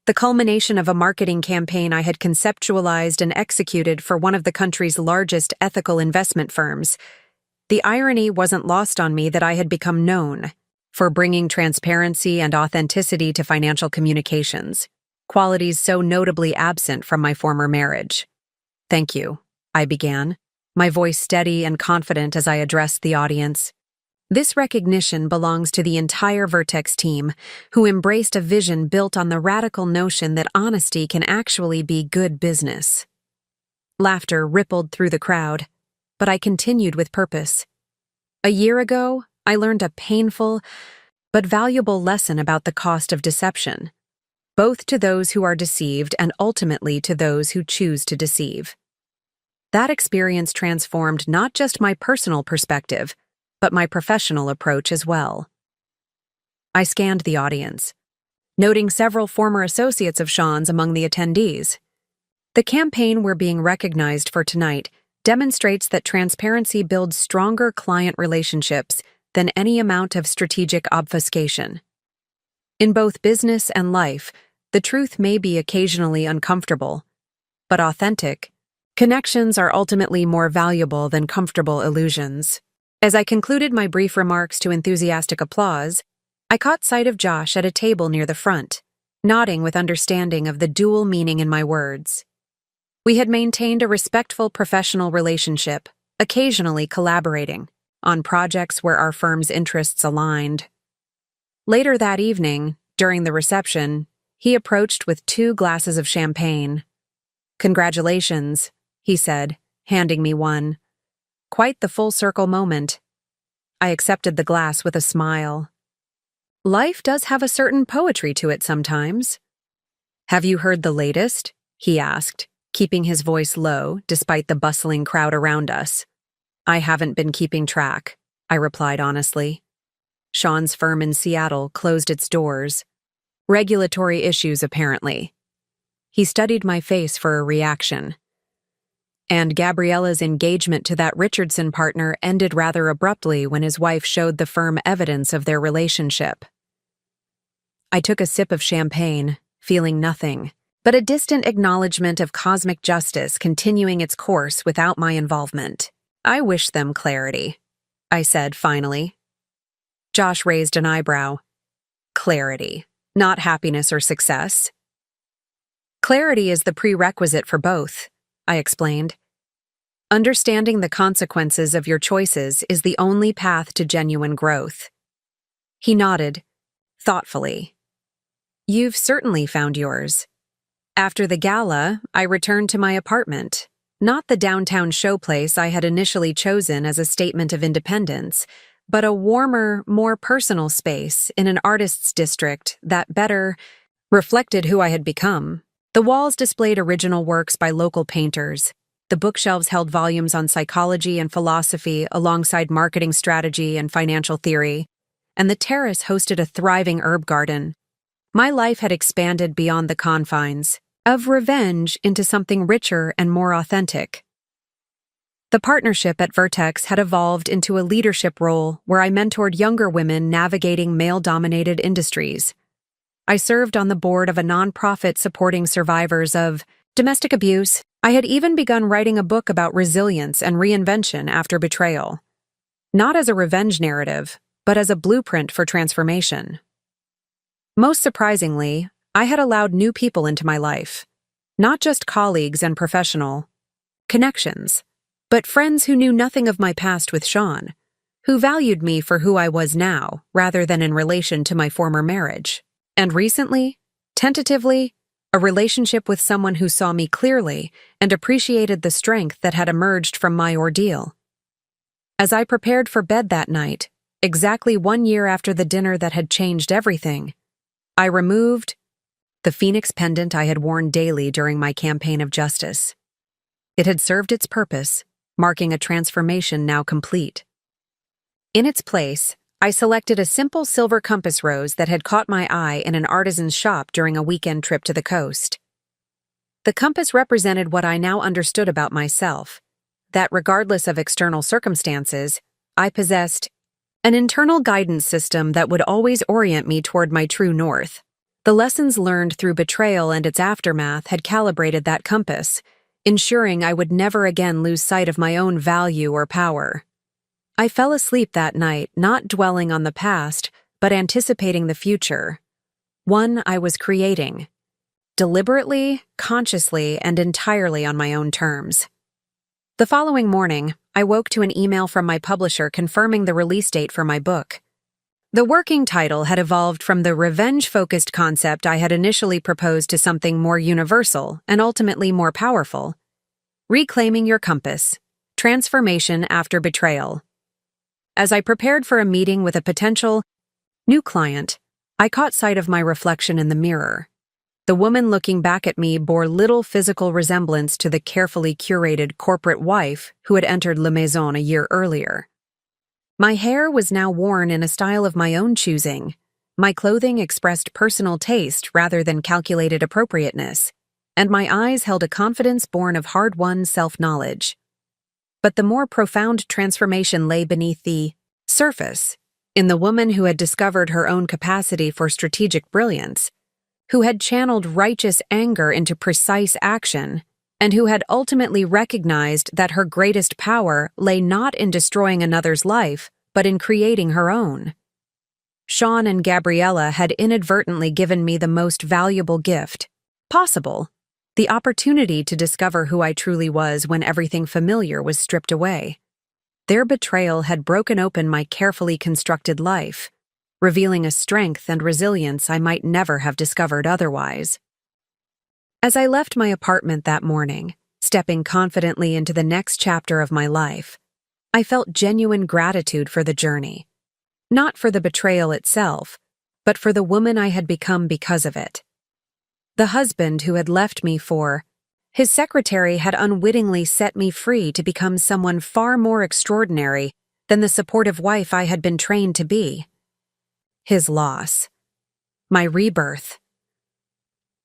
the culmination of a marketing campaign I had conceptualized and executed for one of the country's largest ethical investment firms. The irony wasn't lost on me that I had become known for bringing transparency and authenticity to financial communications, qualities so notably absent from my former marriage. "Thank you," I began, my voice steady and confident as I addressed the audience. This recognition belongs to the entire Vertex team, who embraced a vision built on the radical notion that honesty can actually be good business. Laughter rippled through the crowd, but I continued with purpose. A year ago, I learned a painful but valuable lesson about the cost of deception, both to those who are deceived and ultimately to those who choose to deceive. That experience transformed not just my personal perspective, but my professional approach as well. I scanned the audience, noting several former associates of Sean's among the attendees. The campaign we're being recognized for tonight demonstrates that transparency builds stronger client relationships than any amount of strategic obfuscation. In both business and life, the truth may be occasionally uncomfortable, but authentic connections are ultimately more valuable than comfortable illusions. As I concluded my brief remarks to enthusiastic applause, I caught sight of Josh at a table near the front, nodding with understanding of the dual meaning in my words. We had maintained a respectful professional relationship, occasionally collaborating on projects where our firm's interests aligned. Later that evening, during the reception, he approached with 2 glasses of champagne. "Congratulations," he said, handing me one. Quite the full-circle moment. I accepted the glass with a smile. Life does have a certain poetry to it sometimes. "Have you heard the latest?" he asked, keeping his voice low despite the bustling crowd around us. "I haven't been keeping track," I replied honestly. Sean's firm in Seattle closed its doors. Regulatory issues, apparently. He studied my face for a reaction. And Gabriella's engagement to that Richardson partner ended rather abruptly when his wife showed the firm evidence of their relationship. I took a sip of champagne, feeling nothing, but a distant acknowledgement of cosmic justice continuing its course without my involvement. "I wish them clarity," I said finally. Josh raised an eyebrow. "Clarity, not happiness or success." "Clarity is the prerequisite for both," I explained. "Understanding the consequences of your choices is the only path to genuine growth." He nodded, thoughtfully. "You've certainly found yours." After the gala, I returned to my apartment, not the downtown showplace I had initially chosen as a statement of independence, but a warmer, more personal space in an artist's district that better reflected who I had become. The walls displayed original works by local painters. The bookshelves held volumes on psychology and philosophy alongside marketing strategy and financial theory, and the terrace hosted a thriving herb garden. My life had expanded beyond the confines of revenge into something richer and more authentic. The partnership at Vertex had evolved into a leadership role where I mentored younger women navigating male-dominated industries. I served on the board of a nonprofit supporting survivors of domestic abuse. I had even begun writing a book about resilience and reinvention after betrayal. Not as a revenge narrative, but as a blueprint for transformation. Most surprisingly, I had allowed new people into my life. Not just colleagues and professional connections, but friends who knew nothing of my past with Sean, who valued me for who I was now rather than in relation to my former marriage. And recently, tentatively, a relationship with someone who saw me clearly and appreciated the strength that had emerged from my ordeal. As I prepared for bed that night, exactly 1 year after the dinner that had changed everything, I removed the phoenix pendant I had worn daily during my campaign of justice. It had served its purpose, marking a transformation now complete. In its place, I selected a simple silver compass rose that had caught my eye in an artisan's shop during a weekend trip to the coast. The compass represented what I now understood about myself, that regardless of external circumstances, I possessed an internal guidance system that would always orient me toward my true north. The lessons learned through betrayal and its aftermath had calibrated that compass, ensuring I would never again lose sight of my own value or power. I fell asleep that night, not dwelling on the past, but anticipating the future. One I was creating. Deliberately, consciously, and entirely on my own terms. The following morning, I woke to an email from my publisher confirming the release date for my book. The working title had evolved from the revenge-focused concept I had initially proposed to something more universal and ultimately more powerful. Reclaiming Your Compass. Transformation After Betrayal. As I prepared for a meeting with a potential new client, I caught sight of my reflection in the mirror. The woman looking back at me bore little physical resemblance to the carefully curated corporate wife who had entered La Maison a year earlier. My hair was now worn in a style of my own choosing. My clothing expressed personal taste rather than calculated appropriateness, and my eyes held a confidence born of hard-won self-knowledge. But the more profound transformation lay beneath the surface, in the woman who had discovered her own capacity for strategic brilliance, who had channeled righteous anger into precise action, and who had ultimately recognized that her greatest power lay not in destroying another's life, but in creating her own. Sean and Gabriella had inadvertently given me the most valuable gift possible, the opportunity to discover who I truly was when everything familiar was stripped away. Their betrayal had broken open my carefully constructed life, revealing a strength and resilience I might never have discovered otherwise. As I left my apartment that morning, stepping confidently into the next chapter of my life, I felt genuine gratitude for the journey. Not for the betrayal itself, but for the woman I had become because of it. The husband who had left me for his secretary had unwittingly set me free to become someone far more extraordinary than the supportive wife I had been trained to be. His loss. My rebirth.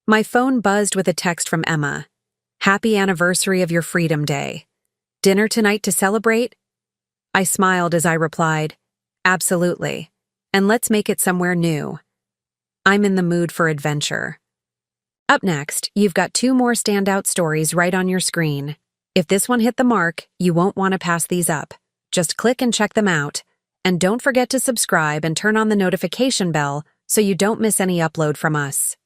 My phone buzzed with a text from Emma. Happy anniversary of your Freedom Day. Dinner tonight to celebrate? I smiled as I replied, absolutely, and let's make it somewhere new. I'm in the mood for adventure. Up next, you've got 2 more standout stories right on your screen. If this one hit the mark, you won't want to pass these up. Just click and check them out. And don't forget to subscribe and turn on the notification bell so you don't miss any upload from us.